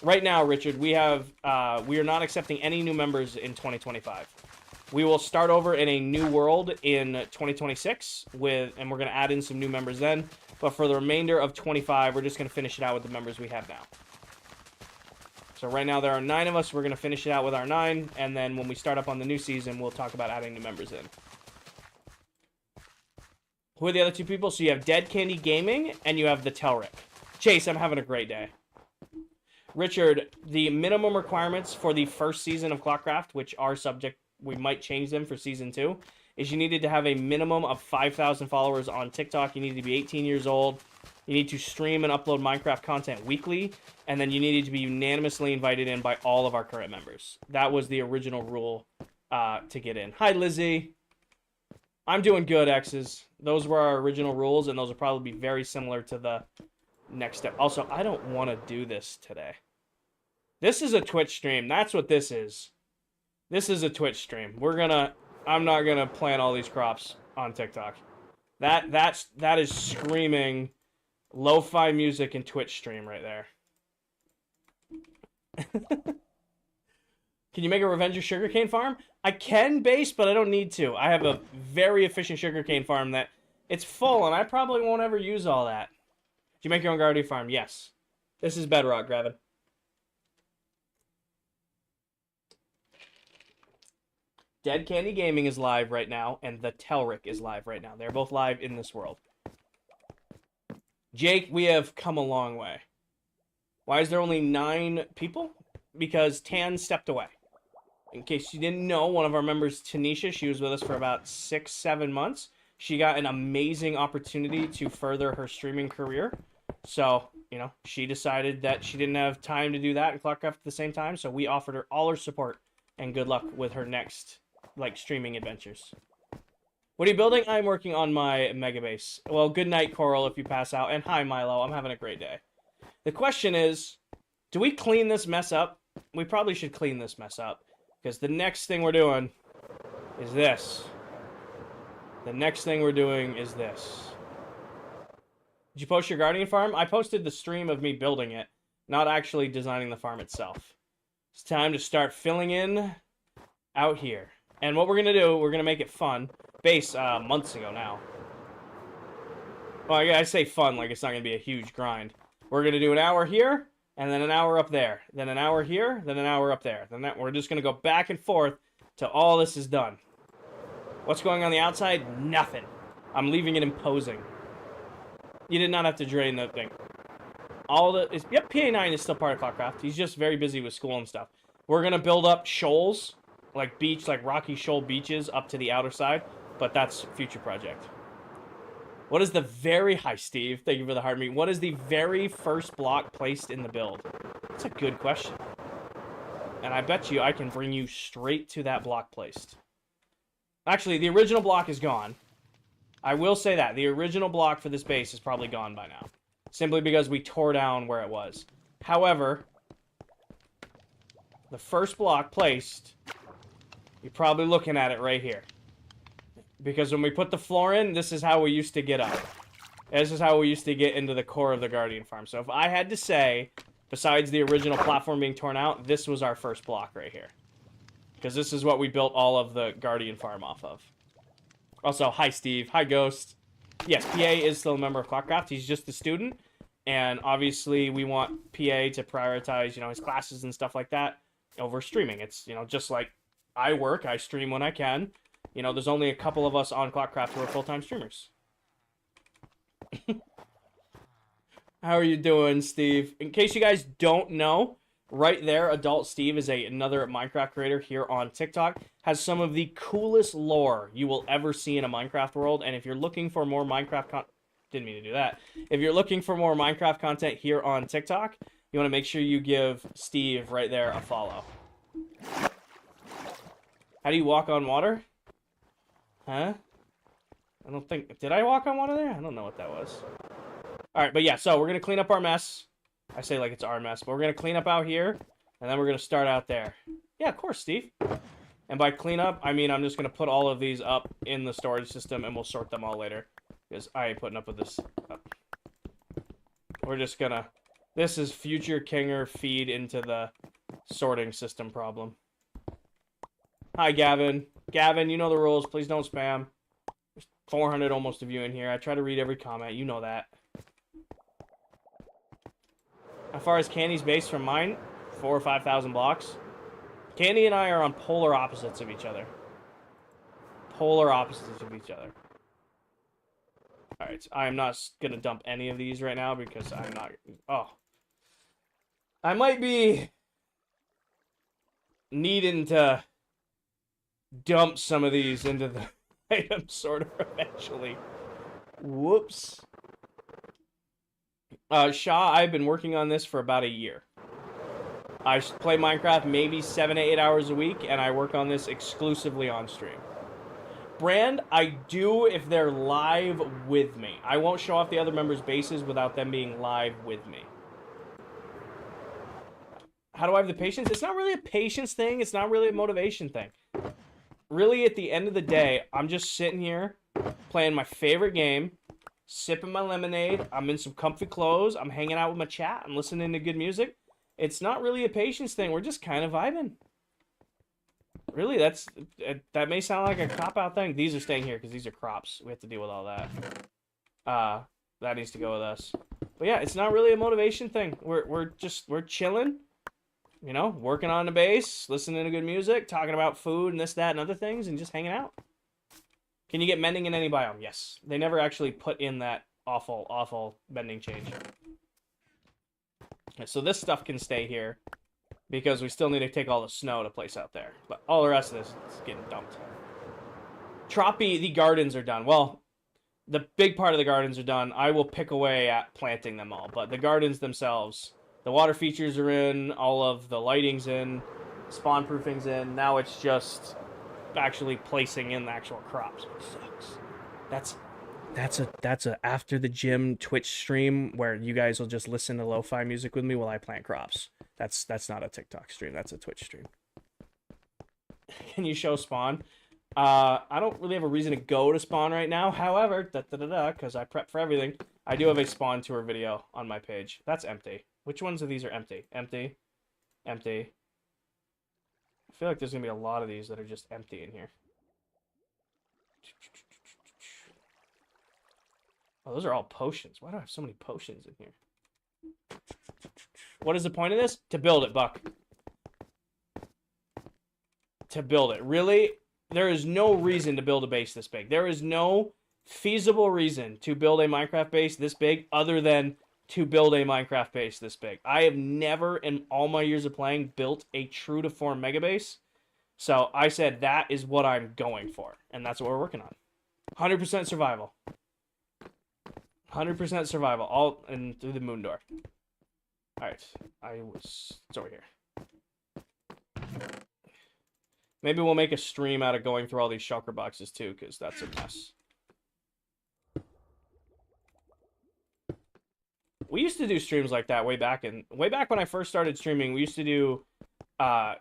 Right now, Richard, we are not accepting any new members in 2025. We will start over in a new world in 2026 and we're going to add in some new members then. But for the remainder of 25, we're just going to finish it out with the members we have now. So right now there are 9 of us. We're going to finish it out with our 9. And then when we start up on the new season, we'll talk about adding new members in. Who are the other 2 people? So you have Dead Candy Gaming and you have the Telric. Chase, I'm having a great day. Richard, the minimum requirements for the first season of ClockCraft, which are subject, we might change them for season 2, is you needed to have a minimum of 5,000 followers on TikTok. You need to be 18 years old. You need to stream and upload Minecraft content weekly, and then you needed to be unanimously invited in by all of our current members. That was the original rule to get in. Hi, Lizzie. I'm doing good, X's. Those were our original rules, and those will probably be very similar to the next step. Also, I don't want to do this today. This is a Twitch stream. That's what this is. This is a Twitch stream. I'm not gonna plant all these crops on TikTok. That is screaming lo-fi music and Twitch stream right there. Can Can you make a Revenger sugarcane farm? I can, base, but I don't need to. I have a very efficient sugarcane farm that it's full, and I probably won't ever use all that. Do you make your own Guardian farm? Yes. This is Bedrock, Gravin. Dead Candy Gaming is live right now, and the Telric is live right now. They're both live in this world. Jake, we have come a long way. Why is there only 9 people? Because Tan stepped away. In case you didn't know, one of our members, Tanisha, she was with us for about 6-7 months. She got an amazing opportunity to further her streaming career. So, you know, she decided that she didn't have time to do that and ClockCraft at the same time. So we offered her all our support and good luck with her next, like, streaming adventures. What are you building? I'm working on my mega base. Well, good night, Coral, if you pass out. And hi, Milo. I'm having a great day. The question is, do we clean this mess up? We probably should clean this mess up. Because the next thing we're doing is this. The next thing we're doing is this. Did you post your Guardian farm? I posted the stream of me building it, not actually designing the farm itself. It's time to start filling in out here. And what we're going to do, we're going to make it fun. Base, months ago now. Well, I say fun like it's not going to be a huge grind. We're going to do an hour here, and then an hour up there. Then an hour here, then an hour up there. Then we're just going to go back and forth till all this is done. What's going on the outside? Nothing. I'm leaving it imposing. You did not have to drain the thing. Yep, PA9 is still part of ClockCraft. He's just very busy with school and stuff. We're going to build up shoals, like rocky shoal beaches up to the outer side, but that's future project. What is the very... Hi, Steve. Thank you for the hard meat. What is the very first block placed in the build? That's a good question. And I bet you I can bring you straight to that block placed. Actually, the original block is gone. I will say that. The original block for this base is probably gone by now. Simply because we tore down where it was. However, the first block placed, you're probably looking at it right here. Because when we put the floor in, this is how we used to get up. This is how we used to get into the core of the Guardian farm. So if I had to say, besides the original platform being torn out, this was our first block right here. Because this is what we built all of the Guardian farm off of. Also, hi Steve. Hi Ghost. Yes, PA is still a member of ClockCraft. He's just a student. And obviously we want PA to prioritize, you know, his classes and stuff like that over streaming. It's, you know, just like I work, I stream when I can. You know, there's only a couple of us on ClockCraft who are full-time streamers. How are you doing, Steve? In case you guys don't know, right there, Adult Steve is another Minecraft creator here on TikTok. Has some of the coolest lore you will ever see in a Minecraft world. And if you're looking for more Minecraft didn't mean to do that. If you're looking for more Minecraft content here on TikTok, you want to make sure you give Steve right there a follow. How do you walk on water? Huh? I don't think... Did I walk on water there? I don't know what that was. Alright, but yeah, so we're going to clean up our mess. I say like it's our mess, but we're going to clean up out here, and then we're going to start out there. Yeah, of course, Steve. And by clean up, I mean I'm just going to put all of these up in the storage system, and we'll sort them all later. Because I ain't putting up with this. We're just going to... This is future Kinger feed into the sorting system problem. Hi, Gavin. Gavin, you know the rules. Please don't spam. There's 400 almost of you in here. I try to read every comment. You know that. How far is Candy's base from mine? 4,000 or 5,000 blocks. Candy and I are on polar opposites of each other. Polar opposites of each other. Alright, I'm not going to dump any of these right now because I'm not... Oh. I might be needing to dump some of these into the item sorter eventually. Whoops. Shaw, I've been working on this for about a year. I play Minecraft maybe 7 to 8 hours a week, and I work on this exclusively on stream. Brand, I do if they're live with me. I won't show off the other members' bases without them being live with me. How do I have the patience? It's not really a patience thing. It's not really a motivation thing. Really, at the end of the day, I'm just sitting here playing my favorite game, sipping my lemonade. I'm in some comfy clothes. I'm hanging out with my chat. I'm listening to good music. It's not really a patience thing. We're just kind of vibing. Really, that may sound like a cop-out thing. These are staying here because these are crops. We have to deal with all that. That needs to go with us. But yeah, it's not really a motivation thing. We're chilling, you know, working on the base, listening to good music, talking about food and this, that, and other things, and just hanging out. Can you get mending in any biome? Yes. They never actually put in that awful, awful mending change. So this stuff can stay here because we still need to take all the snow to place out there. But all the rest of this is getting dumped. Troppy, the gardens are done. Well, the big part of the gardens are done. I will pick away at planting them all. But the gardens themselves, the water features are in, all of the lighting's in, spawn proofing's in. Now it's just actually placing in the actual crops, which sucks. That's a after the gym Twitch stream where you guys will just listen to lo-fi music with me while I plant crops. That's not a TikTok stream. That's a Twitch stream. Can you show spawn? I don't really have a reason to go to spawn right now. However, because I prep for everything, I do have a spawn tour video on my page. That's empty. Which ones of these are empty? Empty. Empty. I feel like there's going to be a lot of these that are just empty in here. Oh, those are all potions. Why do I have so many potions in here? What is the point of this? To build it, Buck. To build it. Really? There is no reason to build a base this big. There is no feasible reason to build a Minecraft base this big other than to build a Minecraft base this big. I have never, in all my years of playing, built a true to form mega base. So I said that is what I'm going for. And that's what we're working on. 100% survival. 100% survival. All and through the moon door. Alright. It's over here. Maybe we'll make a stream out of going through all these shulker boxes too, because that's a mess. We used to do streams like that way back when I first started streaming. We used to do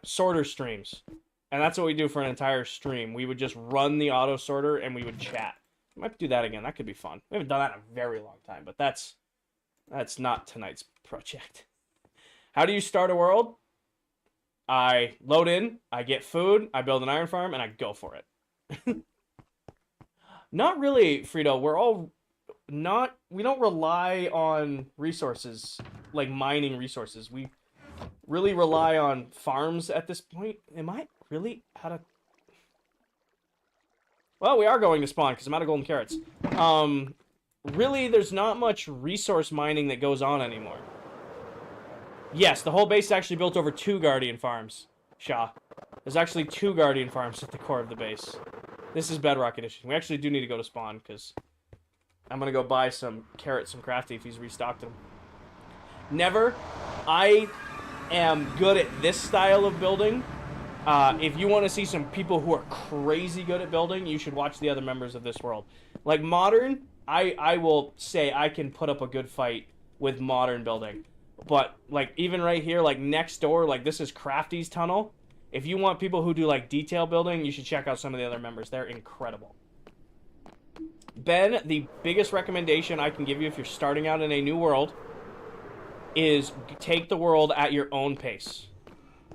sorter streams, and that's what we do for an entire stream. We would just run the auto sorter and we would chat. We might do that again. That could be fun. We haven't done that in a very long time, but that's not tonight's project. How do you start a world? I load in, I get food, I build an iron farm, and I go for it. Not really, Frito. We don't rely on resources, like mining resources. We really rely on farms at this point. Am I really out of... Well, we are going to spawn because I'm out of golden carrots. Really, there's not much resource mining that goes on anymore. Yes, the whole base is actually built over 2 guardian farms, Shaw. There's actually 2 guardian farms at the core of the base. This is Bedrock Edition. We actually do need to go to spawn, because I'm going to go buy some carrots from Crafty if he's restocked them. Never. I am good at this style of building. If you want to see some people who are crazy good at building, you should watch the other members of this world. Like modern, I will say I can put up a good fight with modern building. But, like, even right here, like, next door, like, this is Crafty's tunnel. If you want people who do, like, detail building, you should check out some of the other members. They're incredible. Ben, the biggest recommendation I can give you if you're starting out in a new world is take the world at your own pace.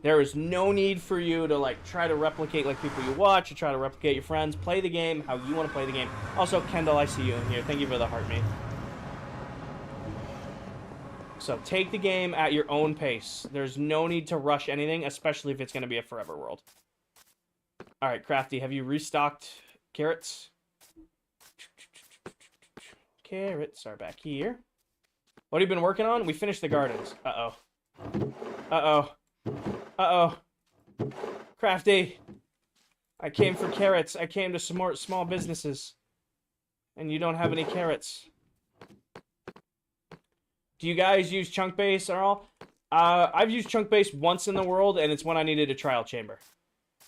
There is no need for you to, like, try to replicate, like, people you watch or try to replicate your friends. Play the game how you want to play the game. Also, Kendall, I see you in here. Thank you for the heart, mate. So take the game at your own pace. There's no need to rush anything, especially if it's going to be a forever world. All right, Crafty, have you restocked carrots? Carrots are back here. What have you been working on? We finished the gardens. Uh-oh. Uh-oh. Uh-oh. Crafty. I came for carrots. I came to support small businesses. And you don't have any carrots. Do you guys use chunk base at all? I've used chunk base once in the world, and it's when I needed a trial chamber.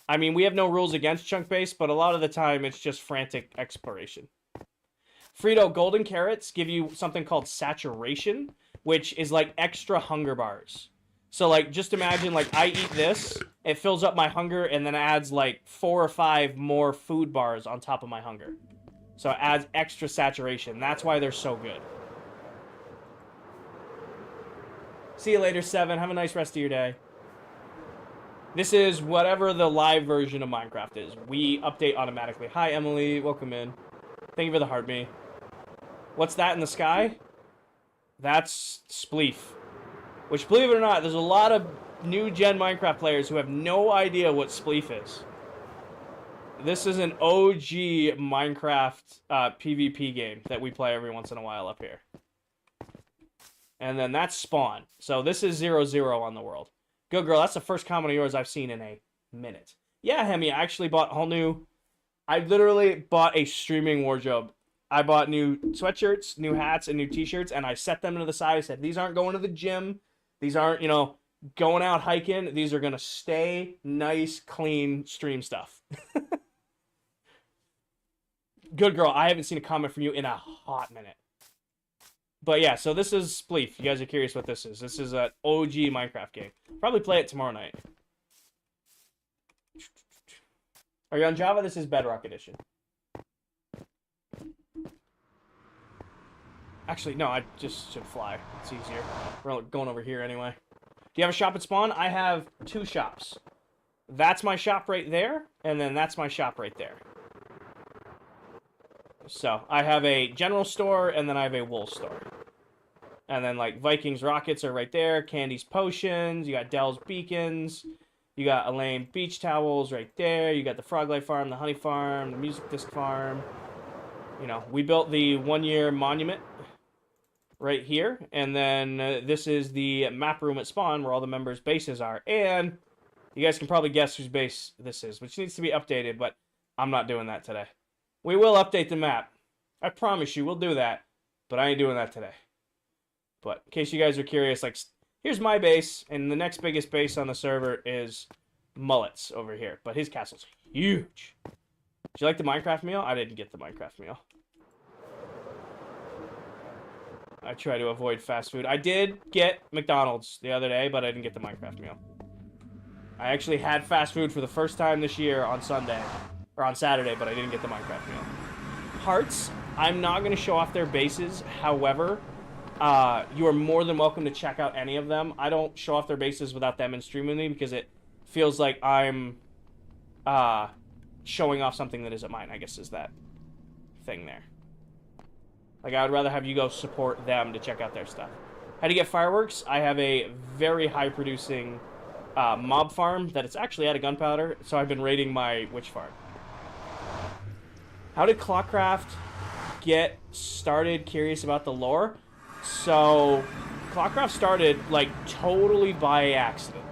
I mean, we have no rules against chunk base, but a lot of the time it's just frantic exploration. Frito, golden carrots give you something called saturation, which is like extra hunger bars. So, like, just imagine, like, I eat this, it fills up my hunger, and then adds, like, 4 or 5 more food bars on top of my hunger. So it adds extra saturation. That's why they're so good. See you later, 7. Have a nice rest of your day. This is whatever the live version of Minecraft is. We update automatically. Hi, Emily. Welcome in. Thank you for the heart me. What's that in the sky? That's Spleef. Which, believe it or not, there's a lot of new-gen Minecraft players who have no idea what Spleef is. This is an OG Minecraft PvP game that we play every once in a while up here. And then that's Spawn. So this is 0-0 on the world. Good girl, that's the first comment of yours I've seen in a minute. Yeah, Hemi, I actually bought a whole new... I literally bought a streaming wardrobe. I bought new sweatshirts, new hats, and new t-shirts, and I set them to the side. I said, these aren't going to the gym. These aren't, you know, going out hiking. These are going to stay nice, clean stream stuff. Good girl, I haven't seen a comment from you in a hot minute. But yeah, so this is Spleef. You guys are curious what this is. This is an OG Minecraft game. Probably play it tomorrow night. Are you on Java? This is Bedrock Edition. Actually, no, I just should fly. It's easier. We're going over here anyway. Do you have a shop at Spawn? I have 2 shops. That's my shop right there, and then that's my shop right there. So, I have a general store, and then I have a wool store. And then, like, Vikings Rockets are right there. Candy's Potions. You got Dell's Beacons. You got Elaine Beach Towels right there. You got the Froglight Farm, the Honey Farm, the Music Disc Farm. You know, we built the 1-year monument right here. And then this is the map room at Spawn where all the members' bases are. And you guys can probably guess whose base this is, which needs to be updated, but I'm not doing that today. We will update the map. I promise you, we'll do that. But I ain't doing that today. But in case you guys are curious, like, here's my base, and the next biggest base on the server is Mullets over here. But his castle's huge. Did you like the Minecraft meal? I didn't get the Minecraft meal. I try to avoid fast food. I did get McDonald's the other day, but I didn't get the Minecraft meal. I actually had fast food for the first time this year on Sunday. Or on Saturday, but I didn't get the Minecraft meal. Hearts, I'm not going to show off their bases. However, you are more than welcome to check out any of them. I don't show off their bases without them in stream with me because it feels like I'm showing off something that isn't mine, I guess is that thing there. Like, I would rather have you go support them to check out their stuff. How to get fireworks? I have a very high-producing mob farm that it's actually out of gunpowder, so I've been raiding my witch farm. How did ClockCraft get started? Curious about the lore. So, ClockCraft started, like, totally by accident.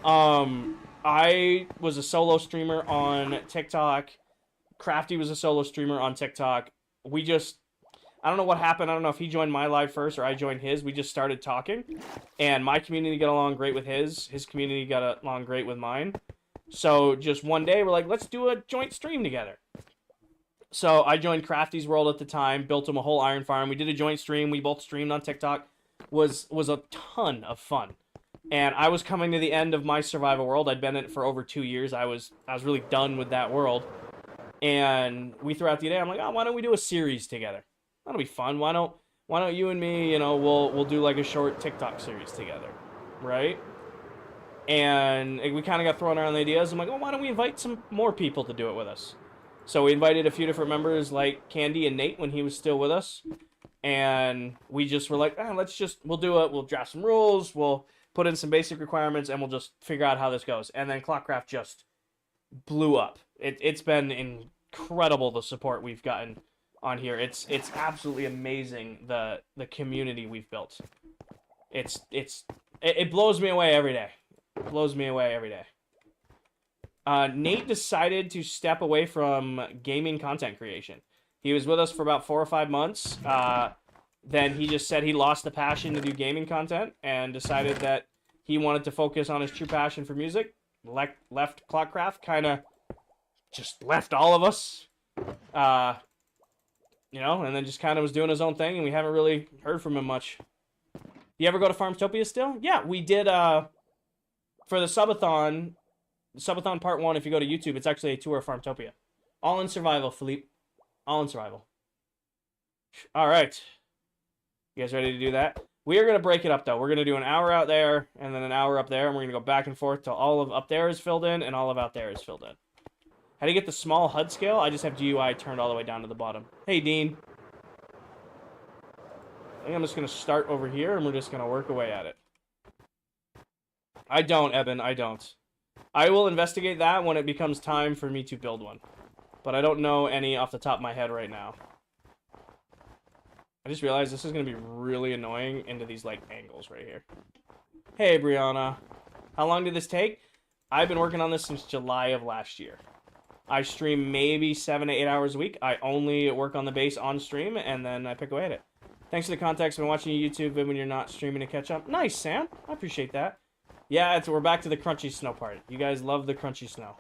I was a solo streamer on TikTok. Crafty was a solo streamer on TikTok. We just... I don't know what happened. I don't know if he joined my live first or I joined his. We just started talking. And my community got along great with his. His community got along great with mine. So, just one day, we're like, let's do a joint stream together. So I joined Crafty's World at the time, built him a whole iron farm. We did a joint stream. We both streamed on TikTok. Was a ton of fun. And I was coming to the end of my survival world. I'd been in it for over 2 years. I was really done with that world. And we threw out the idea. I'm like, oh, why don't we do a series together? That'll be fun. Why don't you and me, you know, we'll do like a short TikTok series together, right? And we kind of got thrown around the ideas. I'm like, oh, why don't we invite some more people to do it with us? So we invited a few different members like Candy and Nate when he was still with us. And we just were like, we'll draft some rules, we'll put in some basic requirements, and we'll just figure out how this goes. And then ClockCraft just blew up. It's been incredible, the support we've gotten on here. It's absolutely amazing, the community we've built. It blows me away every day. It blows me away every day. Nate decided to step away from gaming content creation. He was with us for about 4 or 5 months. Then he just said he lost the passion to do gaming content and decided that he wanted to focus on his true passion for music. Left ClockCraft, kind of just left all of us. You know, and then just kind of was doing his own thing, and we haven't really heard from him much. You ever go to Farmtopia still? Yeah, we did, for the subathon... Subathon Part 1, if you go to YouTube, it's actually a tour of Farmtopia. All in survival, Philippe. All in survival. Alright. You guys ready to do that? We are going to break it up, though. We're going to do an hour out there and then an hour up there, and we're going to go back and forth till all of up there is filled in and all of out there is filled in. How do you get the small HUD scale? I just have GUI turned all the way down to the bottom. Hey, Dean. I think I'm just going to start over here, and we're just going to work away at it. I don't, Eben. I don't. I will investigate that when it becomes time for me to build one. But I don't know any off the top of my head right now. I just realized this is going to be really annoying into these, like, angles right here. Hey, Brianna. How long did this take? I've been working on this since July of last year. I stream maybe 7 to 8 hours a week. I only work on the base on stream, and then I pick away at it. Thanks for the context. I've been watching a YouTube vid when you're not streaming to catch up. Nice, Sam. I appreciate that. Yeah, we're back to the crunchy snow part. You guys love the crunchy snow.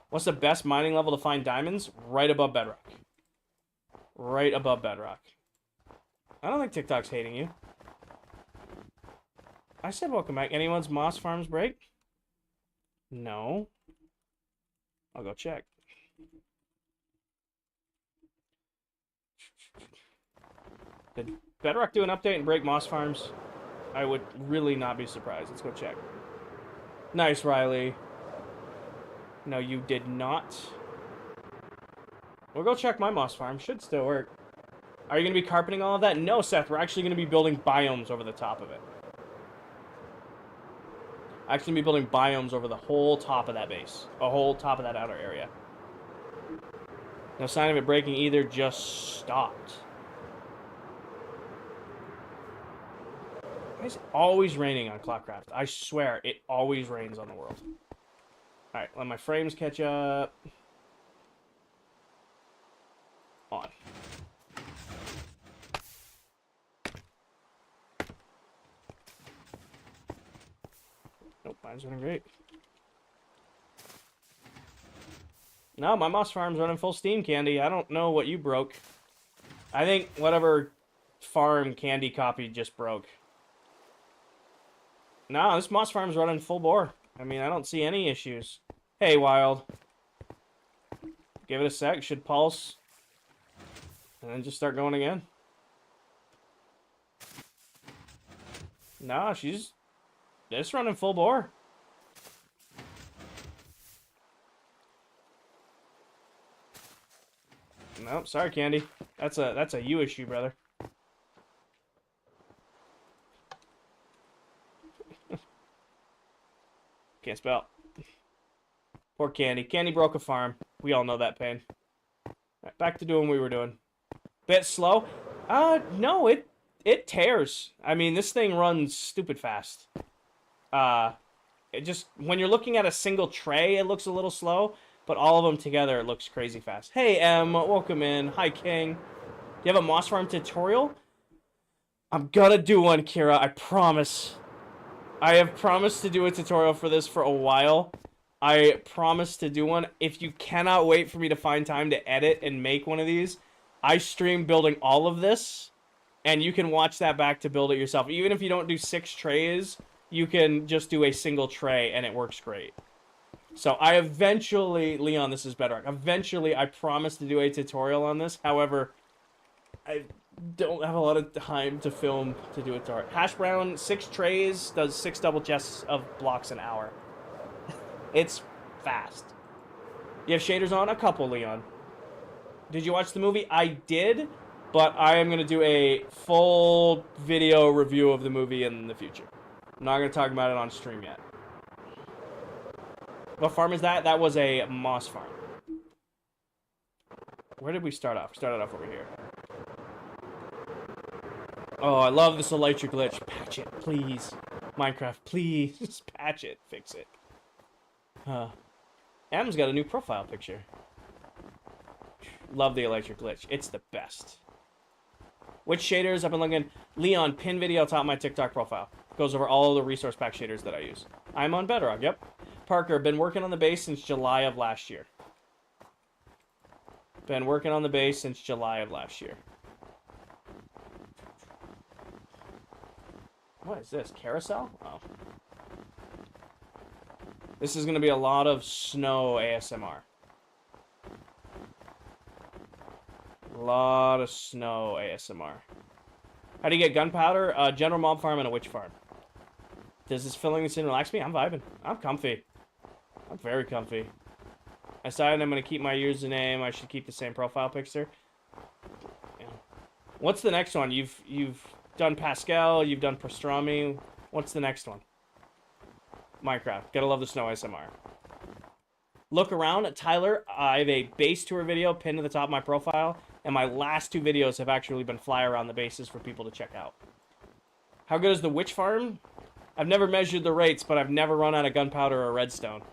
What's the best mining level to find diamonds? Right above bedrock. Right above bedrock. I don't think TikTok's hating you. I said welcome back. Anyone's Moss Farms break? No. I'll go check. Did Bedrock do an update and break Moss Farms? I would really not be surprised. Let's go check. Nice, Riley. No, you did not. We'll go check my Moss Farm. Should still work. Are you going to be carpeting all of that? No, Seth. We're actually going to be building biomes over the top of it. Actually be building biomes over the whole top of that base. The whole top of that outer area. No sign of it breaking either. Just stopped. It's always raining on ClockCraft. I swear, it always rains on the world. Alright, let my frames catch up. On. Nope, mine's running great. No, my Moss Farm's running full steam, Candy. I don't know what you broke. I think whatever farm Candy copied just broke. No, this Moss Farm's running full bore. I mean, I don't see any issues. Hey, Wild. Give it a sec. Should pulse. And then just start going again. No, she's just running full bore. Nope, sorry, Candy. That's a you issue, brother. Can't spell. Poor Candy. Candy broke a farm. We all know that pain. Right, back to doing what we were doing. Bit slow? No, it tears. I mean, this thing runs stupid fast. It just, when you're looking at a single tray, it looks a little slow, but all of them together, it looks crazy fast. Hey, Em, welcome in. Hi, King. Do you have a Moss Farm tutorial? I'm gonna do one, Kira, I promise. I have promised to do a tutorial for this for a while. I promise to do one. If you cannot wait for me to find time to edit and make one of these, I stream building all of this, and you can watch that back to build it yourself. Even if you don't do 6 trays, you can just do a single tray, and it works great. So I eventually, Leon, this is Bedrock. Eventually, I promise to do a tutorial on this. However, I don't have a lot of time to film to do it. Hash brown, 6 trays, does 6 double chests of blocks an hour. It's fast. You have shaders on? A couple, Leon. Did you watch the movie? I did, but I am going to do a full video review of the movie in the future. I'm not going to talk about it on stream yet. What farm is that? That was a Moss Farm. Where did we start off? We started off over here. Oh, I love this elytra glitch. Patch it, please. Minecraft, please. Just patch it. Fix it. Adam's got a new profile picture. Love the elytra glitch. It's the best. Which shaders I've been looking? Leon, pin video top of my TikTok profile. Goes over all the resource pack shaders that I use. I'm on Bedrock, yep. Parker, been working on the base since July of last year. Been working on the base since July of last year. What is this? Carousel? Oh. This is going to be a lot of snow ASMR. A lot of snow ASMR. How do you get gunpowder? General mob farm and a witch farm. Does this filling this in relax me? I'm vibing. I'm comfy. I'm very comfy. I decided I'm going to keep my username. I should keep the same profile picture. Yeah. What's the next one? You've done Pascal. You've done Pastrami. What's the next one? Minecraft. Gotta love the snow ASMR. Look around. Tyler, I have a base tour video pinned to the top of my profile. And my last 2 videos have actually been fly around the bases for people to check out. How good is the witch farm? I've never measured the rates, but I've never run out of gunpowder or redstone.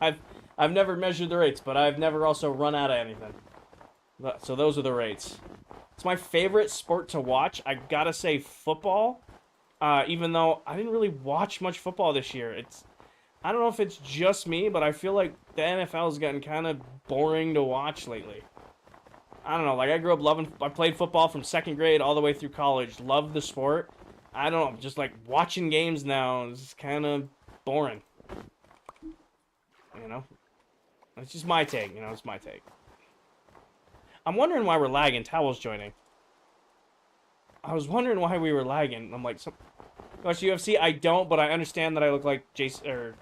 I've never measured the rates, but I've never also run out of anything. So those are the rates. It's my favorite sport to watch. I gotta say football. Even though I didn't really watch much football this year. I don't know if it's just me, but I feel like the NFL has gotten kind of boring to watch lately. I don't know, like I grew up loving, I played football from 2nd grade all the way through college. Loved the sport. I don't know, just like watching games now is kind of boring. You know? It's just my take, you know, it's my take. I'm wondering why we're lagging. Towel's joining. I was wondering why we were lagging. I'm like, gosh, UFC, I don't, but I understand that I look like Jason, or,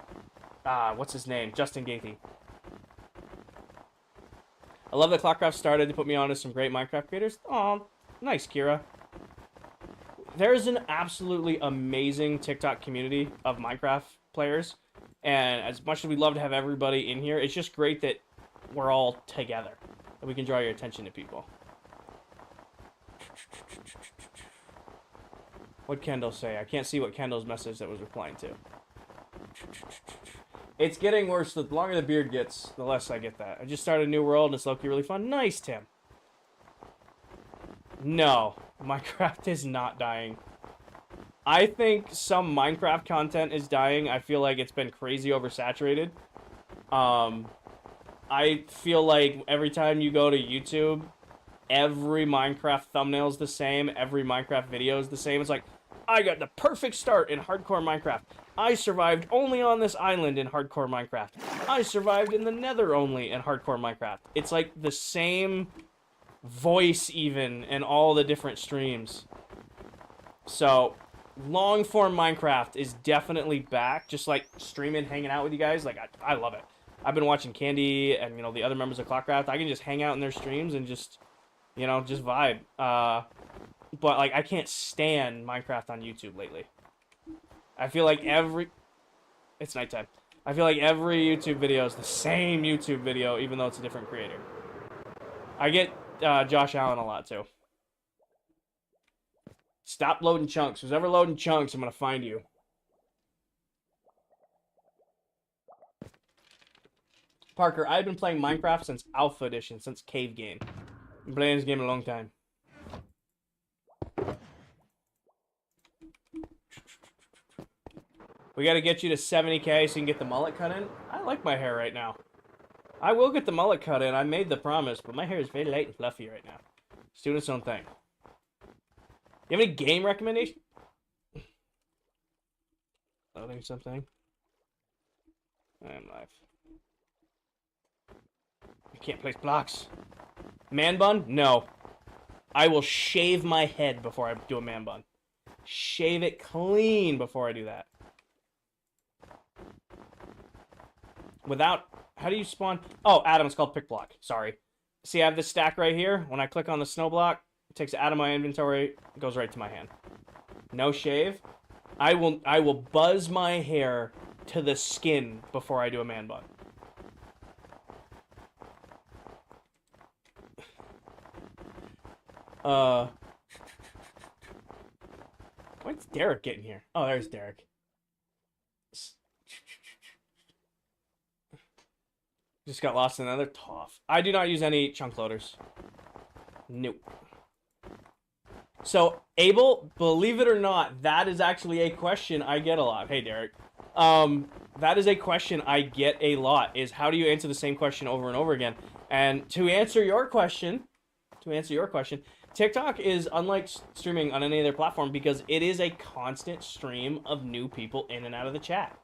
what's his name? Justin Gaethje. I love that ClockCraft started to put me on to some great Minecraft creators. Aw, nice, Kira. There's an absolutely amazing TikTok community of Minecraft players. And as much as we'd love to have everybody in here, it's just great that we're all together. And we can draw your attention to people. What'd Kendall say? I can't see what Kendall's message that was replying to. It's getting worse. The longer the beard gets, the less I get that. I just started a new world, and it's low-key really fun. Nice, Tim. No, Minecraft is not dying. I think some Minecraft content is dying. I feel like it's been crazy oversaturated. I feel like every time you go to YouTube, every Minecraft thumbnail is the same. Every Minecraft video is the same. It's like, I got the perfect start in hardcore Minecraft. I survived only on this island in hardcore Minecraft. I survived in the nether only in hardcore Minecraft. It's like the same voice even in all the different streams. So, long form Minecraft is definitely back. Just like streaming, hanging out with you guys. Like, I love it. I've been watching Candy and, you know, the other members of ClockCraft. I can just hang out in their streams and just, you know, just vibe. But, like, I can't stand Minecraft on YouTube lately. I feel like it's nighttime. I feel like every YouTube video is the same YouTube video, even though it's a different creator. I get Josh Allen a lot, too. Stop loading chunks. Who's ever loading chunks, I'm going to find you. Parker, I've been playing Minecraft since Alpha Edition, since Cave Game. I've been playing this game a long time. We got to get you to 70K so you can get the mullet cut in. I like my hair right now. I will get the mullet cut in. I made the promise, but my hair is very light and fluffy right now. It's doing its own thing. You have any game recommendation? Loading something. I am live. I can't place blocks. Man bun? No. I will shave my head before I do a man bun. Shave it clean before I do that. Without... How do you spawn... Oh, Adam, it's called pick block. Sorry. See, I have this stack right here. When I click on the snow block, it takes it out of my inventory. It goes right to my hand. No shave. I will buzz my hair to the skin before I do a man bun. When's Derek getting here? Oh, there's Derek. Just got lost in another toff. I do not use any chunk loaders. Nope. So, Abel, believe it or not, that is actually a question I get a lot. Hey, Derek. That is a question I get a lot, is how do you answer the same question over and over again? And to answer your question, TikTok is unlike streaming on any other platform because it is a constant stream of new people in and out of the chat.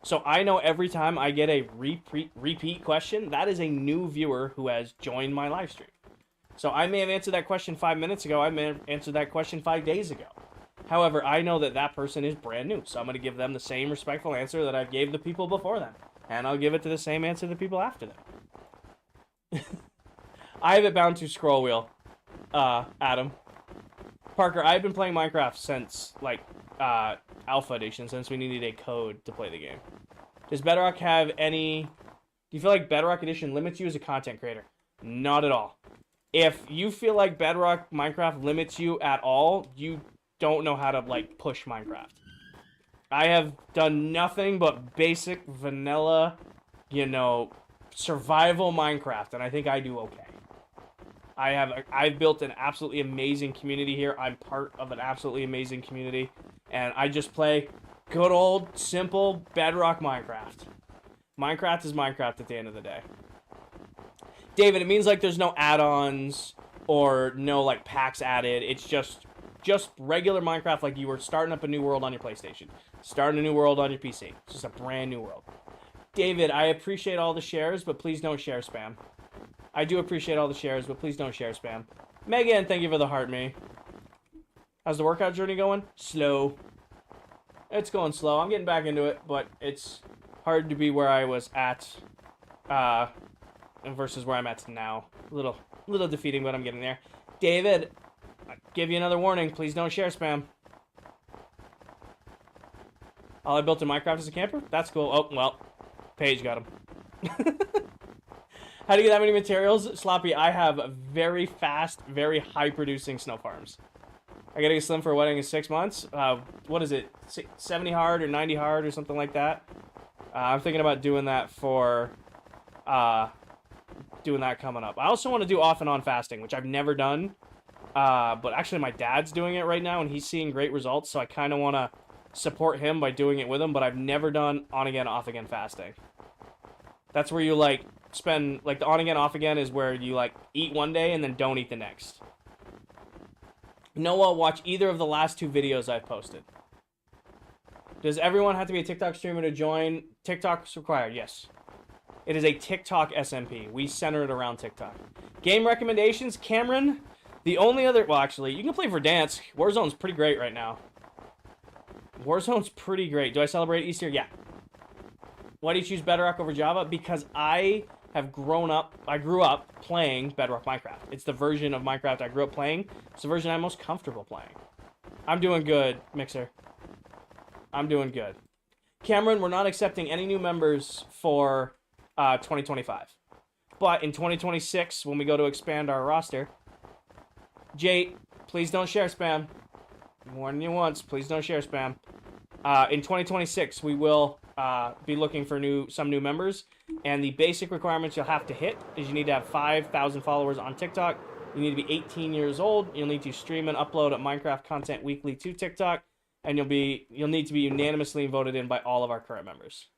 So I know every time I get a repeat question, that is a new viewer who has joined my live stream. So I may have answered that question 5 minutes ago. I may have answered that question 5 days ago. However, I know that that person is brand new, so I'm going to give them the same respectful answer that I gave the people before them. And I'll give it to the same answer to the people after them. I have it bound to scroll wheel, Adam. Parker, I've been playing Minecraft since, like, Alpha Edition, since we needed a code to play the game. Does Bedrock have any... Do you feel like Bedrock Edition limits you as a content creator? Not at all. If you feel like Bedrock Minecraft limits you at all, you don't know how to, like, push Minecraft. I have done nothing but basic, vanilla, you know, survival Minecraft, and I think I do okay. I've built an absolutely amazing community here. I'm part of an absolutely amazing community, and I just play good old, simple, bedrock Minecraft. Minecraft is Minecraft at the end of the day. David, it means, like, there's no add-ons or no, like, packs added. It's just regular Minecraft, like you were starting up a new world on your PlayStation. Starting a new world on your PC. It's just a brand new world. David, I appreciate all the shares, but please don't share spam. I do appreciate all the shares, but please don't share spam. Megan, thank you for the heart, me. How's the workout journey going? Slow. It's going slow. I'm getting back into it, but it's hard to be where I was at versus where I'm at now. A little defeating, but I'm getting there. David, I give you another warning. Please don't share spam. All I built in Minecraft is a camper? That's cool. Oh, well. Paige got him. How do you get that many materials? Sloppy, I have very fast, very high-producing snow farms. I gotta get slim for a wedding in 6 months. What is it? 70 hard or 90 hard or something like that? I'm thinking about doing that for... doing that coming up. I also want to do off and on fasting, which I've never done. But actually my dad's doing it right now, and he's seeing great results, so I kind of want to support him by doing it with him, but I've never done on-again, off-again fasting. That's where you, like, spend... Like, the on-again, off-again is where you, like, eat one day and then don't eat the next. Noah, watch either of the last 2 videos I've posted. Does everyone have to be a TikTok streamer to join? TikTok's required, yes. It is a TikTok SMP. We center it around TikTok. Game recommendations, Cameron... The only other... Well, actually, you can play Verdansk. Warzone's pretty great right now. Warzone's pretty great. Do I celebrate Easter? Yeah. Why do you choose Bedrock over Java? Because I have grown up... I grew up playing Bedrock Minecraft. It's the version of Minecraft I grew up playing. It's the version I'm most comfortable playing. I'm doing good, Mixer. I'm doing good. Cameron, we're not accepting any new members for 2025. But in 2026, when we go to expand our roster... Jay, please don't share spam. Warning you once, please don't share spam. In 2026, we will be looking for some new members, and the basic requirements you'll have to hit is you need to have 5,000 followers on TikTok. You need to be 18 years old. You'll need to stream and upload Minecraft content weekly to TikTok, and you'll need to be unanimously voted in by all of our current members.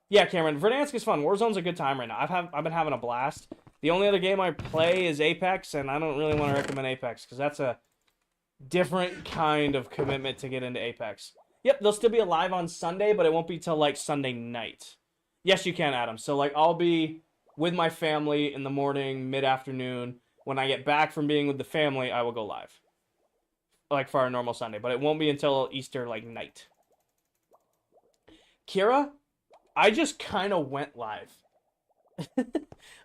Yeah, Cameron, Verdansk is fun. Warzone's a good time right now. I've been having a blast. The only other game I play is Apex, and I don't really want to recommend Apex, because that's a different kind of commitment to get into Apex. Yep, they'll still be alive on Sunday, but it won't be till, like, Sunday night. Yes, you can, Adam. So, like, I'll be with my family in the morning, mid-afternoon. When I get back from being with the family, I will go live. Like, for our normal Sunday. But it won't be until Easter, like, night. Kira, I just kind of went live.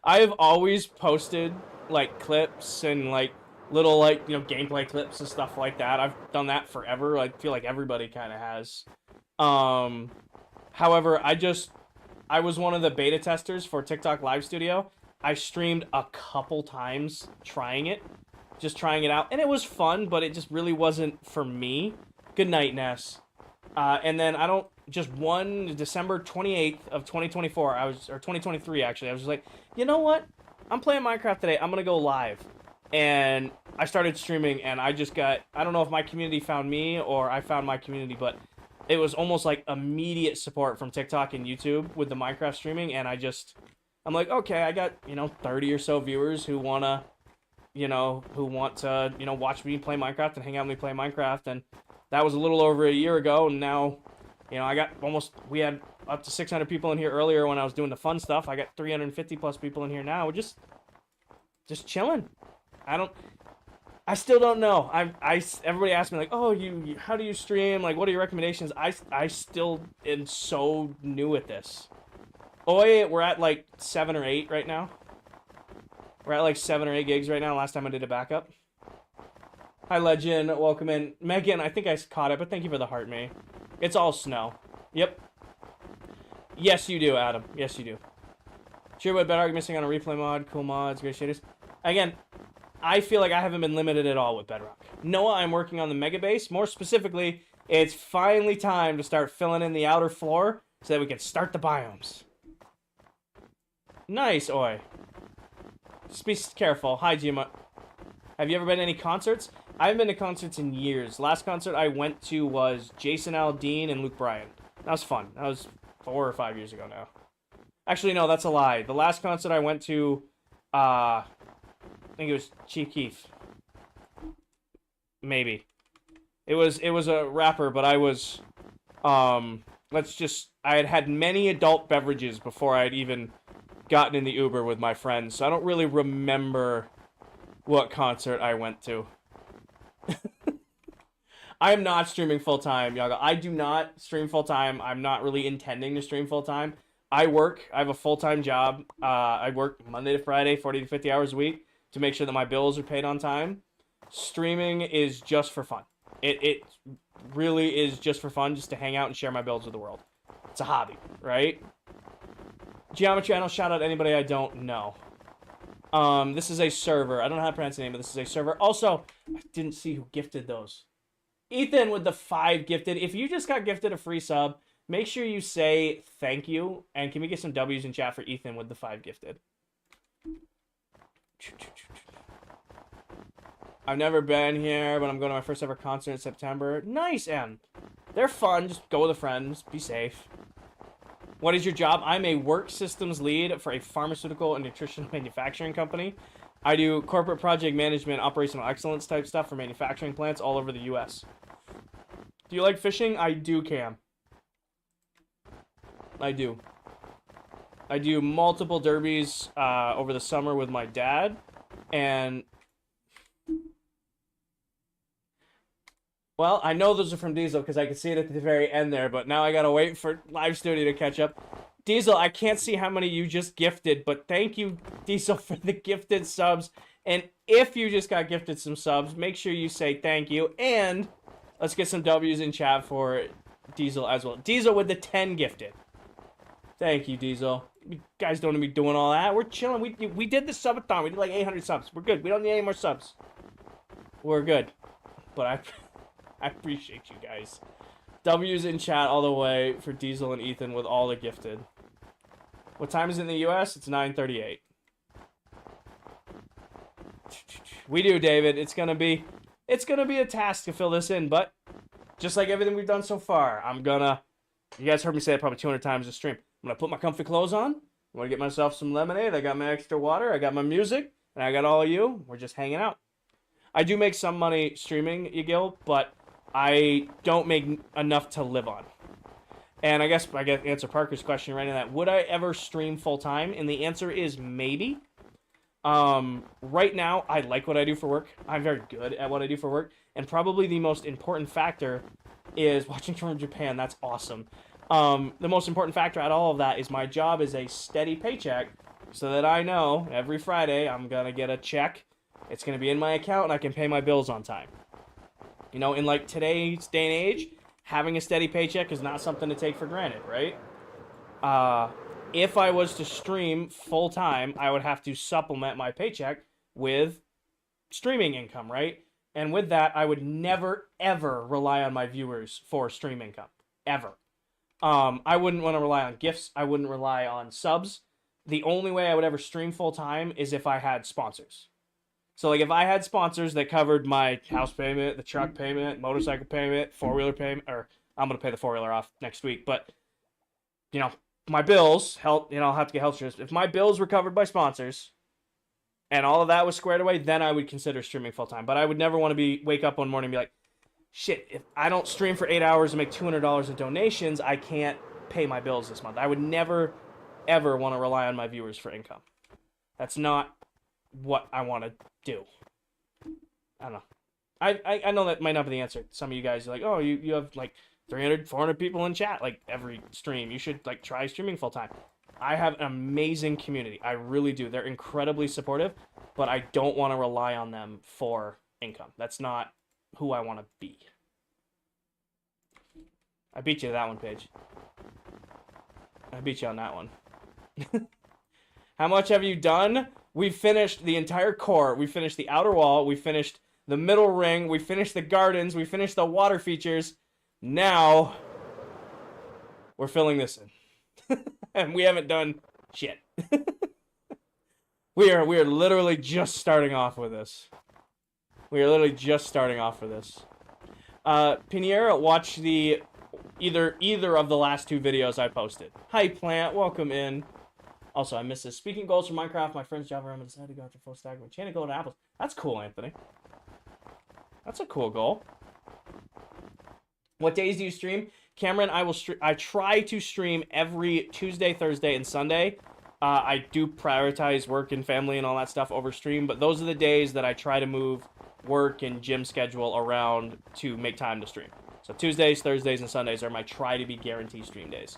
I have always posted, like, clips and, like, little, like, you know, gameplay clips and stuff like that. I've done that forever. I feel like everybody kind of has. However, I was one of the beta testers for TikTok Live Studio. I streamed a couple times trying it. Just trying it out. And it was fun, but it just really wasn't for me. Good night, Ness. And then just December 28th of 2024, or 2023 actually, I was just like, you know what? I'm playing Minecraft today. I'm going to go live. And I started streaming, and I don't know if my community found me or I found my community, but it was almost like immediate support from TikTok and YouTube with the Minecraft streaming. And I'm like, okay, I got, 30 or so viewers who want to, watch me play Minecraft and hang out with me play Minecraft. And that was a little over a year ago, and now, we had up to 600 people in here earlier when I was doing the fun stuff. I got 350 plus people in here now. just chilling. I still don't know. Everybody asks me like, oh, how do you stream? Like, what are your recommendations? I still am so new at this. Oi, we're at like 7 or 8 right now. We're at like 7 or 8 gigs right now. Last time I did a backup. Hi, Legend. Welcome in. Megan, I think I caught it, but thank you for the heart, me. It's all snow. Yep. Yes, you do, Adam. Yes, you do. Cheerwood, better missing on a replay mod. Cool mods, great shaders. Again, I feel like I haven't been limited at all with Bedrock. Noah, I'm working on the mega base. More specifically, it's finally time to start filling in the outer floor so that we can start the biomes. Nice, Oi. Just be careful. Hi, Gima. Have you ever been to any concerts? I haven't been to concerts in years. Last concert I went to was Jason Aldean and Luke Bryan. That was fun. That was 4 or 5 years ago now. Actually, no, that's a lie. The last concert I went to, I think it was Chief Keef. Maybe. It was a rapper, but I was, I had many adult beverages before I had even gotten in the Uber with my friends, so I don't really remember what concert I went to. I am not streaming full-time, Yaga. I do not stream full-time. I'm not really intending to stream full-time. I work. I have a full-time job. I work Monday to Friday, 40 to 50 hours a week to make sure that my bills are paid on time. Streaming is just for fun. It really is just for fun, just to hang out and share my builds with the world. It's a hobby, right? Geometry, I don't shout out anybody I don't know. This is a server. I don't know how to pronounce the name, but this is a server. Also, I didn't see who gifted those. Ethan with the 5 gifted. If you just got gifted a free sub, make sure you say thank you. And can we get some W's in chat for Ethan with the 5 gifted? I've never been here, but I'm going to my first ever concert in September. Nice, Em. They're fun. Just go with a friend. Just be safe. What is your job? I'm a work systems lead for a pharmaceutical and nutrition manufacturing company. I do corporate project management, operational excellence type stuff for manufacturing plants all over the U.S. Do you like fishing? I do, Cam. I do. I do multiple derbies over the summer with my dad, and well, I know those are from Diesel because I can see it at the very end there, but now I gotta wait for Live Studio to catch up. Diesel, I can't see how many you just gifted, but thank you, Diesel, for the gifted subs. And if you just got gifted some subs, make sure you say thank you. And let's get some W's in chat for Diesel as well. Diesel with the 10 gifted. Thank you, Diesel. You guys don't need to be doing all that. We're chilling. We did the subathon. We did like 800 subs. We're good. We don't need any more subs. We're good. But I appreciate you guys. W's in chat all the way for Diesel and Ethan with all the gifted. What time is it in the US? It's 9:38. We do, David. It's gonna be a task to fill this in, but just like everything we've done so far, you guys heard me say it probably 200 times a stream. I'm gonna put my comfy clothes on. I'm gonna get myself some lemonade. I got my extra water. I got my music, and I got all of you. We're just hanging out. I do make some money streaming, Yagil, but I don't make enough to live on. And I guess I get answer Parker's question right in that. Would I ever stream full time? And the answer is maybe. Right now, I like what I do for work. I'm very good at what I do for work. And probably the most important factor is watching from Japan. That's awesome. The most important factor at all of that is my job is a steady paycheck so that I know every Friday I'm going to get a check. It's going to be in my account and I can pay my bills on time. You know, in like today's day and age, having a steady paycheck is not something to take for granted, right? If I was to stream full time, I would have to supplement my paycheck with streaming income, right? And with that, I would never, ever rely on my viewers for stream income. Ever. I wouldn't want to rely on gifts. I wouldn't rely on subs. The only way I would ever stream full time is if I had sponsors. So, like, if I had sponsors that covered my house payment, the truck payment, motorcycle payment, four-wheeler payment, or I'm going to pay the four-wheeler off next week, but, you know, my bills, I'll have to get health insurance. If my bills were covered by sponsors and all of that was squared away, then I would consider streaming full-time. But I would never want to wake up one morning and be like, shit, if I don't stream for 8 hours and make $200 in donations, I can't pay my bills this month. I would never, ever want to rely on my viewers for income. That's not what I want to do. I don't know. I know that might not be the answer. Some of you guys are like, oh, you have like 300, 400 people in chat like every stream. You should like try streaming full time. I have an amazing community. I really do. They're incredibly supportive, but I don't want to rely on them for income. That's not who I want to be. I beat you to that one, Paige. I beat you on that one. How much have you done? We finished the entire core. We finished the outer wall. We finished the middle ring. We finished the gardens. We finished the water features. Now, we're filling this in. And we haven't done shit. We are literally just starting off with this. We are literally just starting off with this. Pinheiro, watch the either of the last 2 videos I posted. Hi, Plant. Welcome in. Also, I missed this. Speaking goals for Minecraft, my friend's Java RAM decided to go after full stack of enchanted golden apples. That's cool, Anthony. That's a cool goal. What days do you stream? Cameron, I try to stream every Tuesday, Thursday, and Sunday. I do prioritize work and family and all that stuff over stream, but those are the days that I try to move work and gym schedule around to make time to stream. So Tuesdays, Thursdays, and Sundays are my try to be guaranteed stream days.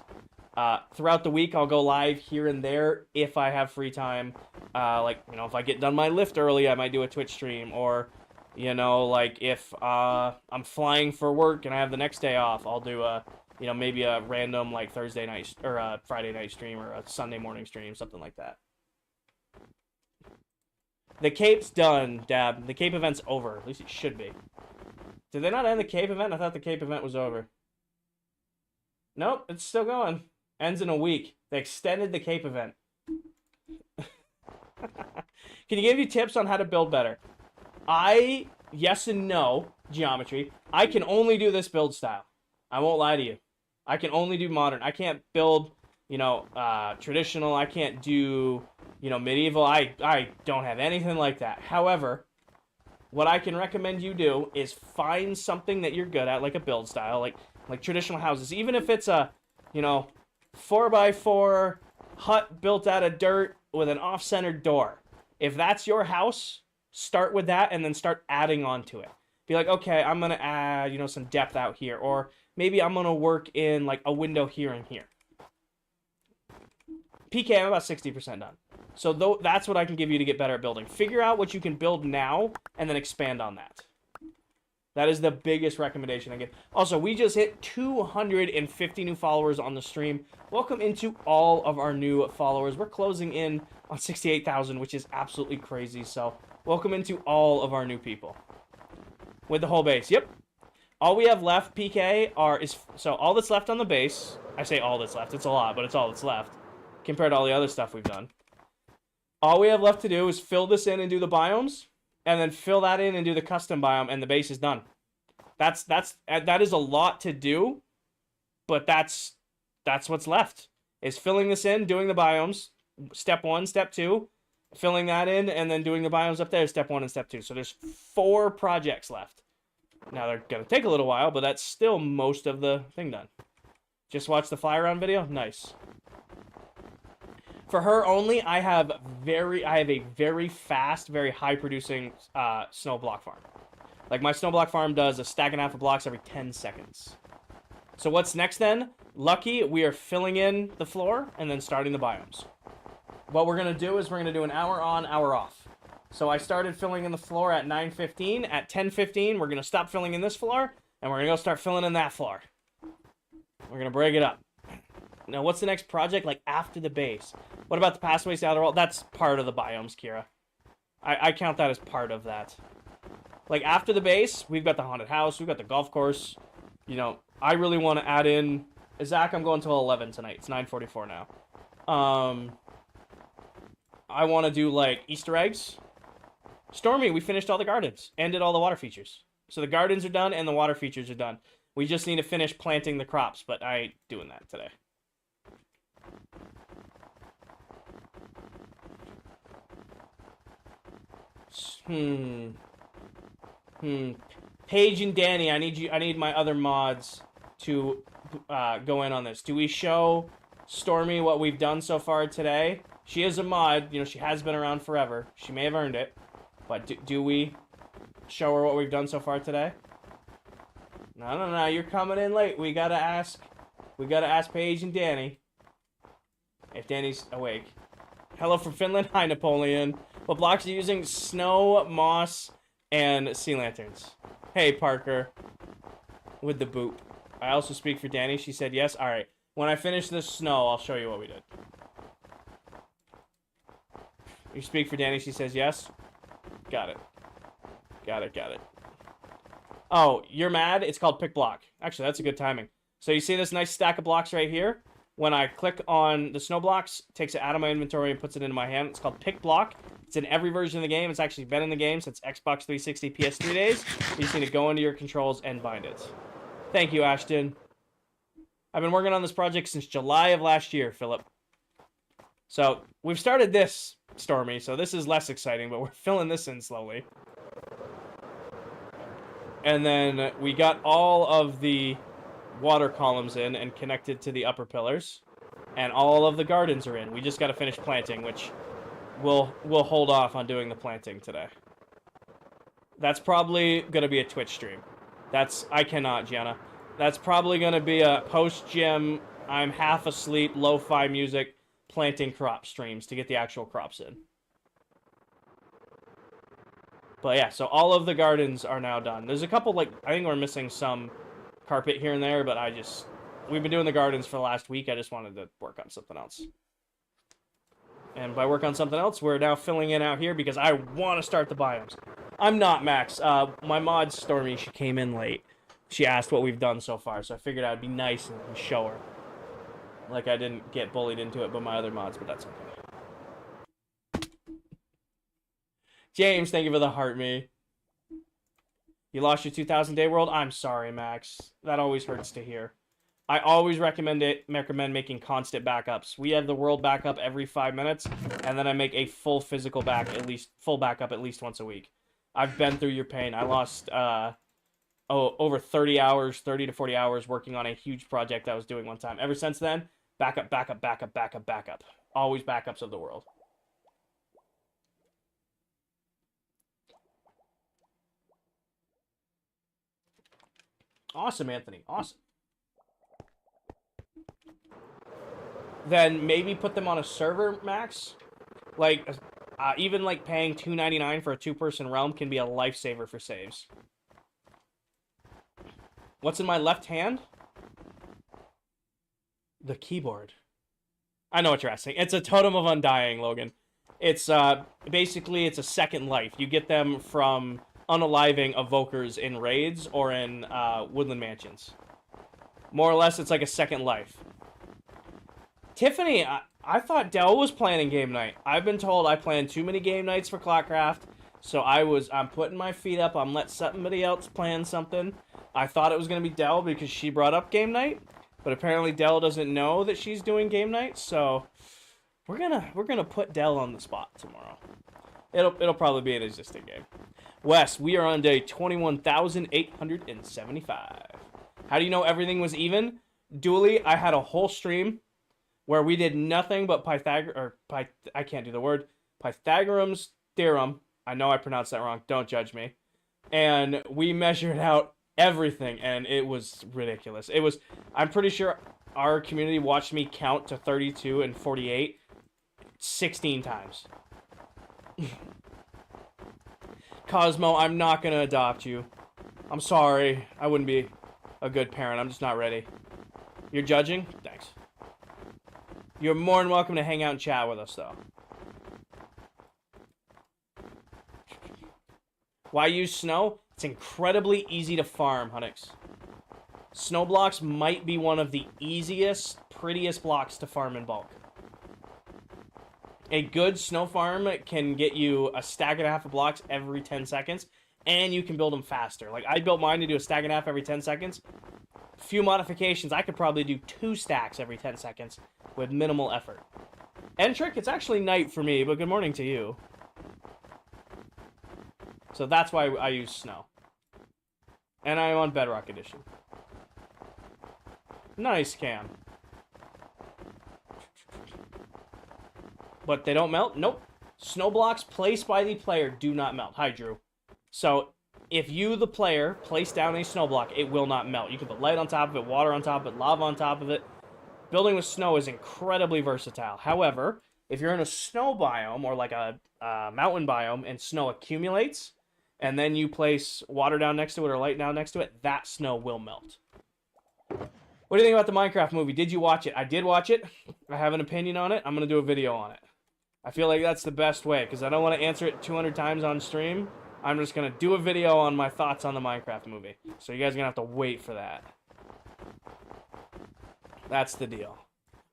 Throughout the week, I'll go live here and there if I have free time. Like, you know, if I get done my lift early, I might do a Twitch stream, or you know, like if I'm flying for work and I have the next day off, I'll do a, you know, maybe a random like Thursday night or a Friday night stream or a Sunday morning stream, something like that. The Cape's done, Dab. The Cape event's over. At least it should be. Did they not end the Cape event? I thought the Cape event was over. Nope, it's still going. Ends in a week. They extended the Cape event. Can you give you tips on how to build better? Yes and no, geometry. I can only do this build style. I won't lie to you. I can only do modern. I can't build, you know, traditional. I can't do, you know, medieval. I don't have anything like that. However, what I can recommend you do is find something that you're good at, like a build style, like traditional houses. Even if it's a, you know, 4x4 hut built out of dirt with an off-centered door. If that's your house, start with that and then start adding on to it. Be like, okay, I'm going to add, you know, some depth out here. Or maybe I'm going to work in like a window here and here. PK, I'm about 60% done. So that's what I can give you to get better at building. Figure out what you can build now and then expand on that. That is the biggest recommendation I give. Also, we just hit 250 new followers on the stream. Welcome into all of our new followers. We're closing in on 68,000, which is absolutely crazy. So welcome into all of our new people. With the whole base. Yep. All we have left, PK, so all that's left on the base. I say all that's left. It's a lot, but it's all that's left compared to all the other stuff we've done. All we have left to do is fill this in and do the biomes, and then fill that in and do the custom biome, and the base is done. That is a lot to do, but that's what's left. Is filling this in, doing the biomes, step 1, step 2, filling that in, and then doing the biomes up there, step 1 and step 2. So there's 4 projects left. Now they're gonna take a little while, but that's still most of the thing done. Just watch the fly around video. Nice. For her only, I have a very fast, very high producing snow block farm. Like my snow block farm does a stack and a half of blocks every 10 seconds. So what's next then? Lucky, we are filling in the floor and then starting the biomes. What we're gonna do is we're gonna do an hour on, hour off. So I started filling in the floor at 9:15. At 10:15, we're gonna stop filling in this floor and we're gonna go start filling in that floor. We're gonna break it up. Now, what's the next project, like, after the base? What about the pathways to outer wall? That's part of the biomes, Kira. I count that as part of that. Like, after the base, we've got the haunted house, we've got the golf course. You know, I really want to add in... Zach, I'm going till 11 tonight. It's 9:44 now. I want to do, like, Easter eggs. Stormy, we finished all the gardens and did all the water features. So the gardens are done and the water features are done. We just need to finish planting the crops, but I ain't doing that today. Paige and Danny, I need my other mods to go in on this. Do we show Stormy what we've done so far today? She is a mod. You know, she has been around forever. She may have earned it. But do we show her what we've done so far today? No. You're coming in late. We gotta ask Paige and Danny. If Danny's awake. Hello from Finland. Hi, Napoleon. What blocks are you using? Snow, moss, and sea lanterns. Hey, Parker. With the boop. I also speak for Danny. She said yes. Alright. When I finish this snow, I'll show you what we did. You speak for Danny. She says yes. Got it. Got it. Oh, you're mad? It's called pick block. Actually, that's a good timing. So you see this nice stack of blocks right here? When I click on the snow blocks, it takes it out of my inventory and puts it into my hand. It's called pick block. It's in every version of the game. It's actually been in the game since Xbox 360 PS3 days. You just need to go into your controls and bind it. Thank you, Ashton. I've been working on this project since July of last year, Philip. So, we've started this, Stormy, so this is less exciting, but we're filling this in slowly. And then we got all of the water columns in and connected to the upper pillars. And all of the gardens are in. We just got to finish planting, which we'll hold off on doing the planting today. That's probably going to be a Twitch stream. I cannot, Gianna. That's probably going to be a post-gym, I'm half asleep, lo-fi music, planting crop streams to get the actual crops in. But yeah, so all of the gardens are now done. There's a couple, like, I think we're missing some carpet here and there, but we've been doing the gardens for the last week. I just wanted to work on something else. And by work on something else, we're now filling in out here because I want to start the biomes. I'm not, Max. My mod, Stormy, she came in late. She asked what we've done so far, so I figured I'd be nice and show her. Like I didn't get bullied into it by my other mods, but that's okay. James, thank you for the heart me. You lost your 2,000 day world? I'm sorry, Max. That always hurts to hear. I always recommend making constant backups. We have the world backup every 5 minutes, and then I make a full physical backup at least once a week. I've been through your pain. I lost over 30 to 40 hours working on a huge project I was doing one time. Ever since then, backup. Always backups of the world. Awesome, Anthony. Awesome. Then maybe put them on a server, Max. Like, even like paying $2.99 for a 2-person realm can be a lifesaver for saves. What's in my left hand? The keyboard. I know what you're asking. It's a Totem of Undying, Logan. It's basically it's a second life. You get them from unaliving evokers in raids or in woodland mansions. More or less, it's like a second life. Tiffany, I thought Dell was planning game night. I've been told I planned too many game nights for ClockCraft, so I'm putting my feet up. I'm letting somebody else plan something. I thought it was gonna be Dell because she brought up game night, but apparently Dell doesn't know that she's doing game night, so we're gonna put Dell on the spot tomorrow. It'll probably be an existing game. Wes, we are on day 21,875. How do you know everything was even? Dooley, I had a whole stream where we did nothing but I can't do the word. Pythagorean's theorem. I know I pronounced that wrong. Don't judge me. And we measured out everything, and it was ridiculous. I'm pretty sure our community watched me count to 32 and 48 16 times. Cosmo, I'm not going to adopt you. I'm sorry. I wouldn't be a good parent. I'm just not ready. You're judging? Thanks. You're more than welcome to hang out and chat with us, though. Why use snow? It's incredibly easy to farm, Hunnix. Snow blocks might be one of the easiest, prettiest blocks to farm in bulk. A good snow farm can get you a stack and a half of blocks every 10 seconds, and you can build them faster. Like, I built mine to do a stack and a half every 10 seconds. Few modifications, I could probably do 2 stacks every 10 seconds with minimal effort. Entric, it's actually night for me, but good morning to you. So that's why I use snow. And I'm on Bedrock Edition. Nice, Cam. But they don't melt? Nope. Snow blocks placed by the player do not melt. Hi, Drew. So, if you, the player, place down a snow block, it will not melt. You can put light on top of it, water on top of it, lava on top of it. Building with snow is incredibly versatile. However, if you're in a snow biome or like a mountain biome and snow accumulates, and then you place water down next to it or light down next to it, that snow will melt. What do you think about the Minecraft movie? Did you watch it? I did watch it. I have an opinion on it. I'm going to do a video on it. I feel like that's the best way, because I don't want to answer it 200 times on stream. I'm just going to do a video on my thoughts on the Minecraft movie. So you guys are going to have to wait for that. That's the deal.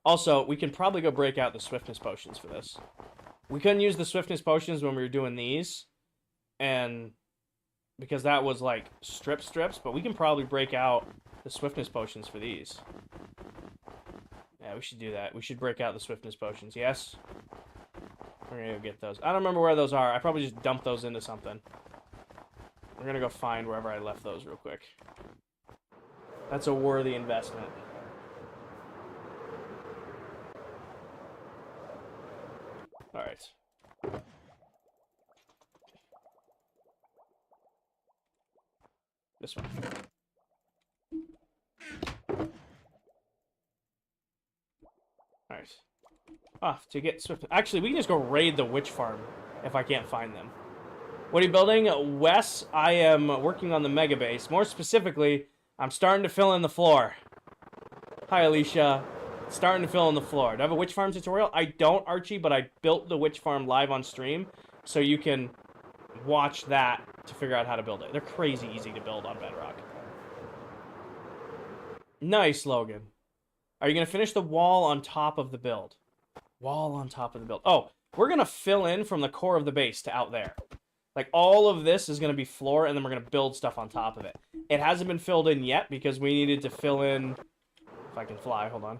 Also, we can probably go break out the swiftness potions for this. We couldn't use the swiftness potions when we were doing these, and because that was like strips, but we can probably break out the swiftness potions for these. Yeah, we should do that. We should break out the swiftness potions, yes? We're gonna go get those. I don't remember where those are. I probably just dumped those into something. We're gonna go find wherever I left those real quick. That's a worthy investment. Alright. This one. Alright. Off to get swift. Actually, we can just go raid the witch farm if I can't find them. What are you building? Wes, I am working on the mega base. More specifically, I'm starting to fill in the floor. Hi, Alicia. Starting to fill in the floor. Do I have a witch farm tutorial? I don't, Archie, but I built the witch farm live on stream, so you can watch that to figure out how to build it. They're crazy easy to build on Bedrock. Nice, Logan. Are you going to finish the wall on top of the build? Wall on top of the build. Oh, we're going to fill in from the core of the base to out there. Like, all of this is going to be floor, and then we're going to build stuff on top of it. It hasn't been filled in yet, because we needed to fill in... If I can fly, hold on.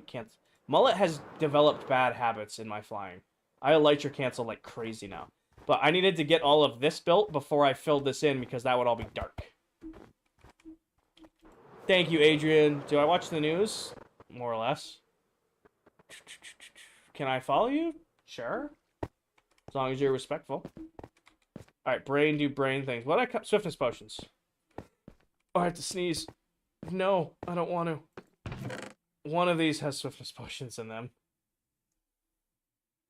Can't... Mullet has developed bad habits in my flying. I elytra cancel like crazy now. But I needed to get all of this built before I filled this in, because that would all be dark. Thank you, Adrian. Do I watch the news? More or less. Can I follow you? Sure. As long as you're respectful. Alright, brain do brain things. What I cut? Swiftness potions. Oh, I have to sneeze. No, I don't want to. One of these has swiftness potions in them.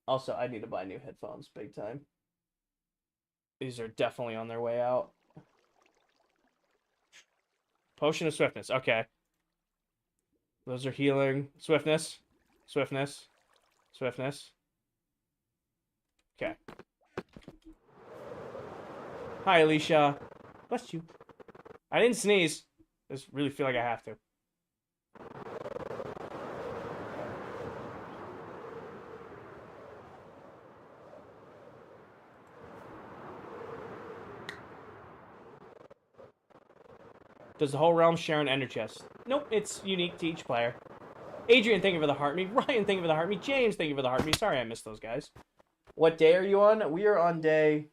Also, I need to buy new headphones, big time. These are definitely on their way out. Potion of swiftness, okay. Those are healing. Swiftness. Swiftness. Swiftness. Okay. Hi, Alicia. Bless you. I didn't sneeze. I just really feel like I have to. Does the whole realm share an ender chest? Nope, it's unique to each player. Adrian, thank you for the heart me. Ryan, thank you for the heart me. James, thank you for the heart me. Sorry I missed those guys. What day are you on? We are on day...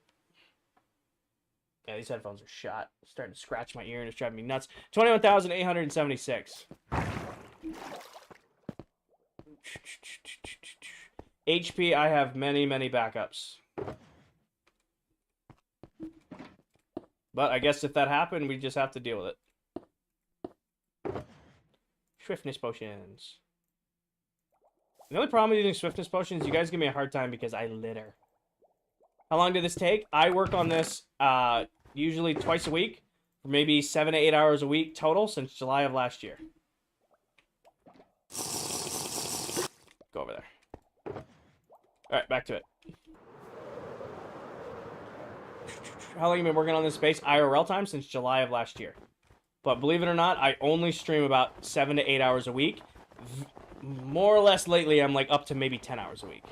Yeah, these headphones are shot. Starting to scratch my ear and it's driving me nuts. 21,876. HP, I have many, many backups. But I guess if that happened, we just have to deal with it. Swiftness potions. The only problem with using swiftness potions, you guys give me a hard time because I litter. How long did this take? I work on this usually twice a week, for maybe 7 to 8 hours a week total since July of last year. Go over there. Alright, back to it. How long have you been working on this base? IRL time since July of last year. But believe it or not, I only stream about 7 to 8 hours a week. More or less lately, I'm like up to maybe 10 hours a week.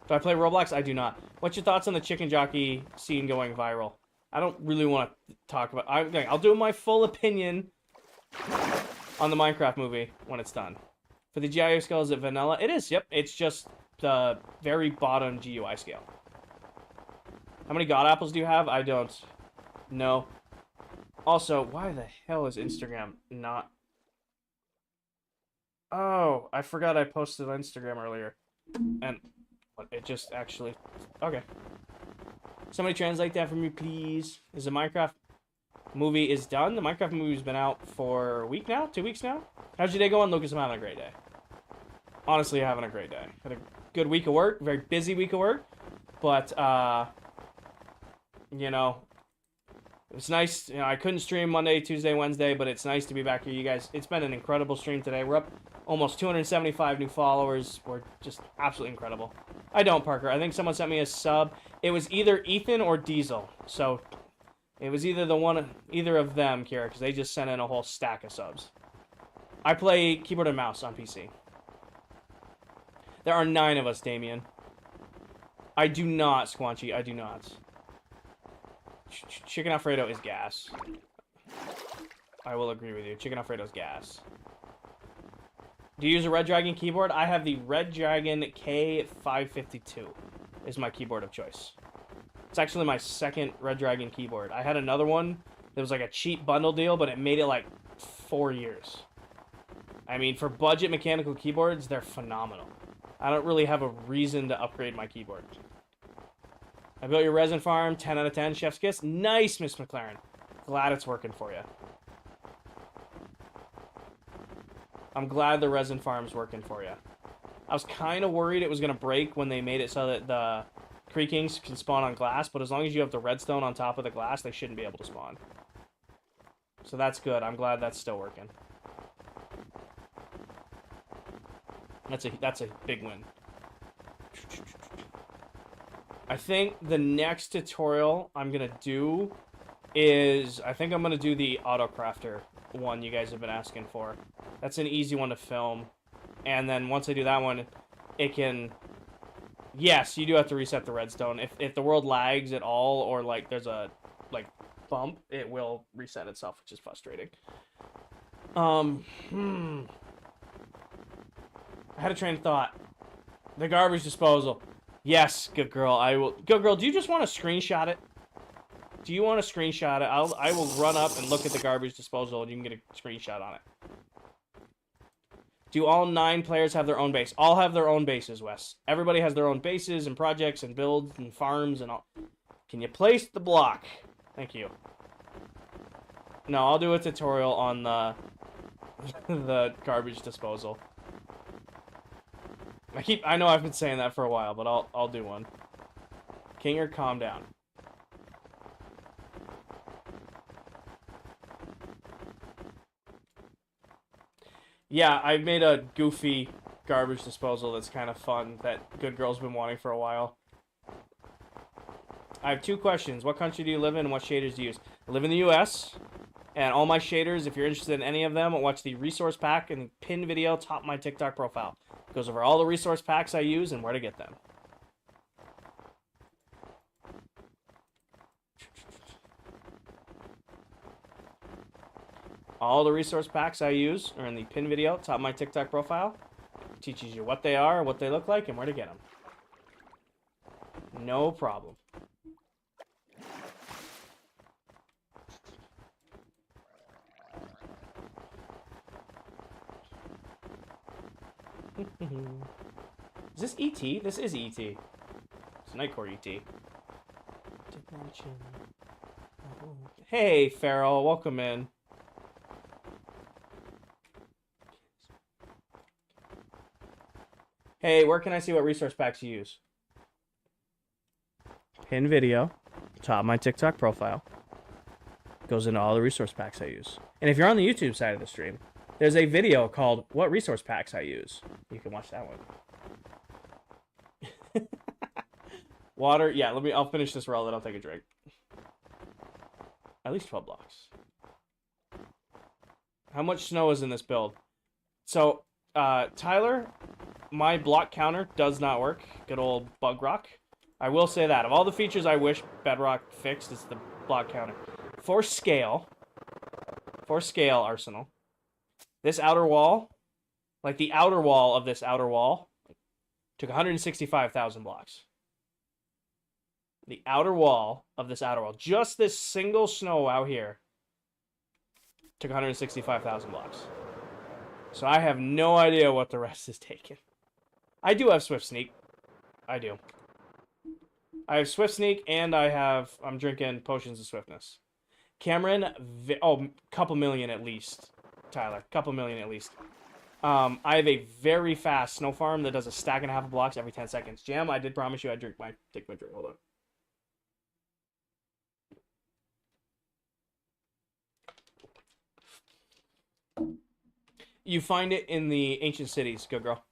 Do I play Roblox? I do not. What's your thoughts on the chicken jockey scene going viral? I don't really want to talk about... I'll do my full opinion on the Minecraft movie when it's done. For the GIO scale, is it vanilla? It is, yep. It's just the very bottom GUI scale. How many god apples do you have? I don't know. Also, why the hell is Instagram not... Oh, I forgot I posted on Instagram earlier. And But it just actually... Okay. Somebody translate that for me, please. Is the Minecraft movie is done? The Minecraft movie's been out for a week now? 2 weeks now? How's your day going, Lucas? I'm having a great day. Honestly, having a great day. Had a good week of work. Very busy week of work. But, you know... It's nice. You know, I couldn't stream Monday, Tuesday, Wednesday, but it's nice to be back here. You guys, it's been an incredible stream today. We're up almost 275 new followers. We're just absolutely incredible. I don't, Parker. I think someone sent me a sub. It was either Ethan or Diesel. So it was either either of them, Kira, because they just sent in a whole stack of subs. I play keyboard and mouse on PC. There are 9 of us, Damien. I do not, Squanchy. I do not. Chicken Alfredo is gas. I will agree with you. Chicken Alfredo is gas. Do you use a Red Dragon keyboard? I have the Red Dragon K552 is my keyboard of choice. It's actually my second Red Dragon keyboard. I had another one that was like a cheap bundle deal, but it made it like 4 years. I mean, for budget mechanical keyboards, they're phenomenal. I don't really have a reason to upgrade my keyboard. I built your resin farm, 10 out of 10, chef's kiss. Nice, Miss McLaren. Glad it's working for you. I'm glad the resin farm's working for you. I was kind of worried it was going to break when they made it so that the Creakings can spawn on glass, but as long as you have the redstone on top of the glass, they shouldn't be able to spawn. So that's good. I'm glad that's still working. That's a big win. I think the next tutorial I'm going to do is... I think I'm going to do the AutoCrafter one you guys have been asking for. That's an easy one to film. And then once I do that one, it can... Yes, you do have to reset the redstone. If the world lags at all or, like, there's a, like, bump, it will reset itself, which is frustrating. I had a train of thought. The garbage disposal. Yes, good girl. I will. Good girl, do you just want to screenshot it? Do you want to screenshot it? I will run up and look at the garbage disposal and you can get a screenshot on it. Do all 9 players have their own base? All have their own bases, Wes. Everybody has their own bases and projects and builds and farms and all. Can you place the block? Thank you. No, I'll do a tutorial on the the garbage disposal. I know I've been saying that for a while, but I'll do one. Kinger, calm down. Yeah, I made a goofy garbage disposal that's kind of fun that Good Girl's been wanting for a while. I have 2 questions. What country do you live in and what shaders do you use? I live in the US, and all my shaders, if you're interested in any of them, watch the resource pack and the pinned video top my TikTok profile. It goes over all the resource packs I use and where to get them. All the resource packs I use are in the pinned video top my TikTok profile. It teaches you what they are, what they look like, and where to get them. No problem. Is this ET? This is ET. It's Nightcore ET. Hey, Farrell. Welcome in. Hey, where can I see what resource packs you use? Pin video. Top of my TikTok profile. Goes into all the resource packs I use. And if you're on the YouTube side of the stream, there's a video called What Resource Packs I Use. You can watch that one. Water. Yeah, I'll finish this roll, then I'll take a drink. At least 12 blocks. How much snow is in this build? So, Tyler, my block counter does not work. Good old bug rock. I will say that. Of all the features I wish Bedrock fixed, it's the block counter. For scale, Arsenal, this outer wall, like the outer wall of this outer wall, took 165,000 blocks. The outer wall of this outer wall, just this single snow out here, took 165,000 blocks. So I have no idea what the rest is taking. I do have Swift Sneak. I do. I have Swift Sneak, and I'm drinking Potions of Swiftness. Cameron, couple million at least. Tyler, couple million at least. I have a very fast snow farm that does a stack and a half of blocks every 10 seconds. Jam, I did promise you I'd take my drink. Hold on. You find it in the ancient cities, good girl.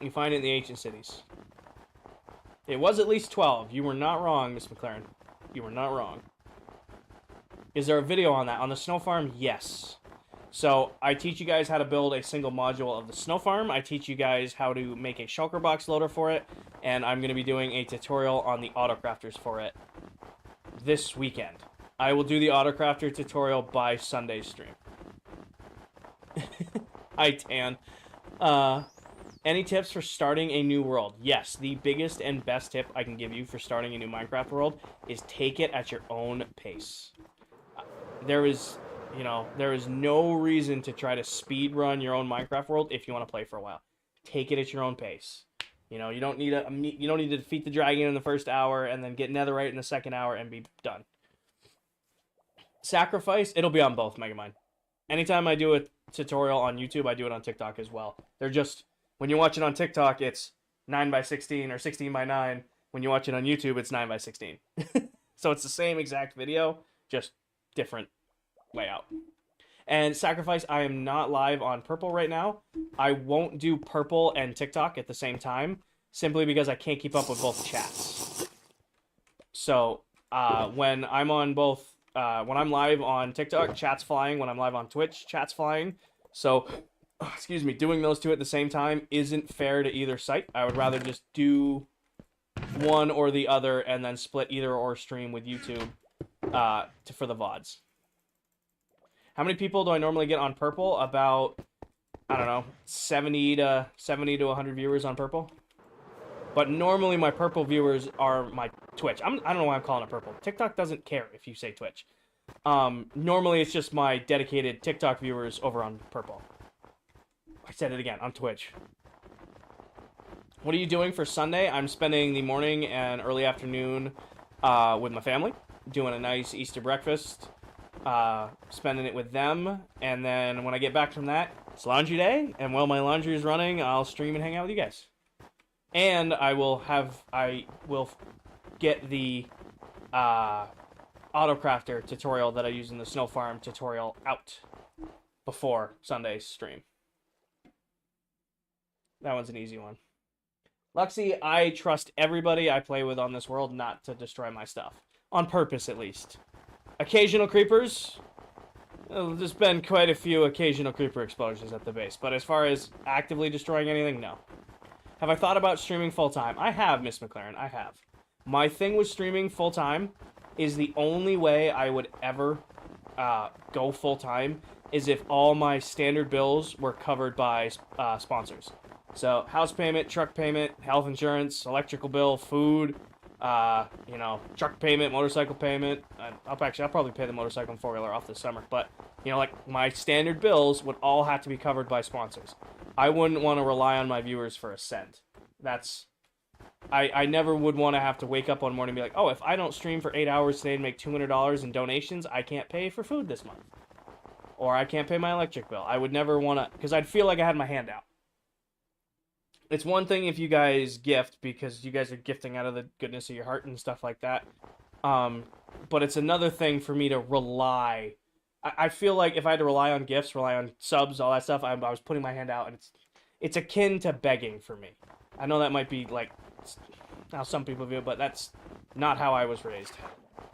You find it in the ancient cities. It was at least 12. You were not wrong, Miss McLaren. You were not wrong. Is there a video on that? On the snow farm? Yes. So, I teach you guys how to build a single module of the snow farm. I teach you guys how to make a shulker box loader for it. And I'm going to be doing a tutorial on the autocrafters for it this weekend. I will do the autocrafter tutorial by Sunday's stream. Hi, Tan. Any tips for starting a new world? Yes, the biggest and best tip I can give you for starting a new Minecraft world is take it at your own pace. There is no reason to try to speed run your own Minecraft world if you want to play for a while. Take it at your own pace. You don't need to defeat the dragon in the first hour and then get netherite in the second hour and be done. Sacrifice, it'll be on both, Megamind. Anytime I do a tutorial on YouTube, I do it on TikTok as well. They're just, when you watch it on TikTok, it's 9:16 or 16:9. When you watch it on YouTube, it's 9:16. So it's the same exact video, just different layout. And Sacrifice, I am not live on Purple right now. I won't do Purple and TikTok at the same time, simply because I can't keep up with both chats. So when I'm on both, when I'm live on TikTok, chat's flying. When I'm live on Twitch, chat's flying. So, excuse me, doing those two at the same time isn't fair to either site. I would rather just do one or the other and then split either or stream with YouTube for the VODs. How many people do I normally get on Purple? About, I don't know, 70 to 100 viewers on Purple. But normally my Purple viewers are my Twitch. I don't know why I'm calling it Purple. TikTok doesn't care if you say Twitch. Normally it's just my dedicated TikTok viewers over on Purple. I said it again, on Twitch. What are you doing for Sunday? I'm spending the morning and early afternoon with my family, doing a nice Easter breakfast, spending it with them, and then when I get back from that, it's laundry day, and while my laundry is running, I'll stream and hang out with you guys. And I will get the autocrafter tutorial that I use in the snow farm tutorial out before Sunday's stream. That one's an easy one. Luxy, I trust everybody I play with on this world not to destroy my stuff. On purpose, at least. Occasional creepers. There's been quite a few occasional creeper explosions at the base. But as far as actively destroying anything, no. Have I thought about streaming full-time? I have, Miss McLaren. I have. My thing with streaming full-time is the only way I would ever go full-time is if all my standard bills were covered by sponsors. So, house payment, truck payment, health insurance, electrical bill, food, truck payment, motorcycle payment. I'll probably pay the motorcycle and four-wheeler off this summer. But, like my standard bills would all have to be covered by sponsors. I wouldn't want to rely on my viewers for a cent. I never would want to have to wake up one morning and be like, oh, if I don't stream for 8 hours today and make $200 in donations, I can't pay for food this month. Or I can't pay my electric bill. I would never want to, because I'd feel like I had my hand out. It's one thing if you guys gift, because you guys are gifting out of the goodness of your heart and stuff like that. But it's another thing for me to rely. I feel like if I had to rely on gifts, rely on subs, all that stuff, I was putting my hand out, and it's akin to begging for me. I know that might be like how some people view it, but that's not how I was raised.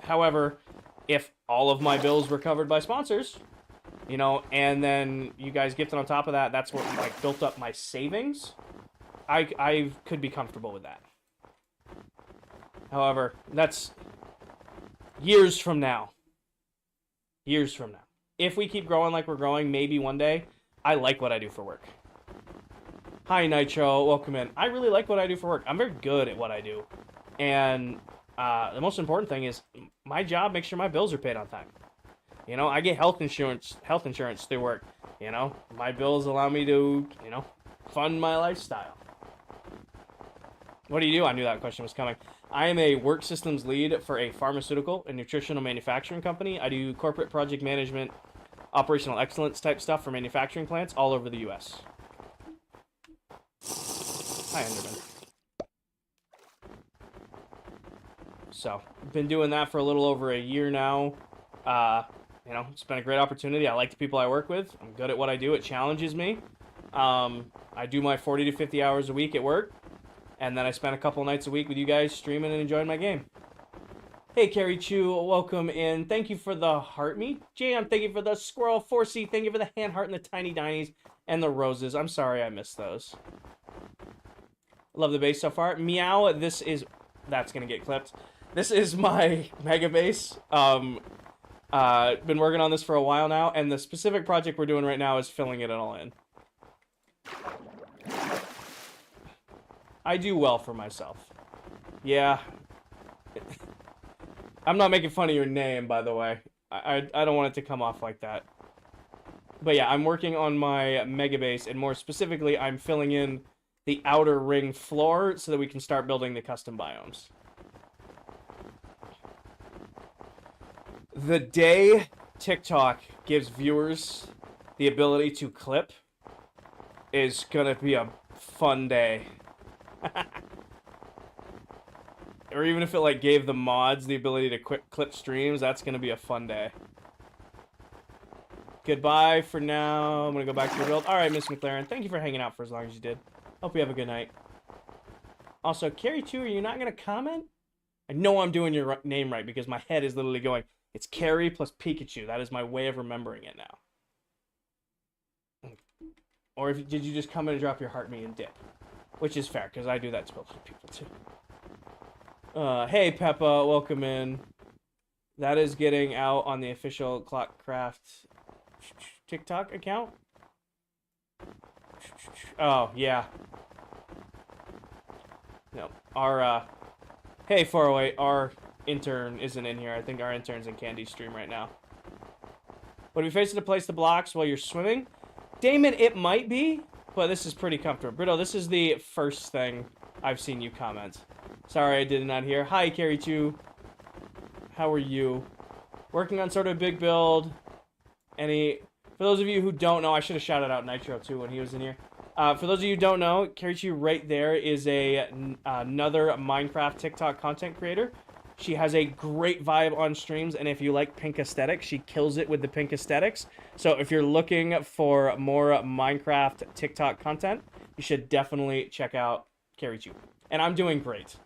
However, if all of my bills were covered by sponsors, and then you guys gifted on top of that, that's what like built up my savings. I could be comfortable with that. However, that's years from now. Years from now. If we keep growing like we're growing, maybe one day, I like what I do for work. Hi, Nitro. Welcome in. I really like what I do for work. I'm very good at what I do. And the most important thing is my job makes sure my bills are paid on time. I get health insurance through work. My bills allow me to, fund my lifestyle. What do you do? I knew that question was coming. I am a work systems lead for a pharmaceutical and nutritional manufacturing company. I do corporate project management, operational excellence type stuff for manufacturing plants all over the U.S. Hi, Enderman. So, been doing that for a little over a year now. You know, it's been a great opportunity. I like the people I work with. I'm good at what I do. It challenges me. I do my 40 to 50 hours a week at work, and then I spend a couple nights a week with you guys streaming and enjoying my game. Hey, Carrie Chu, welcome in. Thank you for the heart meat. Jam, thank you for the squirrel. 4C, thank you for the hand heart and the tiny dinies and the roses. I'm sorry I missed those. Love the base so far. Meow, this is... That's going to get clipped. This is my mega base. Been working on this for a while now, and the specific project we're doing right now is filling it all in. I do well for myself. Yeah. I'm not making fun of your name, by the way. I don't want it to come off like that. But yeah, I'm working on my mega base, and more specifically, I'm filling in the outer ring floor so that we can start building the custom biomes. The day TikTok gives viewers the ability to clip is gonna be a fun day. Or even if it like gave the mods the ability to clip streams, that's gonna be a fun day. Goodbye for now. I'm gonna go back to your build. Alright, Miss McLaren, thank you for hanging out for as long as you did. Hope you have a good night. Also, Carrie 2, are you not gonna comment? I know I'm doing your name right because my head is literally going, it's Carrie plus Pikachu. That is my way of remembering it now. Or did you just come in and drop your heart me and dip? Which is fair, because I do that to a lot of people too. Hey Peppa, welcome in. That is getting out on the official ClockCraft TikTok account. Oh, yeah. No, our, hey 408, our intern isn't in here. I think our intern's in Candy's stream right now. Would we face to place the blocks while you're swimming? Damon, it might be, but this is pretty comfortable. Brito, this is the first thing I've seen you comment. Sorry I did not hear. Hi, Carrie 2. How are you? Working on sort of a big build. For those of you who don't know, I should have shouted out Nitro too when he was in here. For those of you who don't know, Carrie 2 right there is another Minecraft TikTok content creator. She has a great vibe on streams, and if you like pink aesthetics, she kills it with the pink aesthetics. So if you're looking for more Minecraft TikTok content, you should definitely check out Carrie 2. And I'm doing great.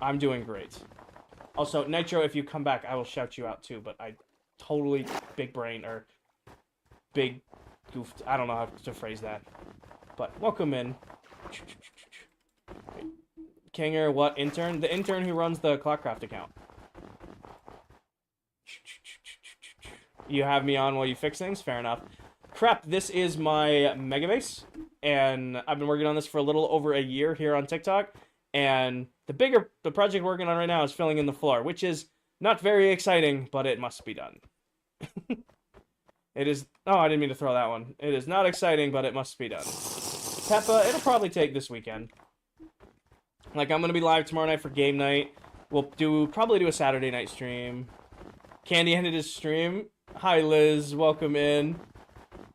I'm doing great. Also, Nitro, if you come back, I will shout you out too, but I totally big brain, or big goofed. I don't know how to phrase that. But welcome in. Kinger, what intern? The intern who runs the ClockCraft account. You have me on while you fix things? Fair enough. Crap, this is my mega base, and I've been working on this for a little over a year here on TikTok, and the project we're working on right now is filling in the floor, which is not very exciting, but it must be done. It is... Oh, I didn't mean to throw that one. It is not exciting, but it must be done. Peppa, it'll probably take this weekend. Like, I'm gonna be live tomorrow night for game night. We'll probably do a Saturday night stream. Candy ended his stream. Hi, Liz. Welcome in.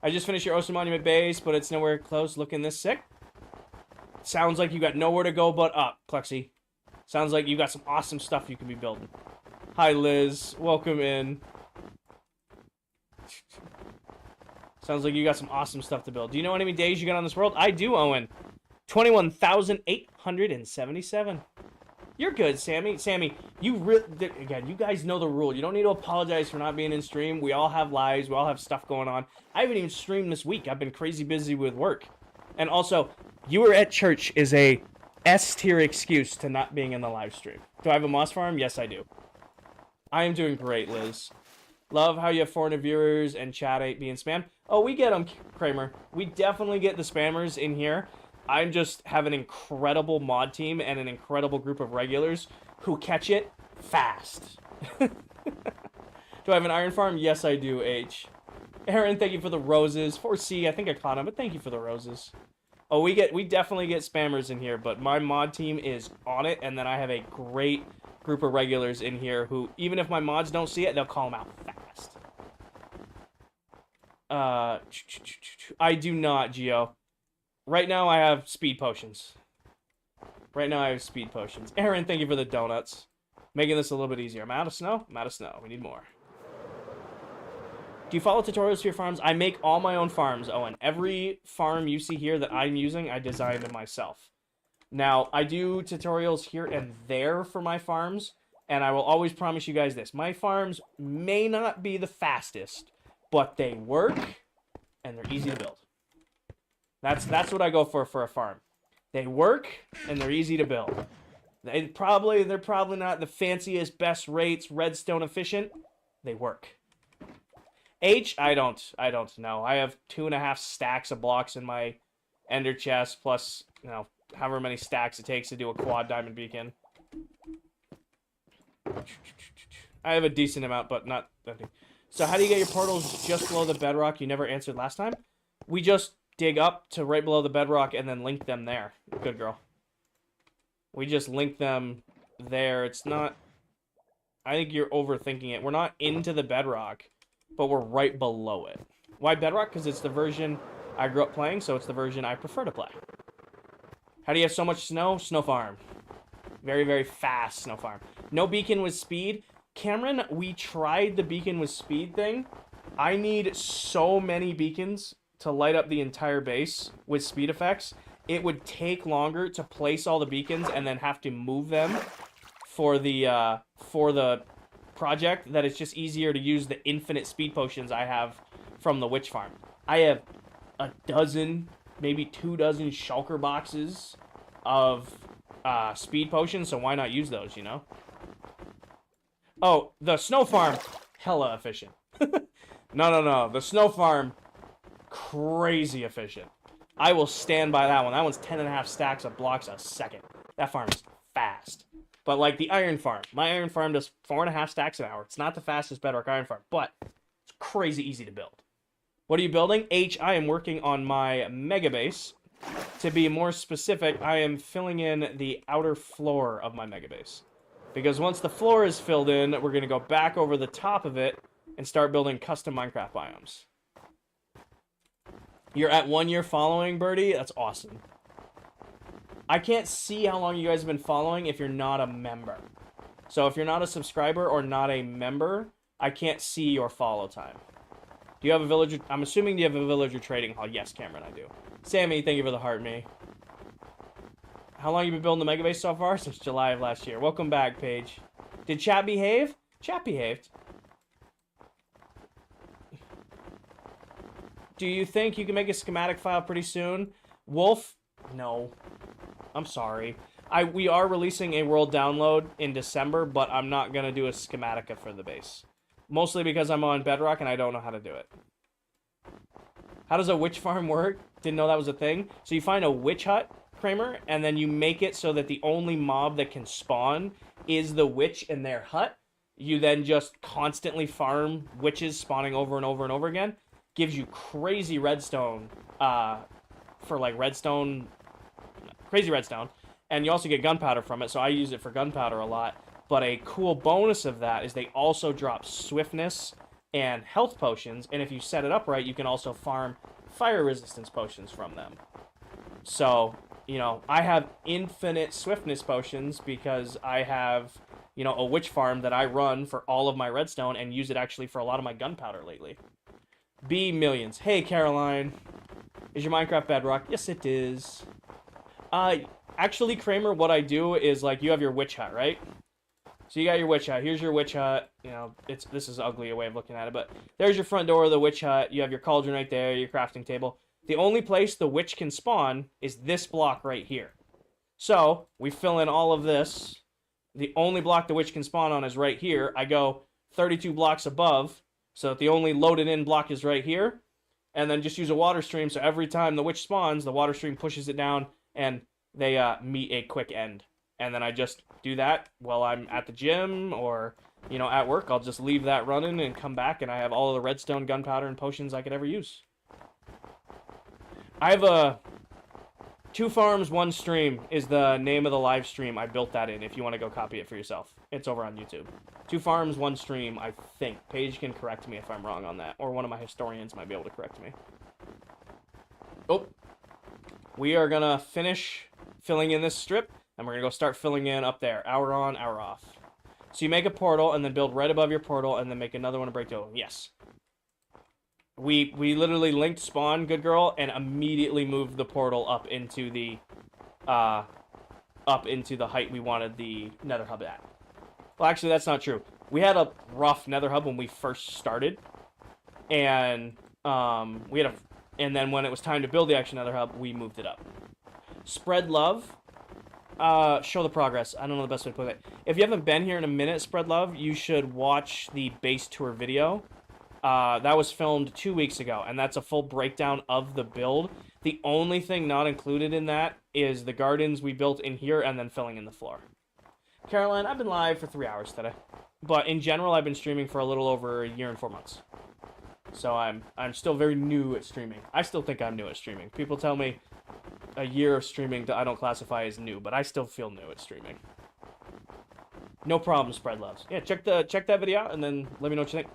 I just finished your Ocean Monument base, but it's nowhere close looking this sick. Sounds like you got nowhere to go but up, Klexi. Sounds like you got some awesome stuff you could be building. Hi, Liz. Welcome in. Sounds like you got some awesome stuff to build. Do you know how many days you got on this world? I do, Owen. 21,877. You're good, Sammy. Sammy, again, you guys know the rule. You don't need to apologize for not being in stream. We all have lives. We all have stuff going on. I haven't even streamed this week. I've been crazy busy with work. And also, you were at church is a S-tier excuse to not being in the live stream. Do I have a moss farm? Yes, I do. I am doing great, Liz. Love how you have 400 viewers and chat ain't being spammed. Oh, we get them, Kramer. We definitely get the spammers in here. I just have an incredible mod team and an incredible group of regulars who catch it fast. Do I have an iron farm? Yes, I do, H. Aaron, thank you for the roses. 4C, I think I caught him, but thank you for the roses. Oh, we definitely get spammers in here, but my mod team is on it, and then I have a great group of regulars in here who, even if my mods don't see it, they'll call them out fast. I do not, Geo. Right now I have speed potions. Aaron, thank you for the donuts. Making this a little bit easier. I'm out of snow? I'm out of snow. We need more. Do you follow tutorials for your farms? I make all my own farms, Owen. Every farm you see here that I'm using, I designed it myself. Now, I do tutorials here and there for my farms, and I will always promise you guys this. My farms may not be the fastest, but they work, and they're easy to build. That's what I go for a farm. They work, and they're easy to build. They're probably not the fanciest, best rates, redstone efficient. They work. H, I don't know. I have 2.5 stacks of blocks in my ender chest, plus, you know, however many stacks it takes to do a quad diamond beacon. I have a decent amount, but not that big. So how do you get your portals just below the bedrock you never answered last time? We just dig up to right below the bedrock and then link them there. Good girl. We just link them there. It's not... I think you're overthinking it. We're not into the bedrock, but we're right below it. Why bedrock? Because it's the version I grew up playing, so it's the version I prefer to play. How do you have so much snow? Snow farm. Very, very fast snow farm. No beacon with speed. Cameron, we tried the beacon with speed thing. I need so many beacons to light up the entire base with speed effects. It would take longer to place all the beacons and then have to move them for the project that it's just easier to use the infinite speed potions I have from the witch farm. I have a dozen, maybe 24 shulker boxes of speed potions, so why not use those, you know? Oh, the snow farm, hella efficient. No. The snow farm, crazy efficient. I will stand by that one. That one's 10.5 stacks of blocks a second. That farm is fast. But like the iron farm, my iron farm does 4.5 stacks an hour. It's not the fastest bedrock iron farm, but it's crazy easy to build. What are you building? H, I am working on my mega base. To be more specific, I am filling in the outer floor of my mega base. Because once the floor is filled in, we're going to go back over the top of it and start building custom Minecraft biomes. You're at 1 year following, Birdie? That's awesome. I can't see how long you guys have been following if you're not a member. So if you're not a subscriber or not a member, I can't see your follow time. Do you have a villager? I'm assuming you have a villager trading hall. Yes, Cameron, I do. Sammy, thank you for the heart, me. How long have you been building the mega base so far? Since July of last year. Welcome back, Paige. Did chat behave? Chat behaved. Do you think you can make a schematic file pretty soon? Wolf? No. I'm sorry. We are releasing a world download in December, but I'm not going to do a schematica for the base. Mostly because I'm on Bedrock and I don't know how to do it. How does a witch farm work? Didn't know that was a thing. So you find a witch hut, Kramer, and then you make it so that the only mob that can spawn is the witch in their hut. You then just constantly farm witches spawning over and over and over again. Gives you crazy redstone, for like redstone, crazy redstone. And you also get gunpowder from it, so I use it for gunpowder a lot. But a cool bonus of that is they also drop swiftness and health potions, and if you set it up right, you can also farm fire resistance potions from them. So, you know, I have infinite swiftness potions because I have, you know, a witch farm that I run for all of my redstone and use it actually for a lot of my gunpowder lately. B millions. Hey, Caroline. Is your Minecraft Bedrock? Yes, it is. Actually, Kramer, what I do is, like, you have your witch hut, right? So you got your witch hut. Here's your witch hut. You know, this is ugly a way of looking at it, but there's your front door of the witch hut. You have your cauldron right there, your crafting table. The only place the witch can spawn is this block right here. So we fill in all of this. The only block the witch can spawn on is right here. I go 32 blocks above, so that the only loaded in block is right here. And then just use a water stream, so every time the witch spawns, the water stream pushes it down, and they meet a quick end. And then I just do that while I'm at the gym or, you know, at work. I'll just leave that running and come back, and I have all of the redstone, gunpowder, and potions I could ever use. I have a 2 Farms, 1 Stream is the name of the live stream. I built that in if you want to go copy it for yourself. It's over on YouTube. 2 Farms, 1 Stream, I think. Paige can correct me if I'm wrong on that. Or one of my historians might be able to correct me. Oh. We are going to finish filling in this strip. And we're going to go start filling in up there. Hour on, hour off. So you make a portal and then build right above your portal and then make another one to break down. Yes. We literally linked spawn, good girl, and immediately moved the portal up into the height we wanted the nether hub at. Well, actually, that's not true. We had a rough nether hub when we first started, and and then when it was time to build the actual nether hub, we moved it up. Spread love. Show the progress. I don't know the best way to put it. If you haven't been here in a minute, Spread Love, you should watch the base tour video. That was filmed 2 weeks ago, and that's a full breakdown of the build. The only thing not included in that is the gardens we built in here and then filling in the floor. Caroline, I've been live for 3 hours today. But in general, I've been streaming for a little over a year and 4 months. So I'm still very new at streaming. I still think I'm new at streaming. People tell me a year of streaming that I don't classify as new, but I still feel new at streaming. No problem, Spread Loves. Yeah, check that video out and then let me know what you think.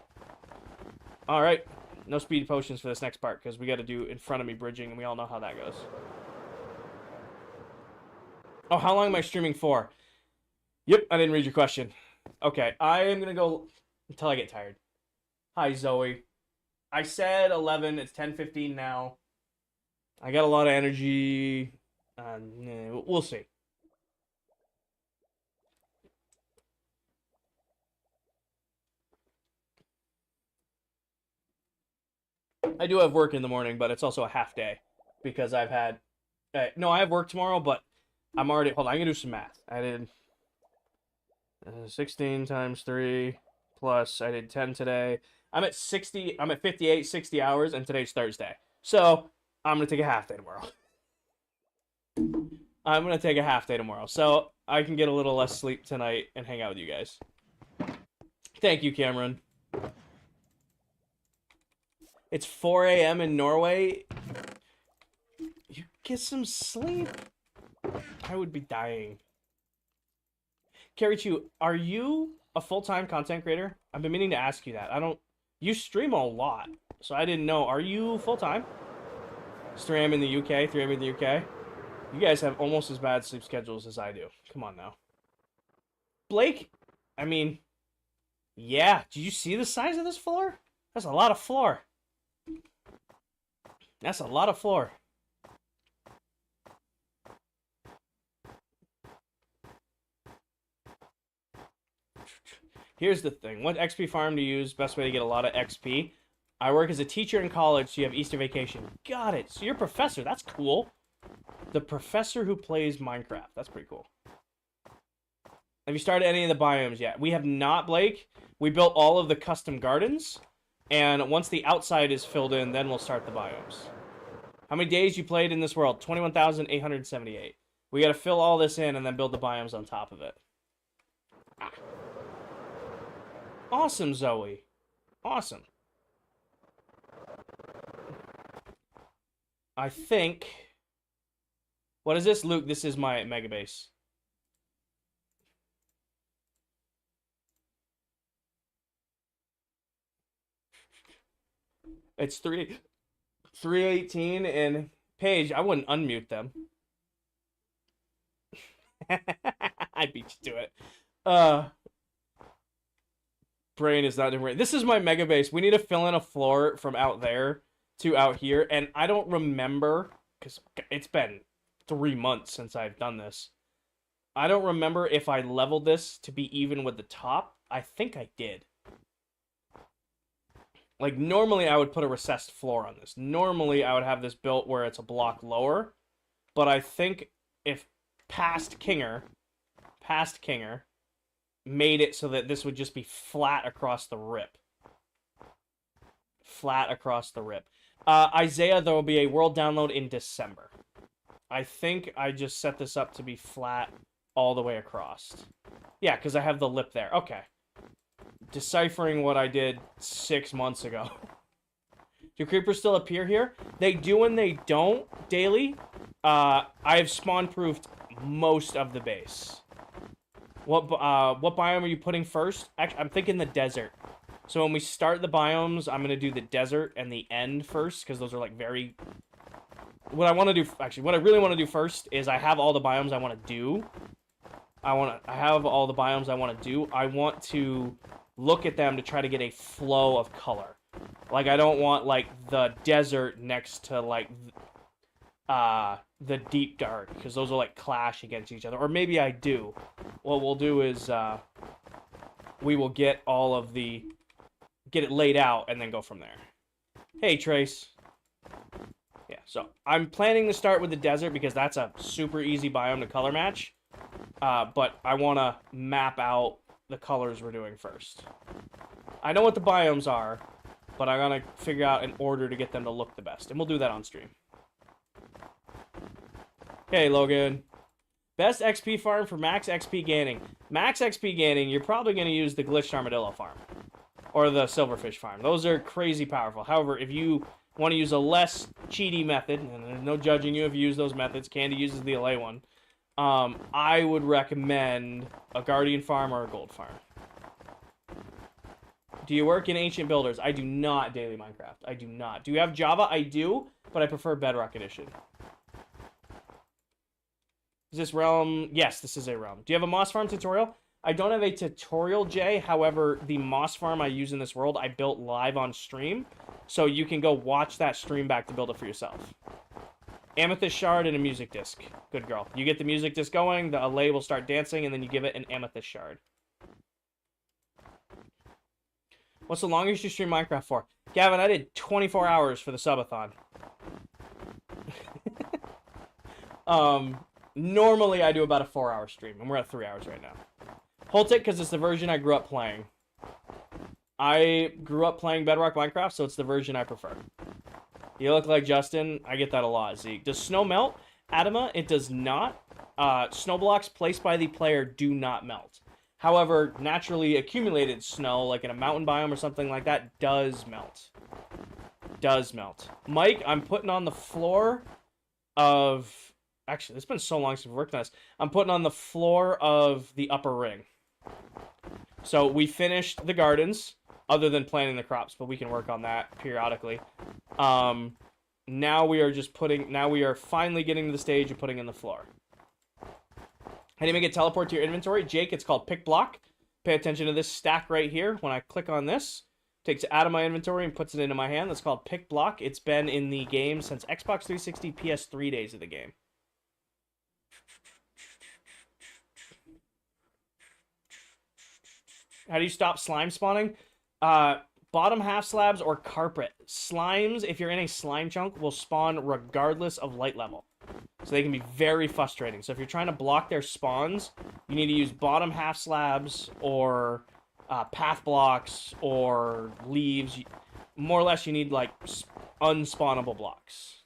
Alright, no speed potions for this next part, because we got to do in front of me bridging, and we all know how that goes. Oh, how long am I streaming for? Yep, I didn't read your question. Okay, I am going to go until I get tired. Hi, Zoe. I said 11, it's 10:15 now. I got a lot of energy. We'll see. I do have work in the morning, but it's also a half day because I've had... no, I have work tomorrow, but I'm already... Hold on, I'm going to do some math. I did 16 times 3 plus I did 10 today. I'm at 58, 60 hours, and today's Thursday. So, I'm going to take a half day tomorrow. I'm going to take a half day tomorrow. So, I can get a little less sleep tonight and hang out with you guys. Thank you, Cameron. It's 4 a.m. in Norway. You get some sleep. I would be dying. Carrie Chu, are you a full-time content creator? I've been meaning to ask you that. You stream a lot, so I didn't know. Are you full-time? 3 a.m. in the UK, 3 a.m. in the UK. You guys have almost as bad sleep schedules as I do. Come on now. Blake, I mean, yeah. Did you see the size of this floor? That's a lot of floor. That's a lot of floor. Here's the thing. What XP farm to use? Best way to get a lot of XP. I work as a teacher in college, so you have Easter vacation. Got it. So you're a professor. That's cool. The professor who plays Minecraft. That's pretty cool. Have you started any of the biomes yet? We have not, Blake. We built all of the custom gardens. And once the outside is filled in, then we'll start the biomes. How many days you played in this world? 21,878. We got to fill all this in and then build the biomes on top of it. Ah. Awesome, Zoe. Awesome. I think... What is this? Luke, this is my mega base. It's 318 and Paige, I wouldn't unmute them. I beat you to it. Brain is not doing. This is my mega base. We need to fill in a floor from out there to out here, and I don't remember because it's been 3 months since I've done this. I don't remember if I leveled this to be even with the top. I think I did. Like, normally I would put a recessed floor on this. Normally I would have this built where it's a block lower. But I think if past Kinger made it so that this would just be flat across the rip. Flat across the rip. Isaiah, there will be a world download in December. I think I just set this up to be flat all the way across. Yeah, because I have the lip there. Okay. Deciphering what I did 6 months ago. Do creepers still appear here? They do and they don't daily. I've spawn-proofed most of the base. What biome are you putting first? Actually, I'm thinking the desert. So when we start the biomes, I'm gonna do the desert and the end first, because those are like very... What I want to do, actually, what I really want to do first is I have all the biomes I want to do. I have all the biomes I want to do. I want to look at them to try to get a flow of color. Like, I don't want, like, the desert next to, like, the deep dark, because those will, like, clash against each other. Or maybe I do. What we'll do is, we will get all of the... Get it laid out, and then go from there. Hey, Trace. Yeah, so I'm planning to start with the desert, because that's a super easy biome to color match. But I want to map out the colors we're doing first. I know what the biomes are, but I'm going to figure out an order to get them to look the best. And we'll do that on stream. Hey, Logan. Best XP farm for max XP gaining. Max XP gaining, you're probably going to use the glitched armadillo farm. Or the silverfish farm. Those are crazy powerful. However, if you want to use a less cheaty method, and there's no judging you if you use those methods, Candy uses the LA one, I would recommend a guardian farm or a gold farm. Do you work in Ancient Builders? I do not, Daily Minecraft. I do not. Do you have Java? I do, but I prefer Bedrock Edition. Is this realm? Yes, this is a realm. Do you have a moss farm tutorial? I don't have a tutorial, Jay. However, the moss farm I use in this world, I built live on stream. So you can go watch that stream back to build it for yourself. Amethyst shard and a music disc. Good girl. You get the music disc going, the allay will start dancing, and then you give it an amethyst shard. What's the longest you stream Minecraft for? Gavin, I did 24 hours for the subathon. Normally I do about a 4-hour stream, and we're at 3 hours right now. Hold it, because it's the version I grew up playing. I grew up playing Bedrock Minecraft, so it's the version I prefer. You look like Justin. I get that a lot, Zeke. Does snow melt? Adama, it does not. Snow blocks placed by the player do not melt. However, naturally accumulated snow, like in a mountain biome or something like that, does melt. Does melt. Mike, I'm putting on the floor of... Actually, it's been so long since we've worked on this. I'm putting on the floor of the upper ring. So we finished the gardens, other than planting the crops, but we can work on that periodically. Now we are just putting... Now we are finally getting to the stage of putting in the floor. How do you make it teleport to your inventory? Jake, it's called pick block. Pay attention to this stack right here. When I click on this, it takes it out of my inventory and puts it into my hand. That's called pick block. It's been in the game since Xbox 360 PS3 days of the game. How do you stop slime spawning? Bottom half slabs or carpet. Slimes, if you're in a slime chunk, will spawn regardless of light level. So they can be very frustrating. So if you're trying to block their spawns, you need to use bottom half slabs or path blocks or leaves. More or less, you need, like, unspawnable blocks.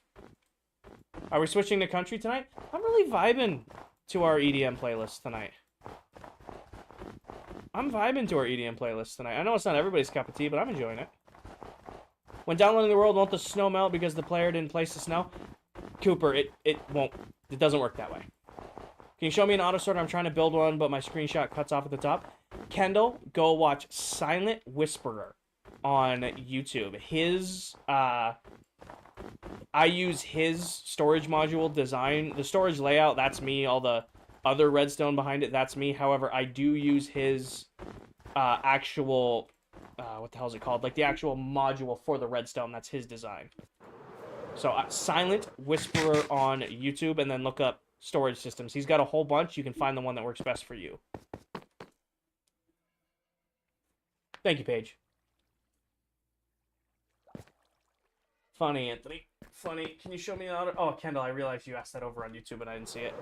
Are we switching to country tonight? I'm really vibing to our EDM playlist tonight. I'm vibing to our EDM playlist tonight. I know it's not everybody's cup of tea, but I'm enjoying it. When downloading the world, won't the snow melt because the player didn't place the snow? Cooper, it won't. It doesn't work that way. Can you show me an auto sorter? I'm trying to build one, but my screenshot cuts off at the top. Kendall, go watch Silent Whisperer on YouTube. His, I use his storage module design. The storage layout, that's me. All the other redstone behind it, that's me. However, I do use his actual, what the hell is it called? Like the actual module for the redstone, that's his design. So Silent Whisperer on YouTube, and then look up storage systems. He's got a whole bunch. You can find the one that works best for you. Thank you, Paige. Funny, Anthony. Funny. Can you show me another? Oh, Kendall, I realized you asked that over on YouTube, and I didn't see it.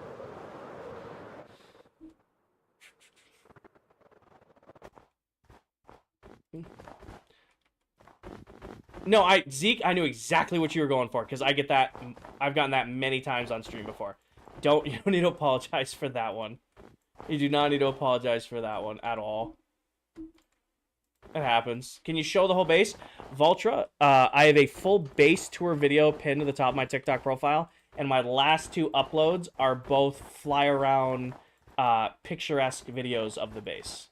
No, Zeke, I knew exactly what you were going for, because I get that. I've gotten that many times on stream before. You don't need to apologize for that one. You do not need to apologize for that one at all. It happens. Can you show the whole base? Vultra, I have a full base tour video pinned to the top of my TikTok profile. and my last 2 uploads are both fly around picturesque videos of the base.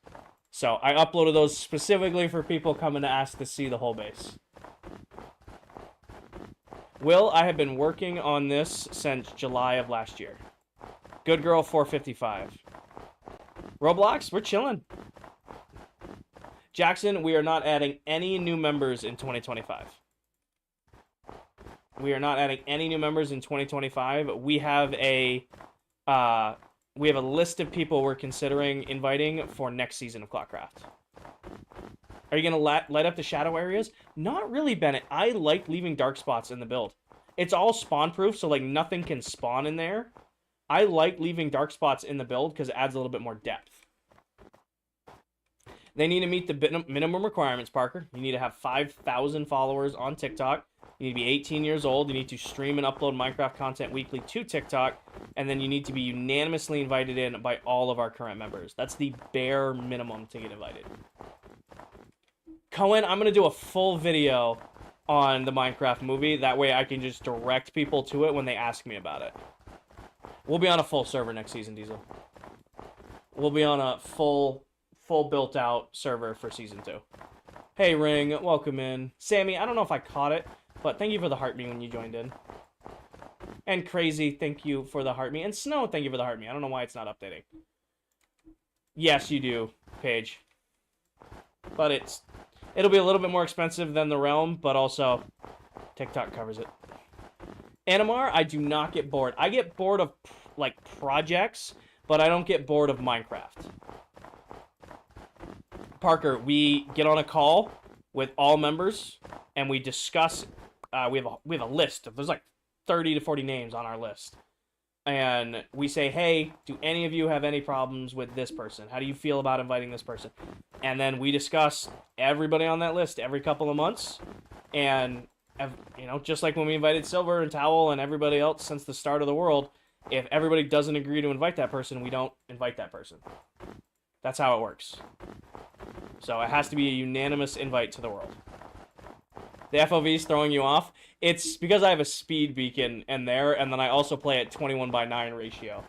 So I uploaded those specifically for people coming to ask to see the whole base. Will, I have been working on this since July of last year. Good girl 455. Roblox, we're chilling. Jackson, we are not adding any new members in 2025. We are not adding any new members in 2025. We have a list of people we're considering inviting for next season of ClockCraft. Are you going to light up the shadow areas? Not really, Bennett. I like leaving dark spots in the build. It's all spawn-proof, so like nothing can spawn in there. I like leaving dark spots in the build because it adds a little bit more depth. They need to meet the minimum requirements, Parker. You need to have 5,000 followers on TikTok. You need to be 18 years old. You need to stream and upload Minecraft content weekly to TikTok. And then you need to be unanimously invited in by all of our current members. That's the bare minimum to get invited. Cohen, I'm going to do a full video on the Minecraft movie. That way I can just direct people to it when they ask me about it. We'll be on a full server next season, Diesel. We'll be on a full built-out server for Season 2. Hey, Ring, welcome in. Sammy, I don't know if I caught it, but thank you for the heart me when you joined in. And Crazy, thank you for the heart me. And Snow, thank you for the heart me. I don't know why it's not updating. Yes, you do, Paige. But it'll be a little bit more expensive than the Realm, but also TikTok covers it. Animar, I do not get bored. I get bored of, like, projects, but I don't get bored of Minecraft. Parker, we get on a call with all members, and we discuss, we have a list. There's like 30 to 40 names on our list. And we say, hey, do any of you have any problems with this person? How do you feel about inviting this person? And then we discuss everybody on that list every couple of months. And, you know, just like when we invited Silver and Towel and everybody else since the start of the world, if everybody doesn't agree to invite that person, we don't invite that person. That's how it works. So it has to be a unanimous invite to the world. The FOV is throwing you off. It's because I have a speed beacon in there, and then I also play at 21:9 ratio.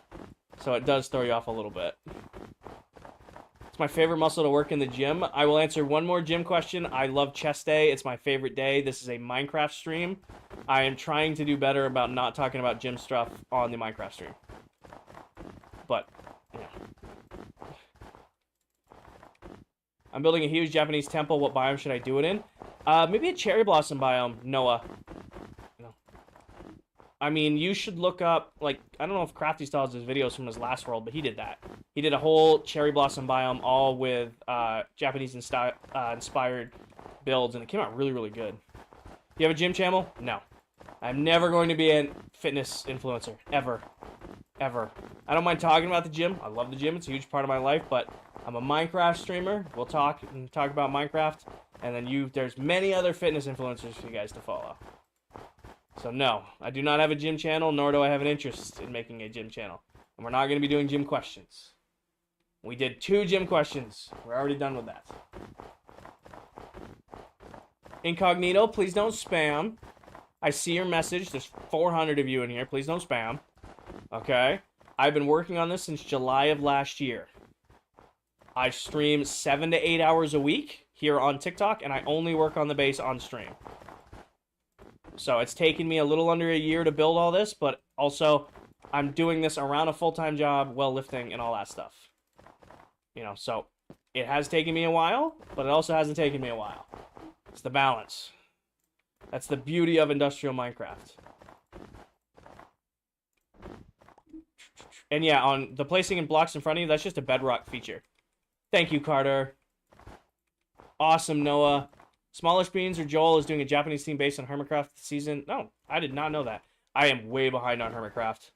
So it does throw you off a little bit. It's my favorite muscle to work in the gym. I will answer one more gym question. I love chest day. It's my favorite day. This is a Minecraft stream. I am trying to do better about not talking about gym stuff on the Minecraft stream. But, yeah. I'm building a huge Japanese temple. What biome should I do it in? Maybe a cherry blossom biome, Noah. No. I mean, you should look up, like, I don't know if Crafty still has his videos from his last world, but he did that. He did a whole cherry blossom biome, all with Japanese inspired builds, and it came out really, really good. You have a gym channel? No. I'm never going to be a fitness influencer. Ever. Ever. I don't mind talking about the gym. I love the gym. It's a huge part of my life, but I'm a Minecraft streamer. We'll talk about Minecraft. And then there's many other fitness influencers for you guys to follow. So no, I do not have a gym channel, nor do I have an interest in making a gym channel. And we're not going to be doing gym questions. We did 2 gym questions. We're already done with that. Incognito, please don't spam. I see your message. There's 400 of you in here. Please don't spam. Okay? I've been working on this since July of last year. I stream 7 to 8 hours a week here on TikTok, and I only work on the base on stream. So it's taken me a little under a year to build all this, but also I'm doing this around a full-time job, while lifting, and all that stuff. You know, so it has taken me a while, but it also hasn't taken me a while. It's the balance. That's the beauty of industrial Minecraft. And yeah, on the placing in blocks in front of you, that's just a bedrock feature. Thank you, Carter. Awesome, Noah. Smallish Beans or Joel is doing a Japanese team based on Hermitcraft season. No, I did not know that. I am way behind on Hermitcraft.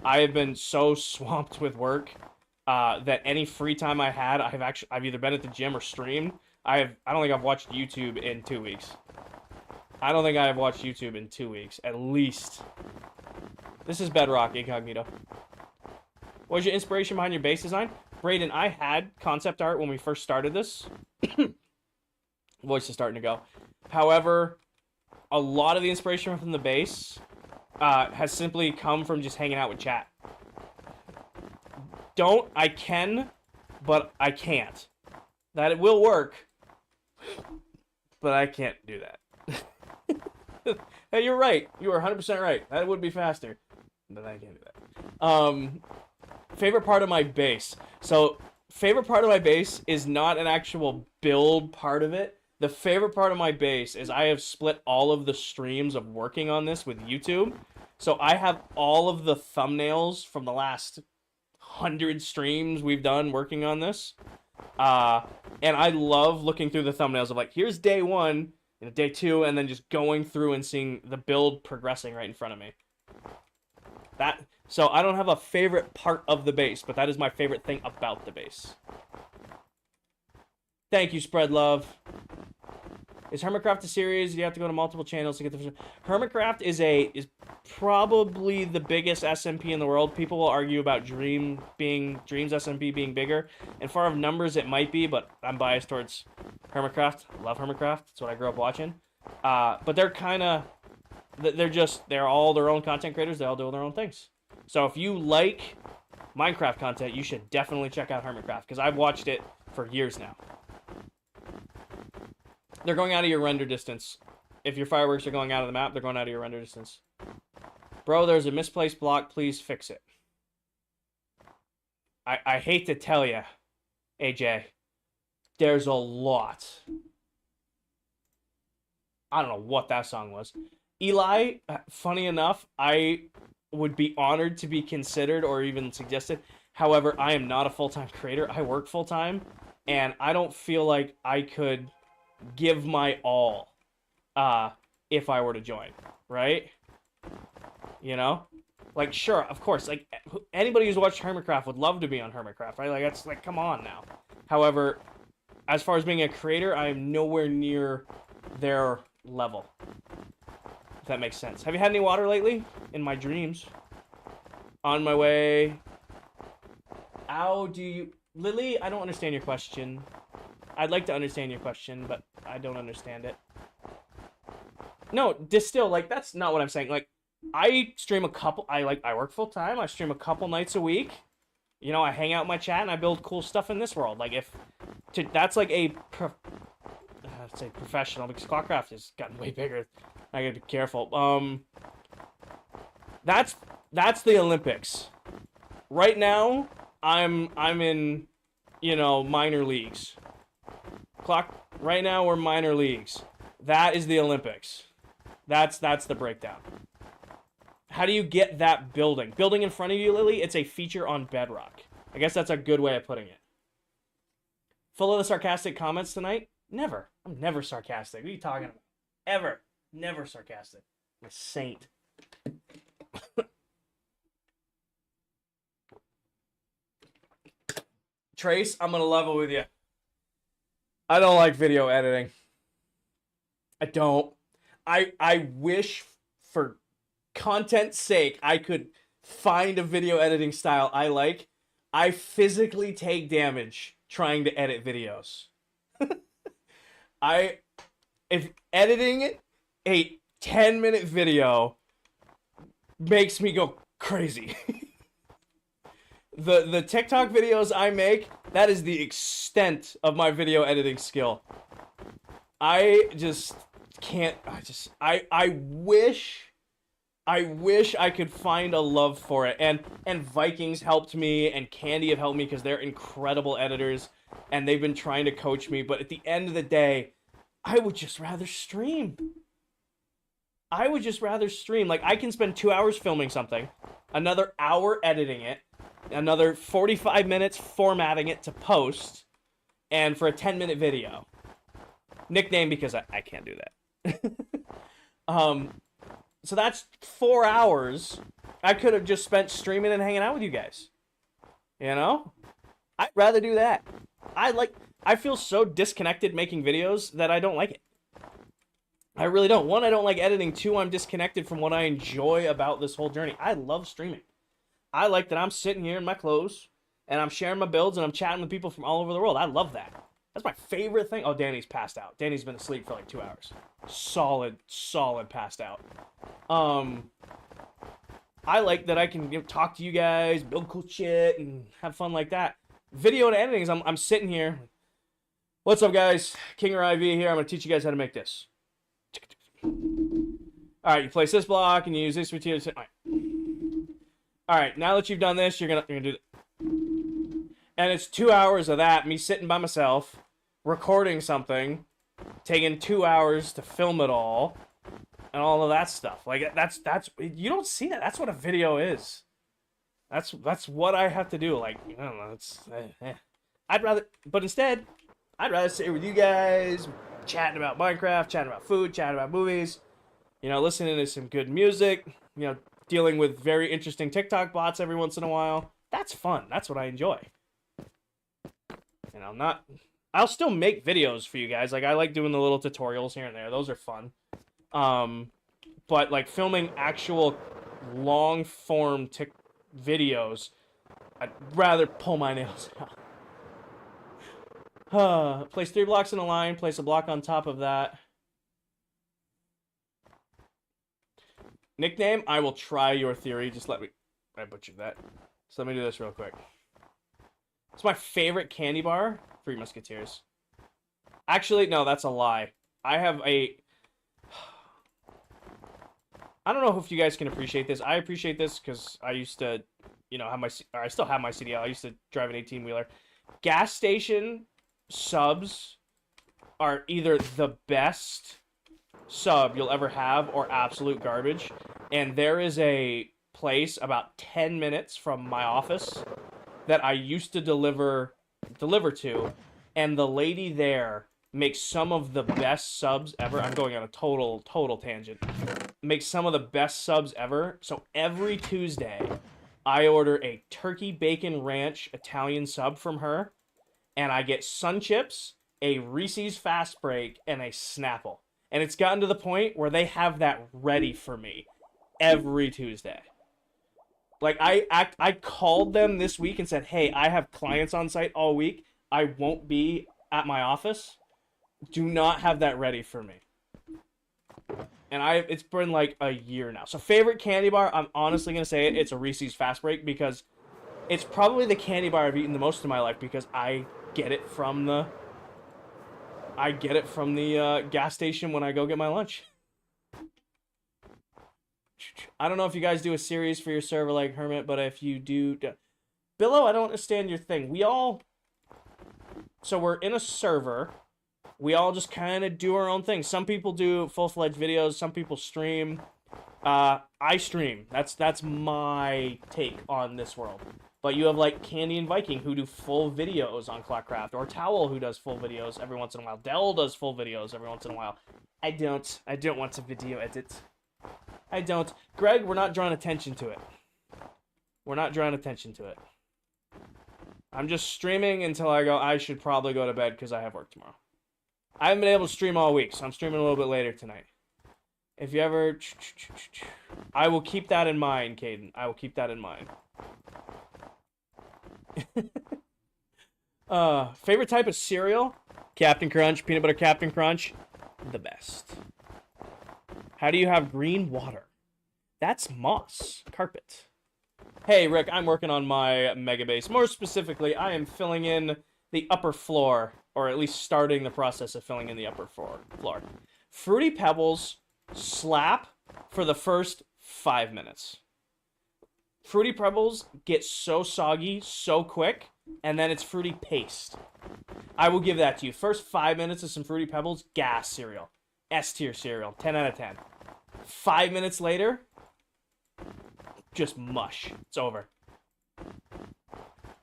I have been so swamped with work that any free time I had, I've either been at the gym or streamed. I don't think I've watched YouTube in 2 weeks. I don't think I have watched YouTube in 2 weeks, at least. This is Bedrock, Incognito. What was your inspiration behind your base design? Brayden, I had concept art when we first started this. Voice is starting to go. However, a lot of the inspiration from the base has simply come from just hanging out with chat. I can, but I can't. That it will work, but I can't do that. Hey, you're right. You are 100% right. That would be faster, but I can't do that. Favorite part of my base. So, favorite part of my base is not an actual build part of it. The favorite part of my base is I have split all of the streams of working on this with YouTube. So I have all of the thumbnails from the last 100 streams we've done working on this. And I love looking through the thumbnails of like, here's day 1, day 2, and then just going through and seeing the build progressing right in front of me. So I don't have a favorite part of the base, but that is my favorite thing about the base. Thank you, Spread Love. Is Hermitcraft a series? You have to go to multiple channels to get the... Hermitcraft is probably the biggest SMP in the world. People will argue about Dreams SMP being bigger. And far of numbers, it might be, but I'm biased towards Hermitcraft. Love Hermitcraft. That's what I grew up watching. But they're kind of... They're all their own content creators. They all do their own things. So if you like Minecraft content, you should definitely check out Hermitcraft, because I've watched it for years now. They're going out of your render distance. If your fireworks are going out of the map, they're going out of your render distance. Bro, there's a misplaced block. Please fix it. I hate to tell you, AJ, there's a lot. I don't know what that song was. Eli, funny enough, I would be honored to be considered or even suggested. However, I am not a full-time creator. I work full-time, and I don't feel like I could give my all if I were to join, right? You know? Like, sure, of course, like, anybody who's watched Hermitcraft would love to be on Hermitcraft, right? Like, that's, like, come on now. However, as far as being a creator, I am nowhere near their level. If that makes sense. Have you had any water lately? In my dreams. On my way. How do you... Lily, I don't understand your question. I'd like to understand your question, but I don't understand it. No, distill, like, that's not what I'm saying. Like, I stream a couple... I work full-time. I stream a couple nights a week. You know, I hang out in my chat, and I build cool stuff in this world. Like, that's like a... I'd say professional, because ClockCraft has gotten way bigger. I gotta be careful. That's the Olympics. Right now, I'm in, you know, minor leagues. Right now we're minor leagues. That is the Olympics. That's the breakdown. How do you get that building? Building in front of you, Lily, it's a feature on Bedrock. I guess that's a good way of putting it. Full of the sarcastic comments tonight? Never. I'm never sarcastic. What are you talking about? Ever. Never sarcastic. I'm a saint. Trace, I'm gonna level with you. I don't like video editing. I don't. I wish for content's sake I could find a video editing style I like. I physically take damage trying to edit videos. If editing a 10-minute video makes me go crazy. The TikTok videos I make, that is the extent of my video editing skill. I just can't. I wish I could find a love for it. And Vikings helped me, and Candy have helped me because they're incredible editors, and they've been trying to coach me. But at the end of the day, I would just rather stream. Like, I can spend 2 hours filming something, another hour editing it, another 45 minutes formatting it to post, and for a 10-minute video. Nickname because I can't do that. So that's 4 hours I could have just spent streaming and hanging out with you guys. You know? I'd rather do that. I feel so disconnected making videos that I don't like it. I really don't. One, I don't like editing. Two, I'm disconnected from what I enjoy about this whole journey. I love streaming. I like that I'm sitting here in my clothes, and I'm sharing my builds, and I'm chatting with people from all over the world. I love that. That's my favorite thing. Oh, Danny's passed out. Danny's been asleep for like 2 hours. Solid passed out. I like that I can talk to you guys, build cool shit, and have fun like that. Video and editing is I'm sitting here. What's up, guys? King or IV here. I'm going to teach you guys how to make this. All right, you place this block and you use this material. All right, now that you've done this, you're gonna do it. And it's 2 hours of that, me sitting by myself, recording something, taking 2 hours to film it all, and all of that stuff. Like that's you don't see that. That's what a video is. That's what I have to do. Like, I don't know. Instead, I'd rather sit here with you guys, chatting about Minecraft, chatting about food, chatting about movies. Listening to some good music. Dealing with very interesting TikTok bots every once in a while. That's fun. That's what I enjoy. I'll still make videos for you guys. Like, I like doing the little tutorials here and there. Those are fun. But like filming actual long form videos, I'd rather pull my nails out. Place 3 blocks in a line. Place a block on top of that. Nickname, I will try your theory. Just let me... I butchered that. So let me do this real quick. It's my favorite candy bar. 3 Musketeers. Actually, no, that's a lie. I have a... I don't know if you guys can appreciate this. I appreciate this because I used to, have my... Or I still have my CDL. I used to drive an 18-wheeler. Gas station subs are either the best sub you'll ever have or absolute garbage. And there is a place about 10 minutes from my office that I used to deliver to, and the lady there makes some of the best subs ever. I'm going on a total tangent. Makes some of the best subs ever. So every Tuesday, I order a turkey bacon ranch Italian sub from her, and I get Sun Chips, a Reese's Fast Break, and a Snapple. And it's gotten to the point where they have that ready for me every Tuesday. Like, I called them this week and said, hey, I have clients on site all week. I won't be at my office. Do not have that ready for me. And it's been like a year now. So favorite candy bar, I'm honestly going to say it's a Reese's Fast Break because it's probably the candy bar I've eaten the most in my life because I get it from the gas station when I go get my lunch. I don't know if you guys do a series for your server like Hermit, but if you do... Billow, I don't understand your thing. So we're in a server. We all just kind of do our own thing. Some people do full-fledged videos. Some people stream. I stream. That's my take on this world. But you have like Candy and Viking who do full videos on ClockCraft, or Towel who does full videos every once in a while. Dell does full videos every once in a while. I don't want to video edit. I don't. Greg, we're not drawing attention to it. We're not drawing attention to it. I'm just streaming until I should probably go to bed because I have work tomorrow. I haven't been able to stream all week, so I'm streaming a little bit later tonight. If you ever... I will keep that in mind, Caden. I will keep that in mind. Favorite type of cereal? Captain Crunch, peanut butter Captain Crunch. The best. How do you have green water? That's moss. Carpet. Hey, Rick, I'm working on my mega base. More specifically, I am filling in the upper floor, or at least starting the process of filling in the upper floor. Fruity Pebbles slap for the first 5 minutes. Fruity Pebbles get so soggy so quick, and then it's fruity paste. I will give that to you. First 5 minutes of some Fruity Pebbles, gas cereal. S-tier cereal. 10 out of 10. 5 minutes later, just mush. It's over.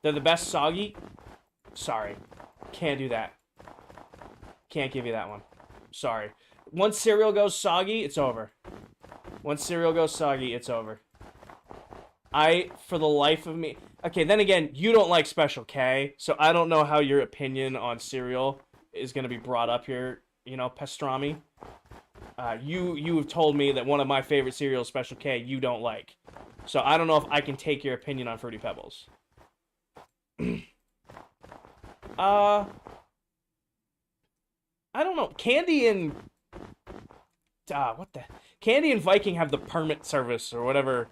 They're the best soggy. Sorry. Can't do that. Can't give you that one. Sorry. Once cereal goes soggy, it's over. Once cereal goes soggy, it's over. For the life of me... Okay, then again, you don't like Special K, so I don't know how your opinion on cereal is going to be brought up here, pastrami. You have told me that one of my favorite cereals, Special K, you don't like. So I don't know if I can take your opinion on Fruity Pebbles. I don't know. Candy and Candy and Viking have the permit service or whatever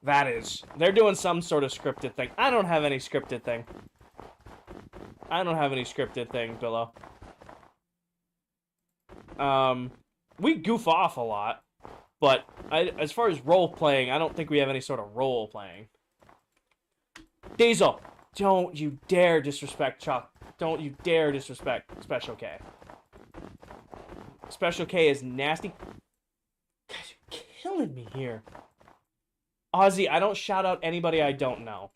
that is. They're doing some sort of scripted thing. I don't have any scripted thing. Billo. We goof off a lot, but as far as role playing, I don't think we have any sort of role playing. Diesel, don't you dare disrespect Chuck. Don't you dare disrespect Special K. Special K is nasty. Guys, you're killing me here. Ozzy, I don't shout out anybody I don't know.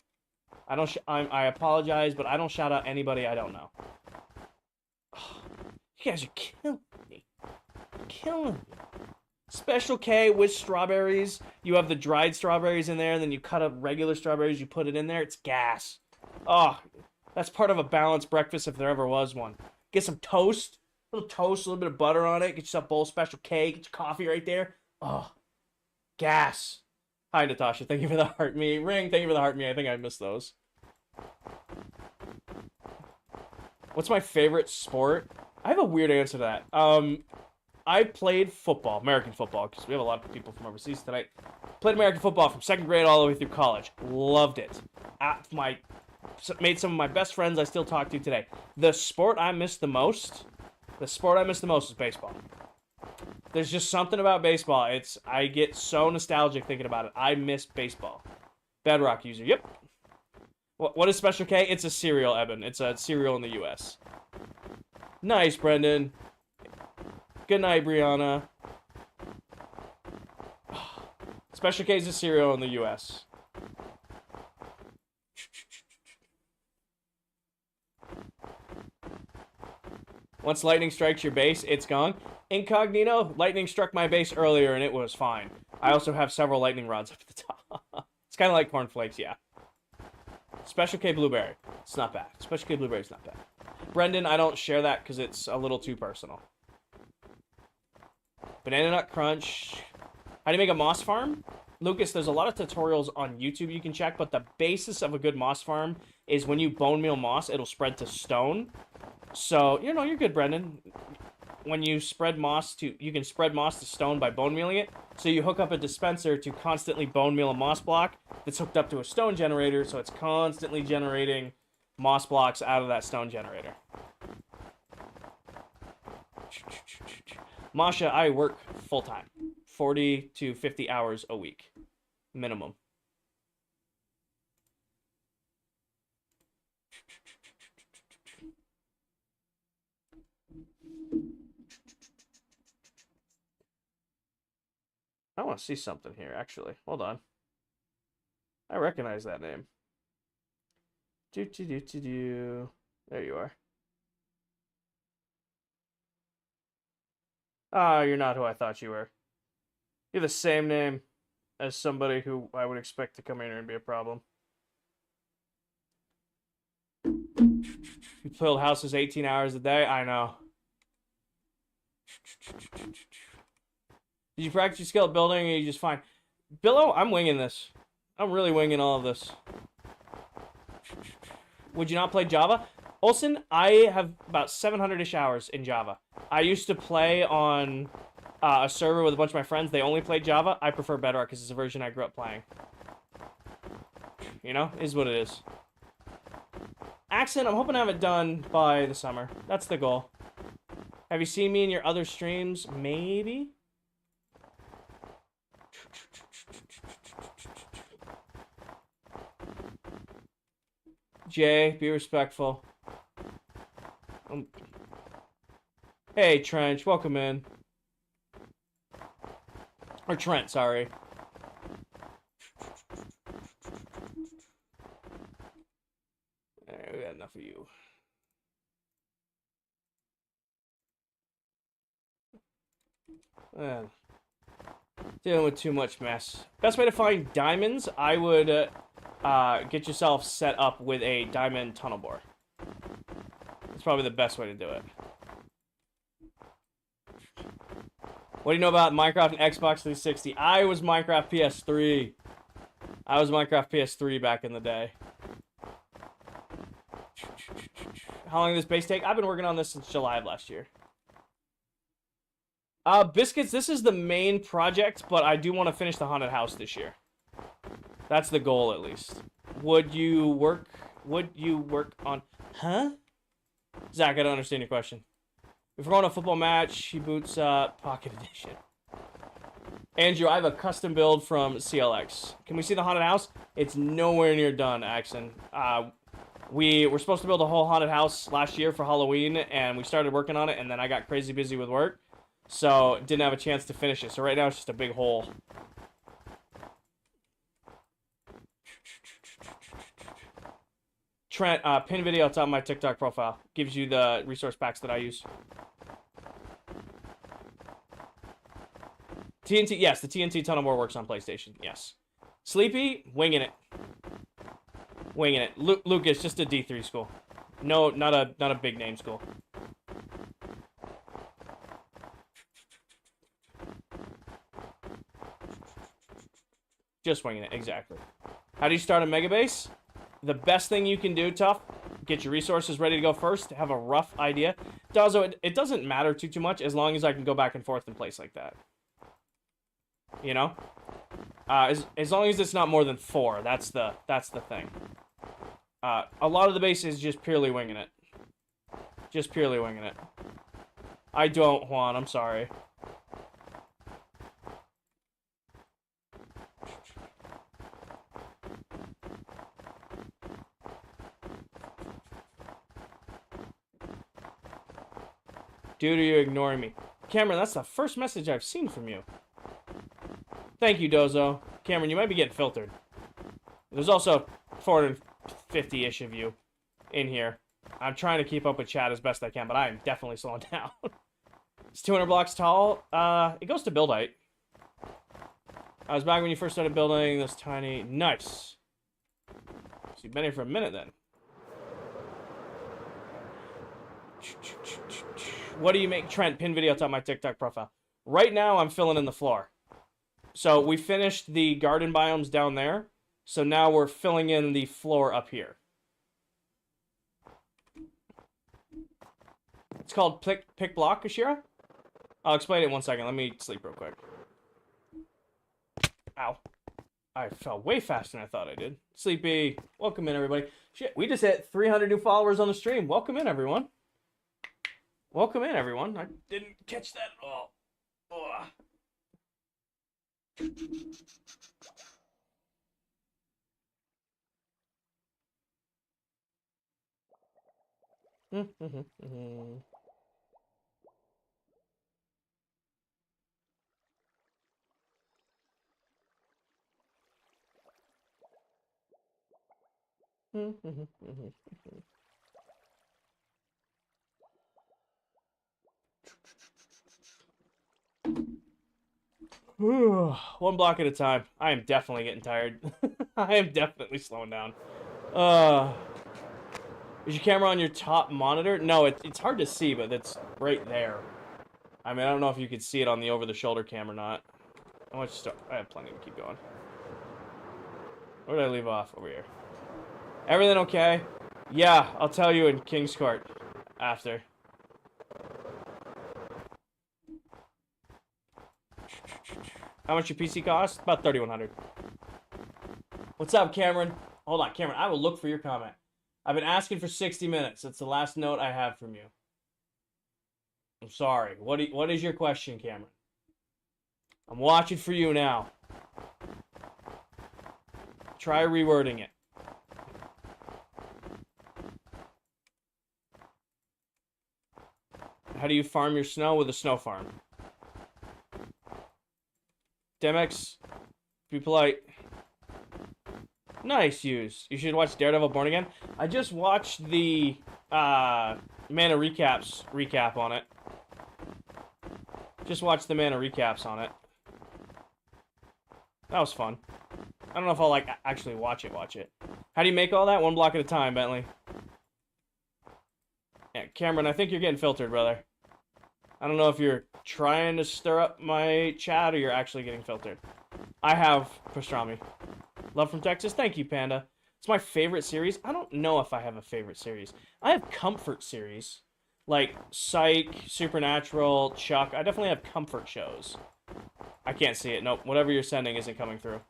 I apologize, but I don't shout out anybody I don't know. Oh, you guys are killing me. Special K with strawberries. You have the dried strawberries in there, and then you cut up regular strawberries, you put it in there. It's gas. Oh, that's part of a balanced breakfast if there ever was one. Get some toast. A little toast, a little bit of butter on it. Get yourself a bowl of Special K. Get your coffee right there. Oh, gas. Hi, Natasha. Thank you for the heart me. Ring, thank you for the heart me. I think I missed those. What's my favorite sport? I have a weird answer to that. I played football, American football, because we have a lot of people from overseas tonight. Played American football from 2nd grade all the way through college. Loved it. Made some of my best friends I still talk to today. The sport I miss the most is baseball. There's just something about baseball. I get so nostalgic thinking about it. I miss baseball. Bedrock user. Yep. What is Special K? It's a cereal, Eben. It's a cereal in the U.S. Nice, Brendan. Good night, Brianna. Special K is a cereal in the U.S. Once lightning strikes your base, it's gone. Incognito, lightning struck my base earlier and it was fine. I also have several lightning rods up at the top. It's kind of like cornflakes, yeah. Special K Blueberry. It's not bad. Special K Blueberry is not bad. Brendan, I don't share that because it's a little too personal. Banana Nut Crunch. How do you make a moss farm? Lucas, there's a lot of tutorials on YouTube you can check, but the basis of a good moss farm is when you bone meal moss, it'll spread to stone. So, you're good, Brendan. When you spread moss you can spread moss to stone by bone mealing it. So you hook up a dispenser to constantly bone meal a moss block that's hooked up to a stone generator, so it's constantly generating moss blocks out of that stone generator. Masha, I work full-time. 40 to 50 hours a week. Minimum. I want to see something here, actually. Hold on. I recognize that name. There you are. Ah, you're not who I thought you were. You have the same name as somebody who I would expect to come in here and be a problem. You build houses 18 hours a day? I know. Did you practice your skill at building or are you just fine? Billo, I'm winging this. I'm really winging all of this. Would you not play Java? Olsen, I have about 700-ish hours in Java. I used to play on a server with a bunch of my friends. They only played Java. I prefer Bedrock because it's a version I grew up playing. Is what it is. Accent, I'm hoping to have it done by the summer. That's the goal. Have you seen me in your other streams? Maybe? Jay, be respectful. Hey, Trench, welcome in. Or Trent, sorry. We got enough of you. Dealing with too much mess. Best way to find diamonds, I would get yourself set up with a diamond tunnel bore. That's probably the best way to do it. What do you know about Minecraft and Xbox 360? I was Minecraft PS3. I was Minecraft PS3 back in the day. How long did this base take? I've been working on this since July of last year. Biscuits, this is the main project, but I do want to finish the haunted house this year. That's the goal, at least. Would you work on... Huh? Zach, I don't understand your question. If we're going to a football match, he boots Pocket Edition. Andrew, I have a custom build from CLX. Can we see the haunted house? It's nowhere near done, Axon. We were supposed to build a whole haunted house last year for Halloween, and we started working on it, and then I got crazy busy with work, so didn't have a chance to finish it. So right now it's just a big hole. Trent, pin video on top of my TikTok profile. Gives you the resource packs that I use. TNT, yes, the TNT Tunnel War works on PlayStation, yes. Sleepy, winging it. Winging it. Lucas, just a D3 school. No, not a big name school. Just winging it, exactly. How do you start a mega base? The best thing you can do, Tough, get your resources ready to go first, have a rough idea. Also, it doesn't matter too much as long as I can go back and forth in place like that. You know? As long as it's not more than 4, that's the thing. A lot of the base is just purely winging it. Just purely winging it. I don't, Juan, I'm sorry. Dude, are you ignoring me? Cameron, that's the first message I've seen from you. Thank you, Dozo. Cameron, you might be getting filtered. There's also 450-ish of you in here. I'm trying to keep up with chat as best I can, but I am definitely slowing down. It's 200 blocks tall. It goes to build height. I was back when you first started building this tiny... Nice. So you've been here for a minute, then. What do you make? Trent, pin video on my TikTok profile. Right now, I'm filling in the floor. So we finished the garden biomes down there. So now we're filling in the floor up here. It's called pick block, Ashira. I'll explain it in 1 second. Let me sleep real quick. Ow. I fell way faster than I thought I did. Sleepy. Welcome in, everybody. Shit, we just hit 300 new followers on the stream. Welcome in, everyone. Welcome in, everyone. I didn't catch that at all. One block at a time. I am definitely getting tired. I am definitely slowing down. Is your camera on your top monitor? No, it's hard to see, but it's right there. I mean, I don't know if you could see it on the over-the-shoulder cam or not. I have plenty to keep going. Where did I leave off? Over here. Everything okay? Yeah, I'll tell you in King's Court after. How much your PC cost? About $3,100. What's up, Cameron? Hold on, Cameron. I will look for your comment. I've been asking for 60 minutes. That's the last note I have from you. I'm sorry. What is your question, Cameron? I'm watching for you now. Try rewording it. How do you farm your snow? With a snow farm. Demex, be polite. Nice use. You should watch Daredevil Born Again. I just watched the Mana recap on it. Just watched the Mana recaps on it. That was fun. I don't know if I'll actually watch it. How do you make all that? 1 block at a time, Bentley. Yeah, Cameron, I think you're getting filtered, brother. I don't know if you're trying to stir up my chat or you're actually getting filtered. I have pastrami. Love from Texas. Thank you, Panda. It's my favorite series. I don't know if I have a favorite series. I have comfort series, Like Psych, Supernatural, Chuck. I definitely have comfort shows. I can't see it. Nope. Whatever you're sending isn't coming through.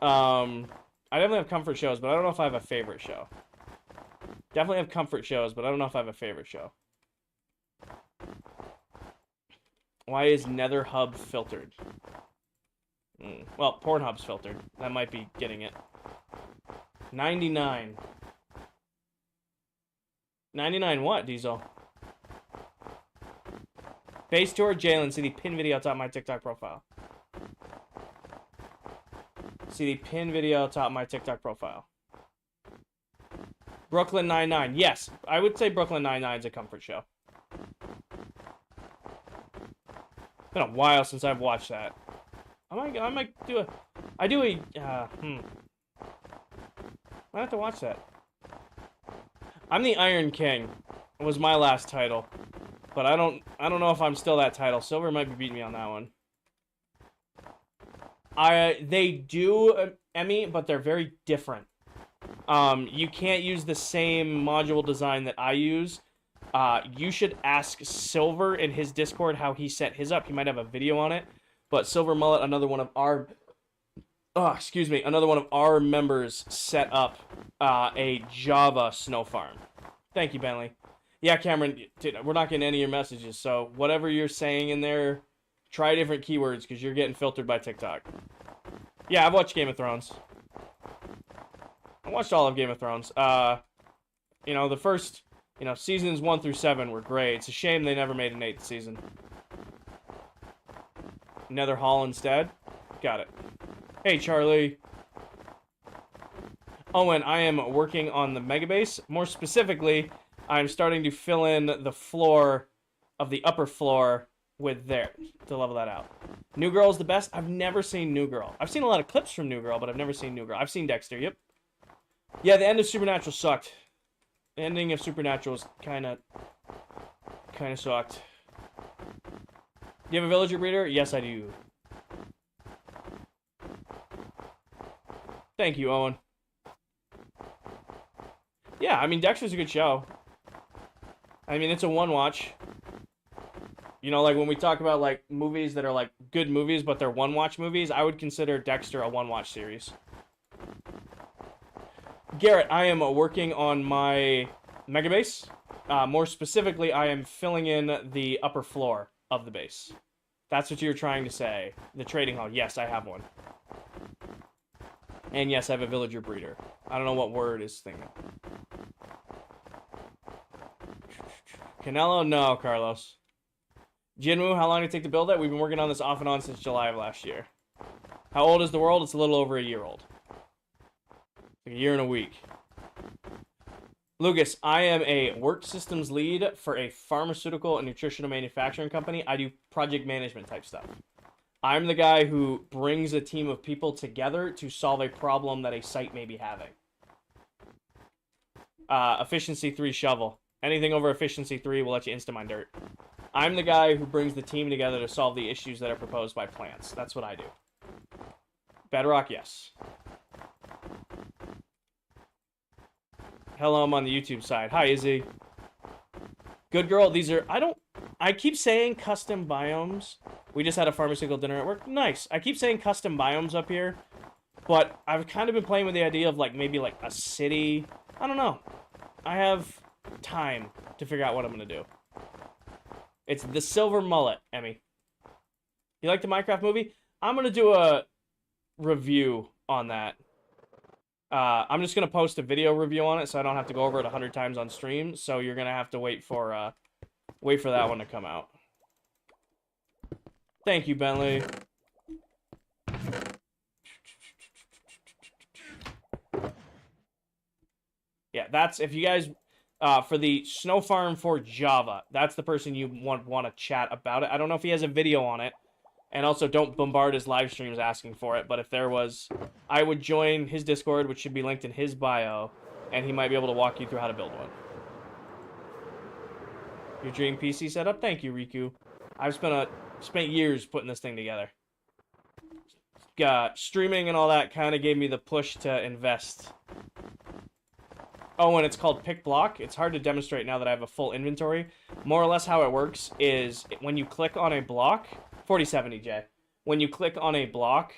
I definitely have comfort shows, but I don't know if I have a favorite show. Definitely have comfort shows, but I don't know if I have a favorite show. Why is Nether Hub filtered? Well, Pornhub's filtered. That might be getting it. 99. 99 what, Diesel? Base tour, Jalen. See the pin video top of my TikTok profile. See the pin video top of my TikTok profile. Brooklyn Nine-Nine. Yes, I would say Brooklyn Nine-Nine is a comfort show. It's been a while since I've watched that. I might do a... I have to watch that. I'm the Iron King. It was my last title. But I don't know if I'm still that title. Silver might be beating me on that one. They do, Emmy, but they're very different. You can't use the same module design that I use. You should ask Silver in his Discord how he set his up. He might have a video on it. But Silver Mullet, another one of our... another one of our members set up a Java snow farm. Thank you, Bentley. Yeah, Cameron, we're not getting any of your messages, so whatever you're saying in there, try different keywords, because you're getting filtered by TikTok. Yeah, I've watched Game of Thrones. I watched all of Game of Thrones. You know, the first, seasons 1 through 7 were great. It's a shame they never made an 8th season. Nether Hall instead? Got it. Hey, Charlie. Owen, I am working on the Megabase. More specifically, I'm starting to fill in the floor of the upper floor with to level that out. New Girl is the best. I've never seen New Girl. I've seen a lot of clips from New Girl, but I've never seen New Girl. I've seen Dexter, yep. Yeah, the end of Supernatural sucked. The ending of Supernatural was kind of sucked. Do you have a villager breeder? Yes, I do. Thank you, Owen. Yeah, I mean, Dexter's a good show. I mean, it's a one-watch. Like, when we talk about, like, movies that are, like, good movies, but they're one-watch movies, I would consider Dexter a one-watch series. Garrett, I am working on my Megabase. More specifically, I am filling in the upper floor of the base. That's what you're trying to say. The trading hall. Yes, I have one. And yes, I have a villager breeder. I don't know what word is thinking. Canelo? No, Carlos. Jinwoo, how long did it take to build it? We've been working on this off and on since July of last year. How old is the world? It's a little over a year old. Like a year and a week. Lucas, I am a work systems lead for a pharmaceutical and nutritional manufacturing company. I do project management type stuff. I'm the guy who brings a team of people together to solve a problem that a site may be having. Efficiency 3 shovel. Anything over efficiency 3 will let you insta-mine dirt. I'm the guy who brings the team together to solve the issues that are proposed by plants. That's what I do. Bedrock, yes. Hello, I'm on the YouTube side. Hi, Izzy. Good girl. These are... I keep saying custom biomes. We just had a pharmaceutical dinner at work. Nice. I keep saying custom biomes up here. But I've kind of been playing with the idea of, like, maybe, like, a city. I don't know. I have time to figure out what I'm going to do. It's the Silver Mullet, Emmy. You like the Minecraft movie? I'm going to do a review on that. I'm just going to post a video review on it so I don't have to go over it 100 times on stream. So you're going to have to wait for that one to come out. Thank you, Bentley. Yeah, that's, if you guys, for the snow farm for Java, that's the person you want to chat about it. I don't know if he has a video on it. And also, don't bombard his live streams asking for it. But if there was, I would join his Discord, which should be linked in his bio. And he might be able to walk you through how to build one. Your dream PC setup? Thank you, Riku. I've spent years putting this thing together. Streaming and all that kind of gave me the push to invest. Oh, and it's called pick block. It's hard to demonstrate now that I have a full inventory. More or less how it works is when you click on a block, 4070, Jay. When you click on a block,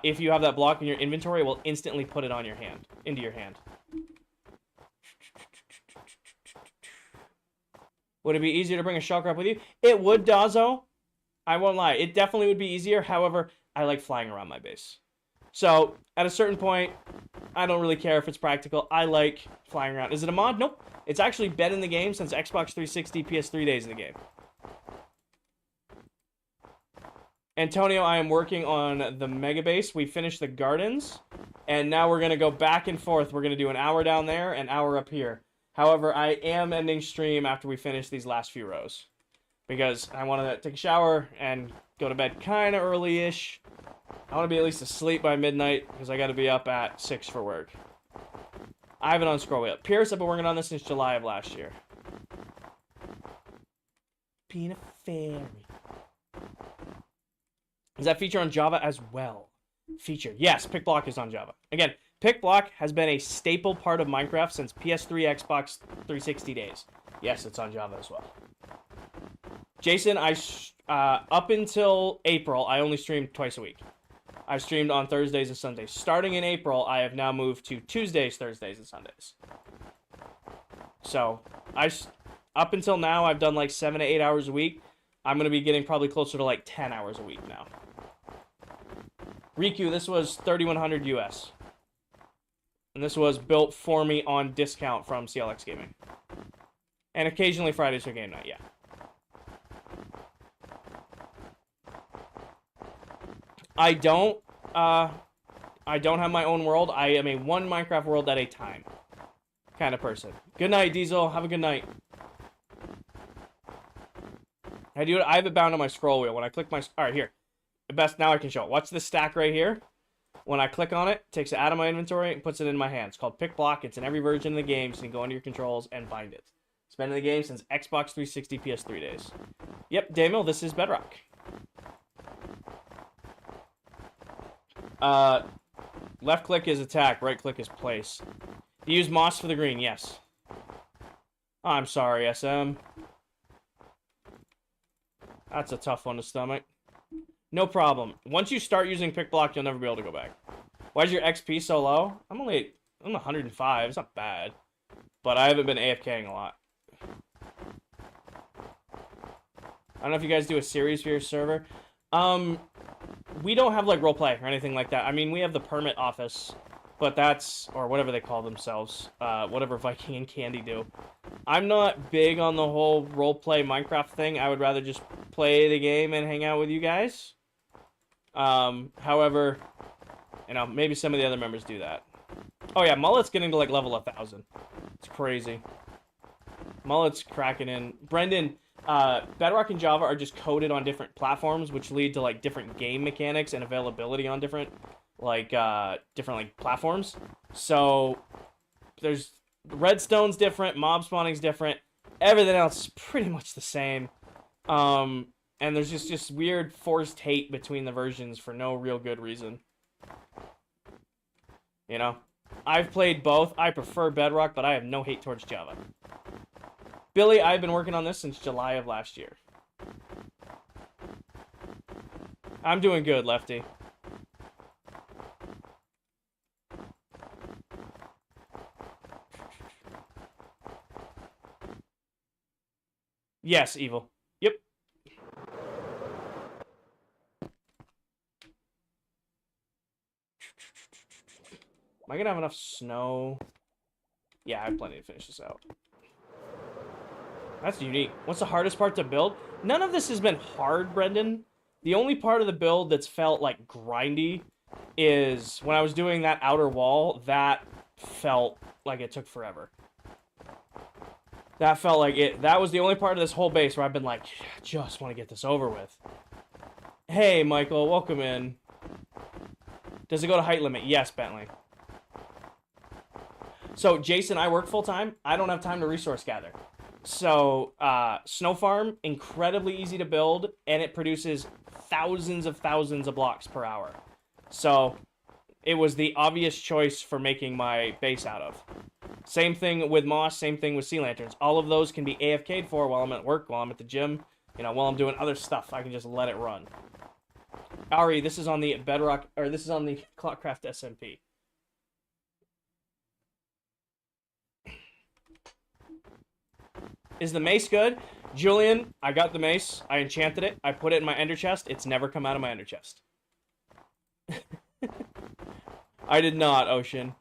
if you have that block in your inventory, it will instantly put it on your hand, into your hand. Would it be easier to bring a shellcraft with you? It would, Dazo. I won't lie. It definitely would be easier. However, I like flying around my base. So, at a certain point, I don't really care if it's practical. I like flying around. Is it a mod? Nope. It's actually been in the game since Xbox 360, PS3 days of the game. Antonio, I am working on the mega base. We finished the gardens, and now we're going to go back and forth. We're going to do an hour down there, an hour up here. However, I am ending stream after we finish these last few rows, because I want to take a shower and go to bed kind of early-ish. I want to be at least asleep by midnight, because I got to be up at 6 for work. I have it on scroll wheel. Pierce, I've been working on this since July of last year. Being a fairy. Is that feature on Java as well? Feature. Yes, pick block is on Java. Again, pick block has been a staple part of Minecraft since PS3, Xbox 360 days. Yes, it's on Java as well. Jason, up until April, I only streamed twice a week. I've streamed on Thursdays and Sundays. Starting in April, I have now moved to Tuesdays, Thursdays, and Sundays. So, up until now, I've done like 7 to 8 hours a week. I'm going to be getting probably closer to like 10 hours a week now. Riku, this was $3,100 US. And this was built for me on discount from CLX Gaming. And occasionally Fridays for game night, yeah. I don't have my own world. I am a one Minecraft world at a time kind of person. Good night, Diesel. Have a good night. I have it bound on my scroll wheel. When I click my... Alright, here. The best, now I can show it. Watch this stack right here. When I click on it, it takes it out of my inventory and puts it in my hand. It's called Pick Block. It's in every version of the game, so you can go into your controls and bind it. It's been in the game since Xbox 360, PS3 days. Yep, Damiel, this is Bedrock. Left click is attack, right click is place. You use moss for the green, yes. I'm sorry, SM. That's a tough one to stomach. No problem. Once you start using pick block, you'll never be able to go back. Why is your XP so low? I'm 105. It's not bad. But I haven't been AFKing a lot. I don't know if you guys do a series for your server. We don't have, like, roleplay or anything like that. I mean, we have the permit office. But that's... Or whatever they call themselves. Whatever Viking and Candy do. I'm not big on the whole roleplay Minecraft thing. I would rather just play the game and hang out with you guys. However, you know, maybe some of the other members do that. Oh yeah, Mullet's getting to like level 1,000. It's crazy. Mullet's cracking in. Brendan, Bedrock and Java are just coded on different platforms, which lead to like different game mechanics and availability on different platforms. So there's redstone's different, mob spawning's different, everything else is pretty much the same. And there's just weird forced hate between the versions for no real good reason. You know? I've played both. I prefer Bedrock, but I have no hate towards Java. Billy, I've been working on this since July of last year. I'm doing good, Lefty. Yes, Evil. Yep. Am I gonna have enough snow? Yeah, I have plenty to finish this out. That's unique. What's the hardest part to build? None of this has been hard, Brendan. The only part of the build that's felt like grindy is when I was doing that outer wall, that felt like it took forever. That felt like it. That was the only part of this whole base where I've been like, I just want to get this over with. Hey, Michael, welcome in. Does it go to height limit? Yes, Bentley. So, Jason, I work full-time. I don't have time to resource gather. So, Snow Farm, incredibly easy to build, and it produces thousands of blocks per hour. So, it was the obvious choice for making my base out of. Same thing with Moss, same thing with Sea Lanterns. All of those can be AFK'd for while I'm at work, while I'm at the gym, you know, while I'm doing other stuff. I can just let it run. Ari, this is on the Bedrock, or this is on the ClockCraft SMP. Is the mace good? Julian, I got the mace. I enchanted it. I put it in my ender chest. It's never come out of my ender chest. I did not, Ocean.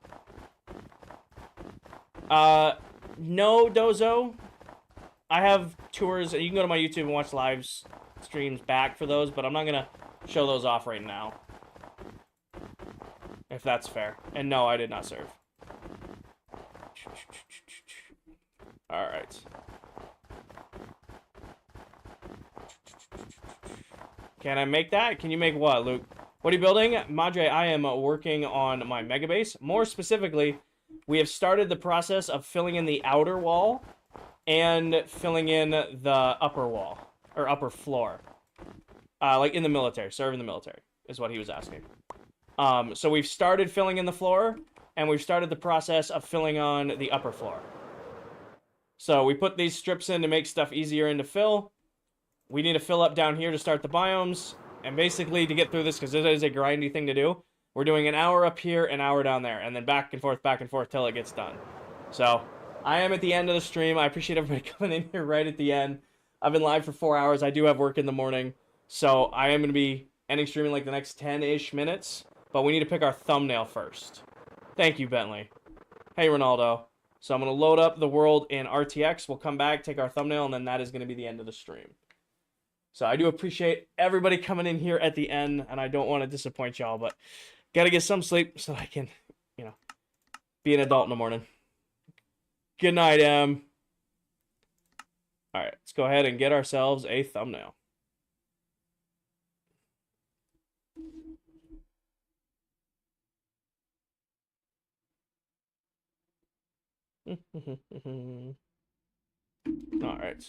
No, Dozo. I have tours. You can go to my YouTube and watch live streams back for those, but I'm not going to show those off right now. If that's fair. And no, I did not serve. Alright. Can I make that? Can you make what, Luke? What are you building? Madre, I am working on my mega base. More specifically, we have started the process of filling in the outer wall and filling in the upper wall, or upper floor. Like in the military, serve in the military, is what he was asking. So we've started filling in the floor, and we've started the process of filling on the upper floor. So we put these strips in to make stuff easier in to fill. We need to fill up down here to start the biomes. And basically, to get through this, because it is a grindy thing to do, we're doing an hour up here, an hour down there, and then back and forth till it gets done. So, I am at the end of the stream. I appreciate everybody coming in here right at the end. I've been live for 4 hours. I do have work in the morning. So, I am going to be ending streaming like the next 10-ish minutes. But we need to pick our thumbnail first. Thank you, Bentley. Hey, Ronaldo. So, I'm going to load up the world in RTX. We'll come back, take our thumbnail, and then that is going to be the end of the stream. So I do appreciate everybody coming in here at the end, and I don't want to disappoint y'all, but got to get some sleep so I can, you know, be an adult in the morning. Good night, Em. All right, let's go ahead and get ourselves a thumbnail. All right.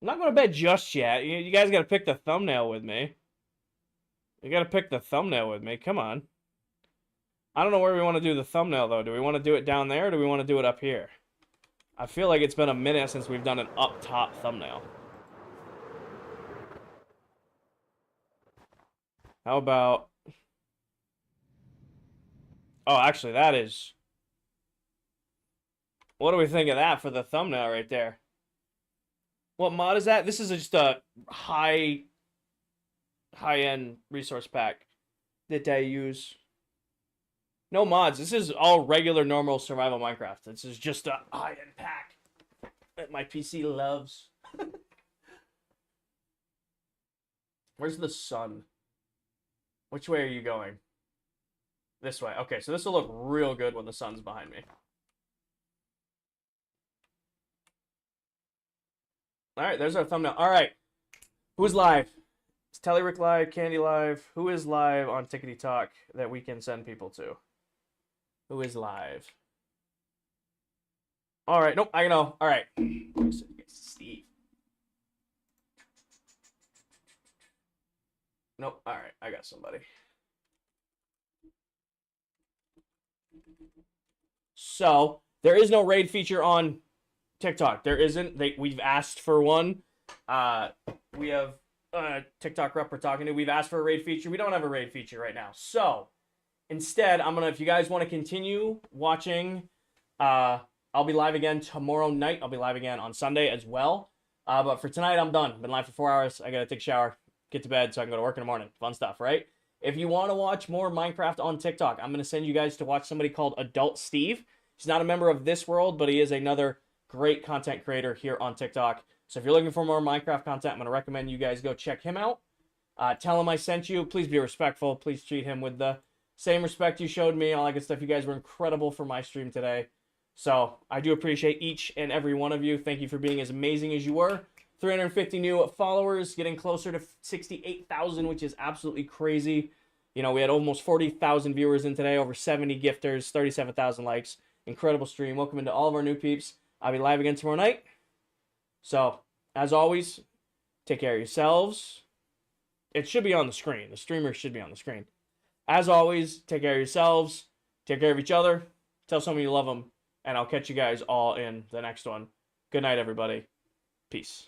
I'm not going to bed just yet. You guys got to pick the thumbnail with me. You got to pick the thumbnail with me. Come on. I don't know where we want to do the thumbnail, though. Do we want to do it down there, or do we want to do it up here? I feel like it's been a minute since we've done an up-top thumbnail. How about... Oh, actually, that is... What do we think of that for the thumbnail right there? What mod is that? This is just a high-end resource pack that I use. No mods. This is all regular, normal survival Minecraft. This is just a high-end pack that my PC loves. Where's the sun? Which way are you going? This way. Okay, so this will look real good when the sun's behind me. All right, there's our thumbnail. All right, who's live? Is Tellyrick live? Candy live? Who is live on Tickety Talk that we can send people to? Who is live? All right, nope, I know. All right, Steve. Nope, all right, I got somebody. So, there is no raid feature on TikTok. There isn't. We've asked for one. We have TikTok rep we're talking to. We've asked for a raid feature. We don't have a raid feature right now. So, instead, I'm going to, if you guys want to continue watching, I'll be live again tomorrow night. I'll be live again on Sunday as well. But for tonight, I'm done. Been live for 4 hours. I got to take a shower, get to bed so I can go to work in the morning. Fun stuff, right? If you want to watch more Minecraft on TikTok, I'm going to send you guys to watch somebody called Adult Steve. He's not a member of this world, but he is another great content creator here on TikTok. So if you're looking for more Minecraft content, I'm going to recommend you guys go check him out. Tell him I sent you. Please be respectful. Please treat him with the same respect you showed me. All that good stuff. You guys were incredible for my stream today. So I do appreciate each and every one of you. Thank you for being as amazing as you were. 350 new followers, getting closer to 68,000, which is absolutely crazy. You know, we had almost 40,000 viewers in today, over 70 gifters, 37,000 likes. Incredible stream. Welcome into all of our new peeps. I'll be live again tomorrow night. So, as always, take care of yourselves. It should be on the screen. The streamer should be on the screen. As always, take care of yourselves, take care of each other, tell someone you love them, and I'll catch you guys all in the next one. Good night, everybody. Peace.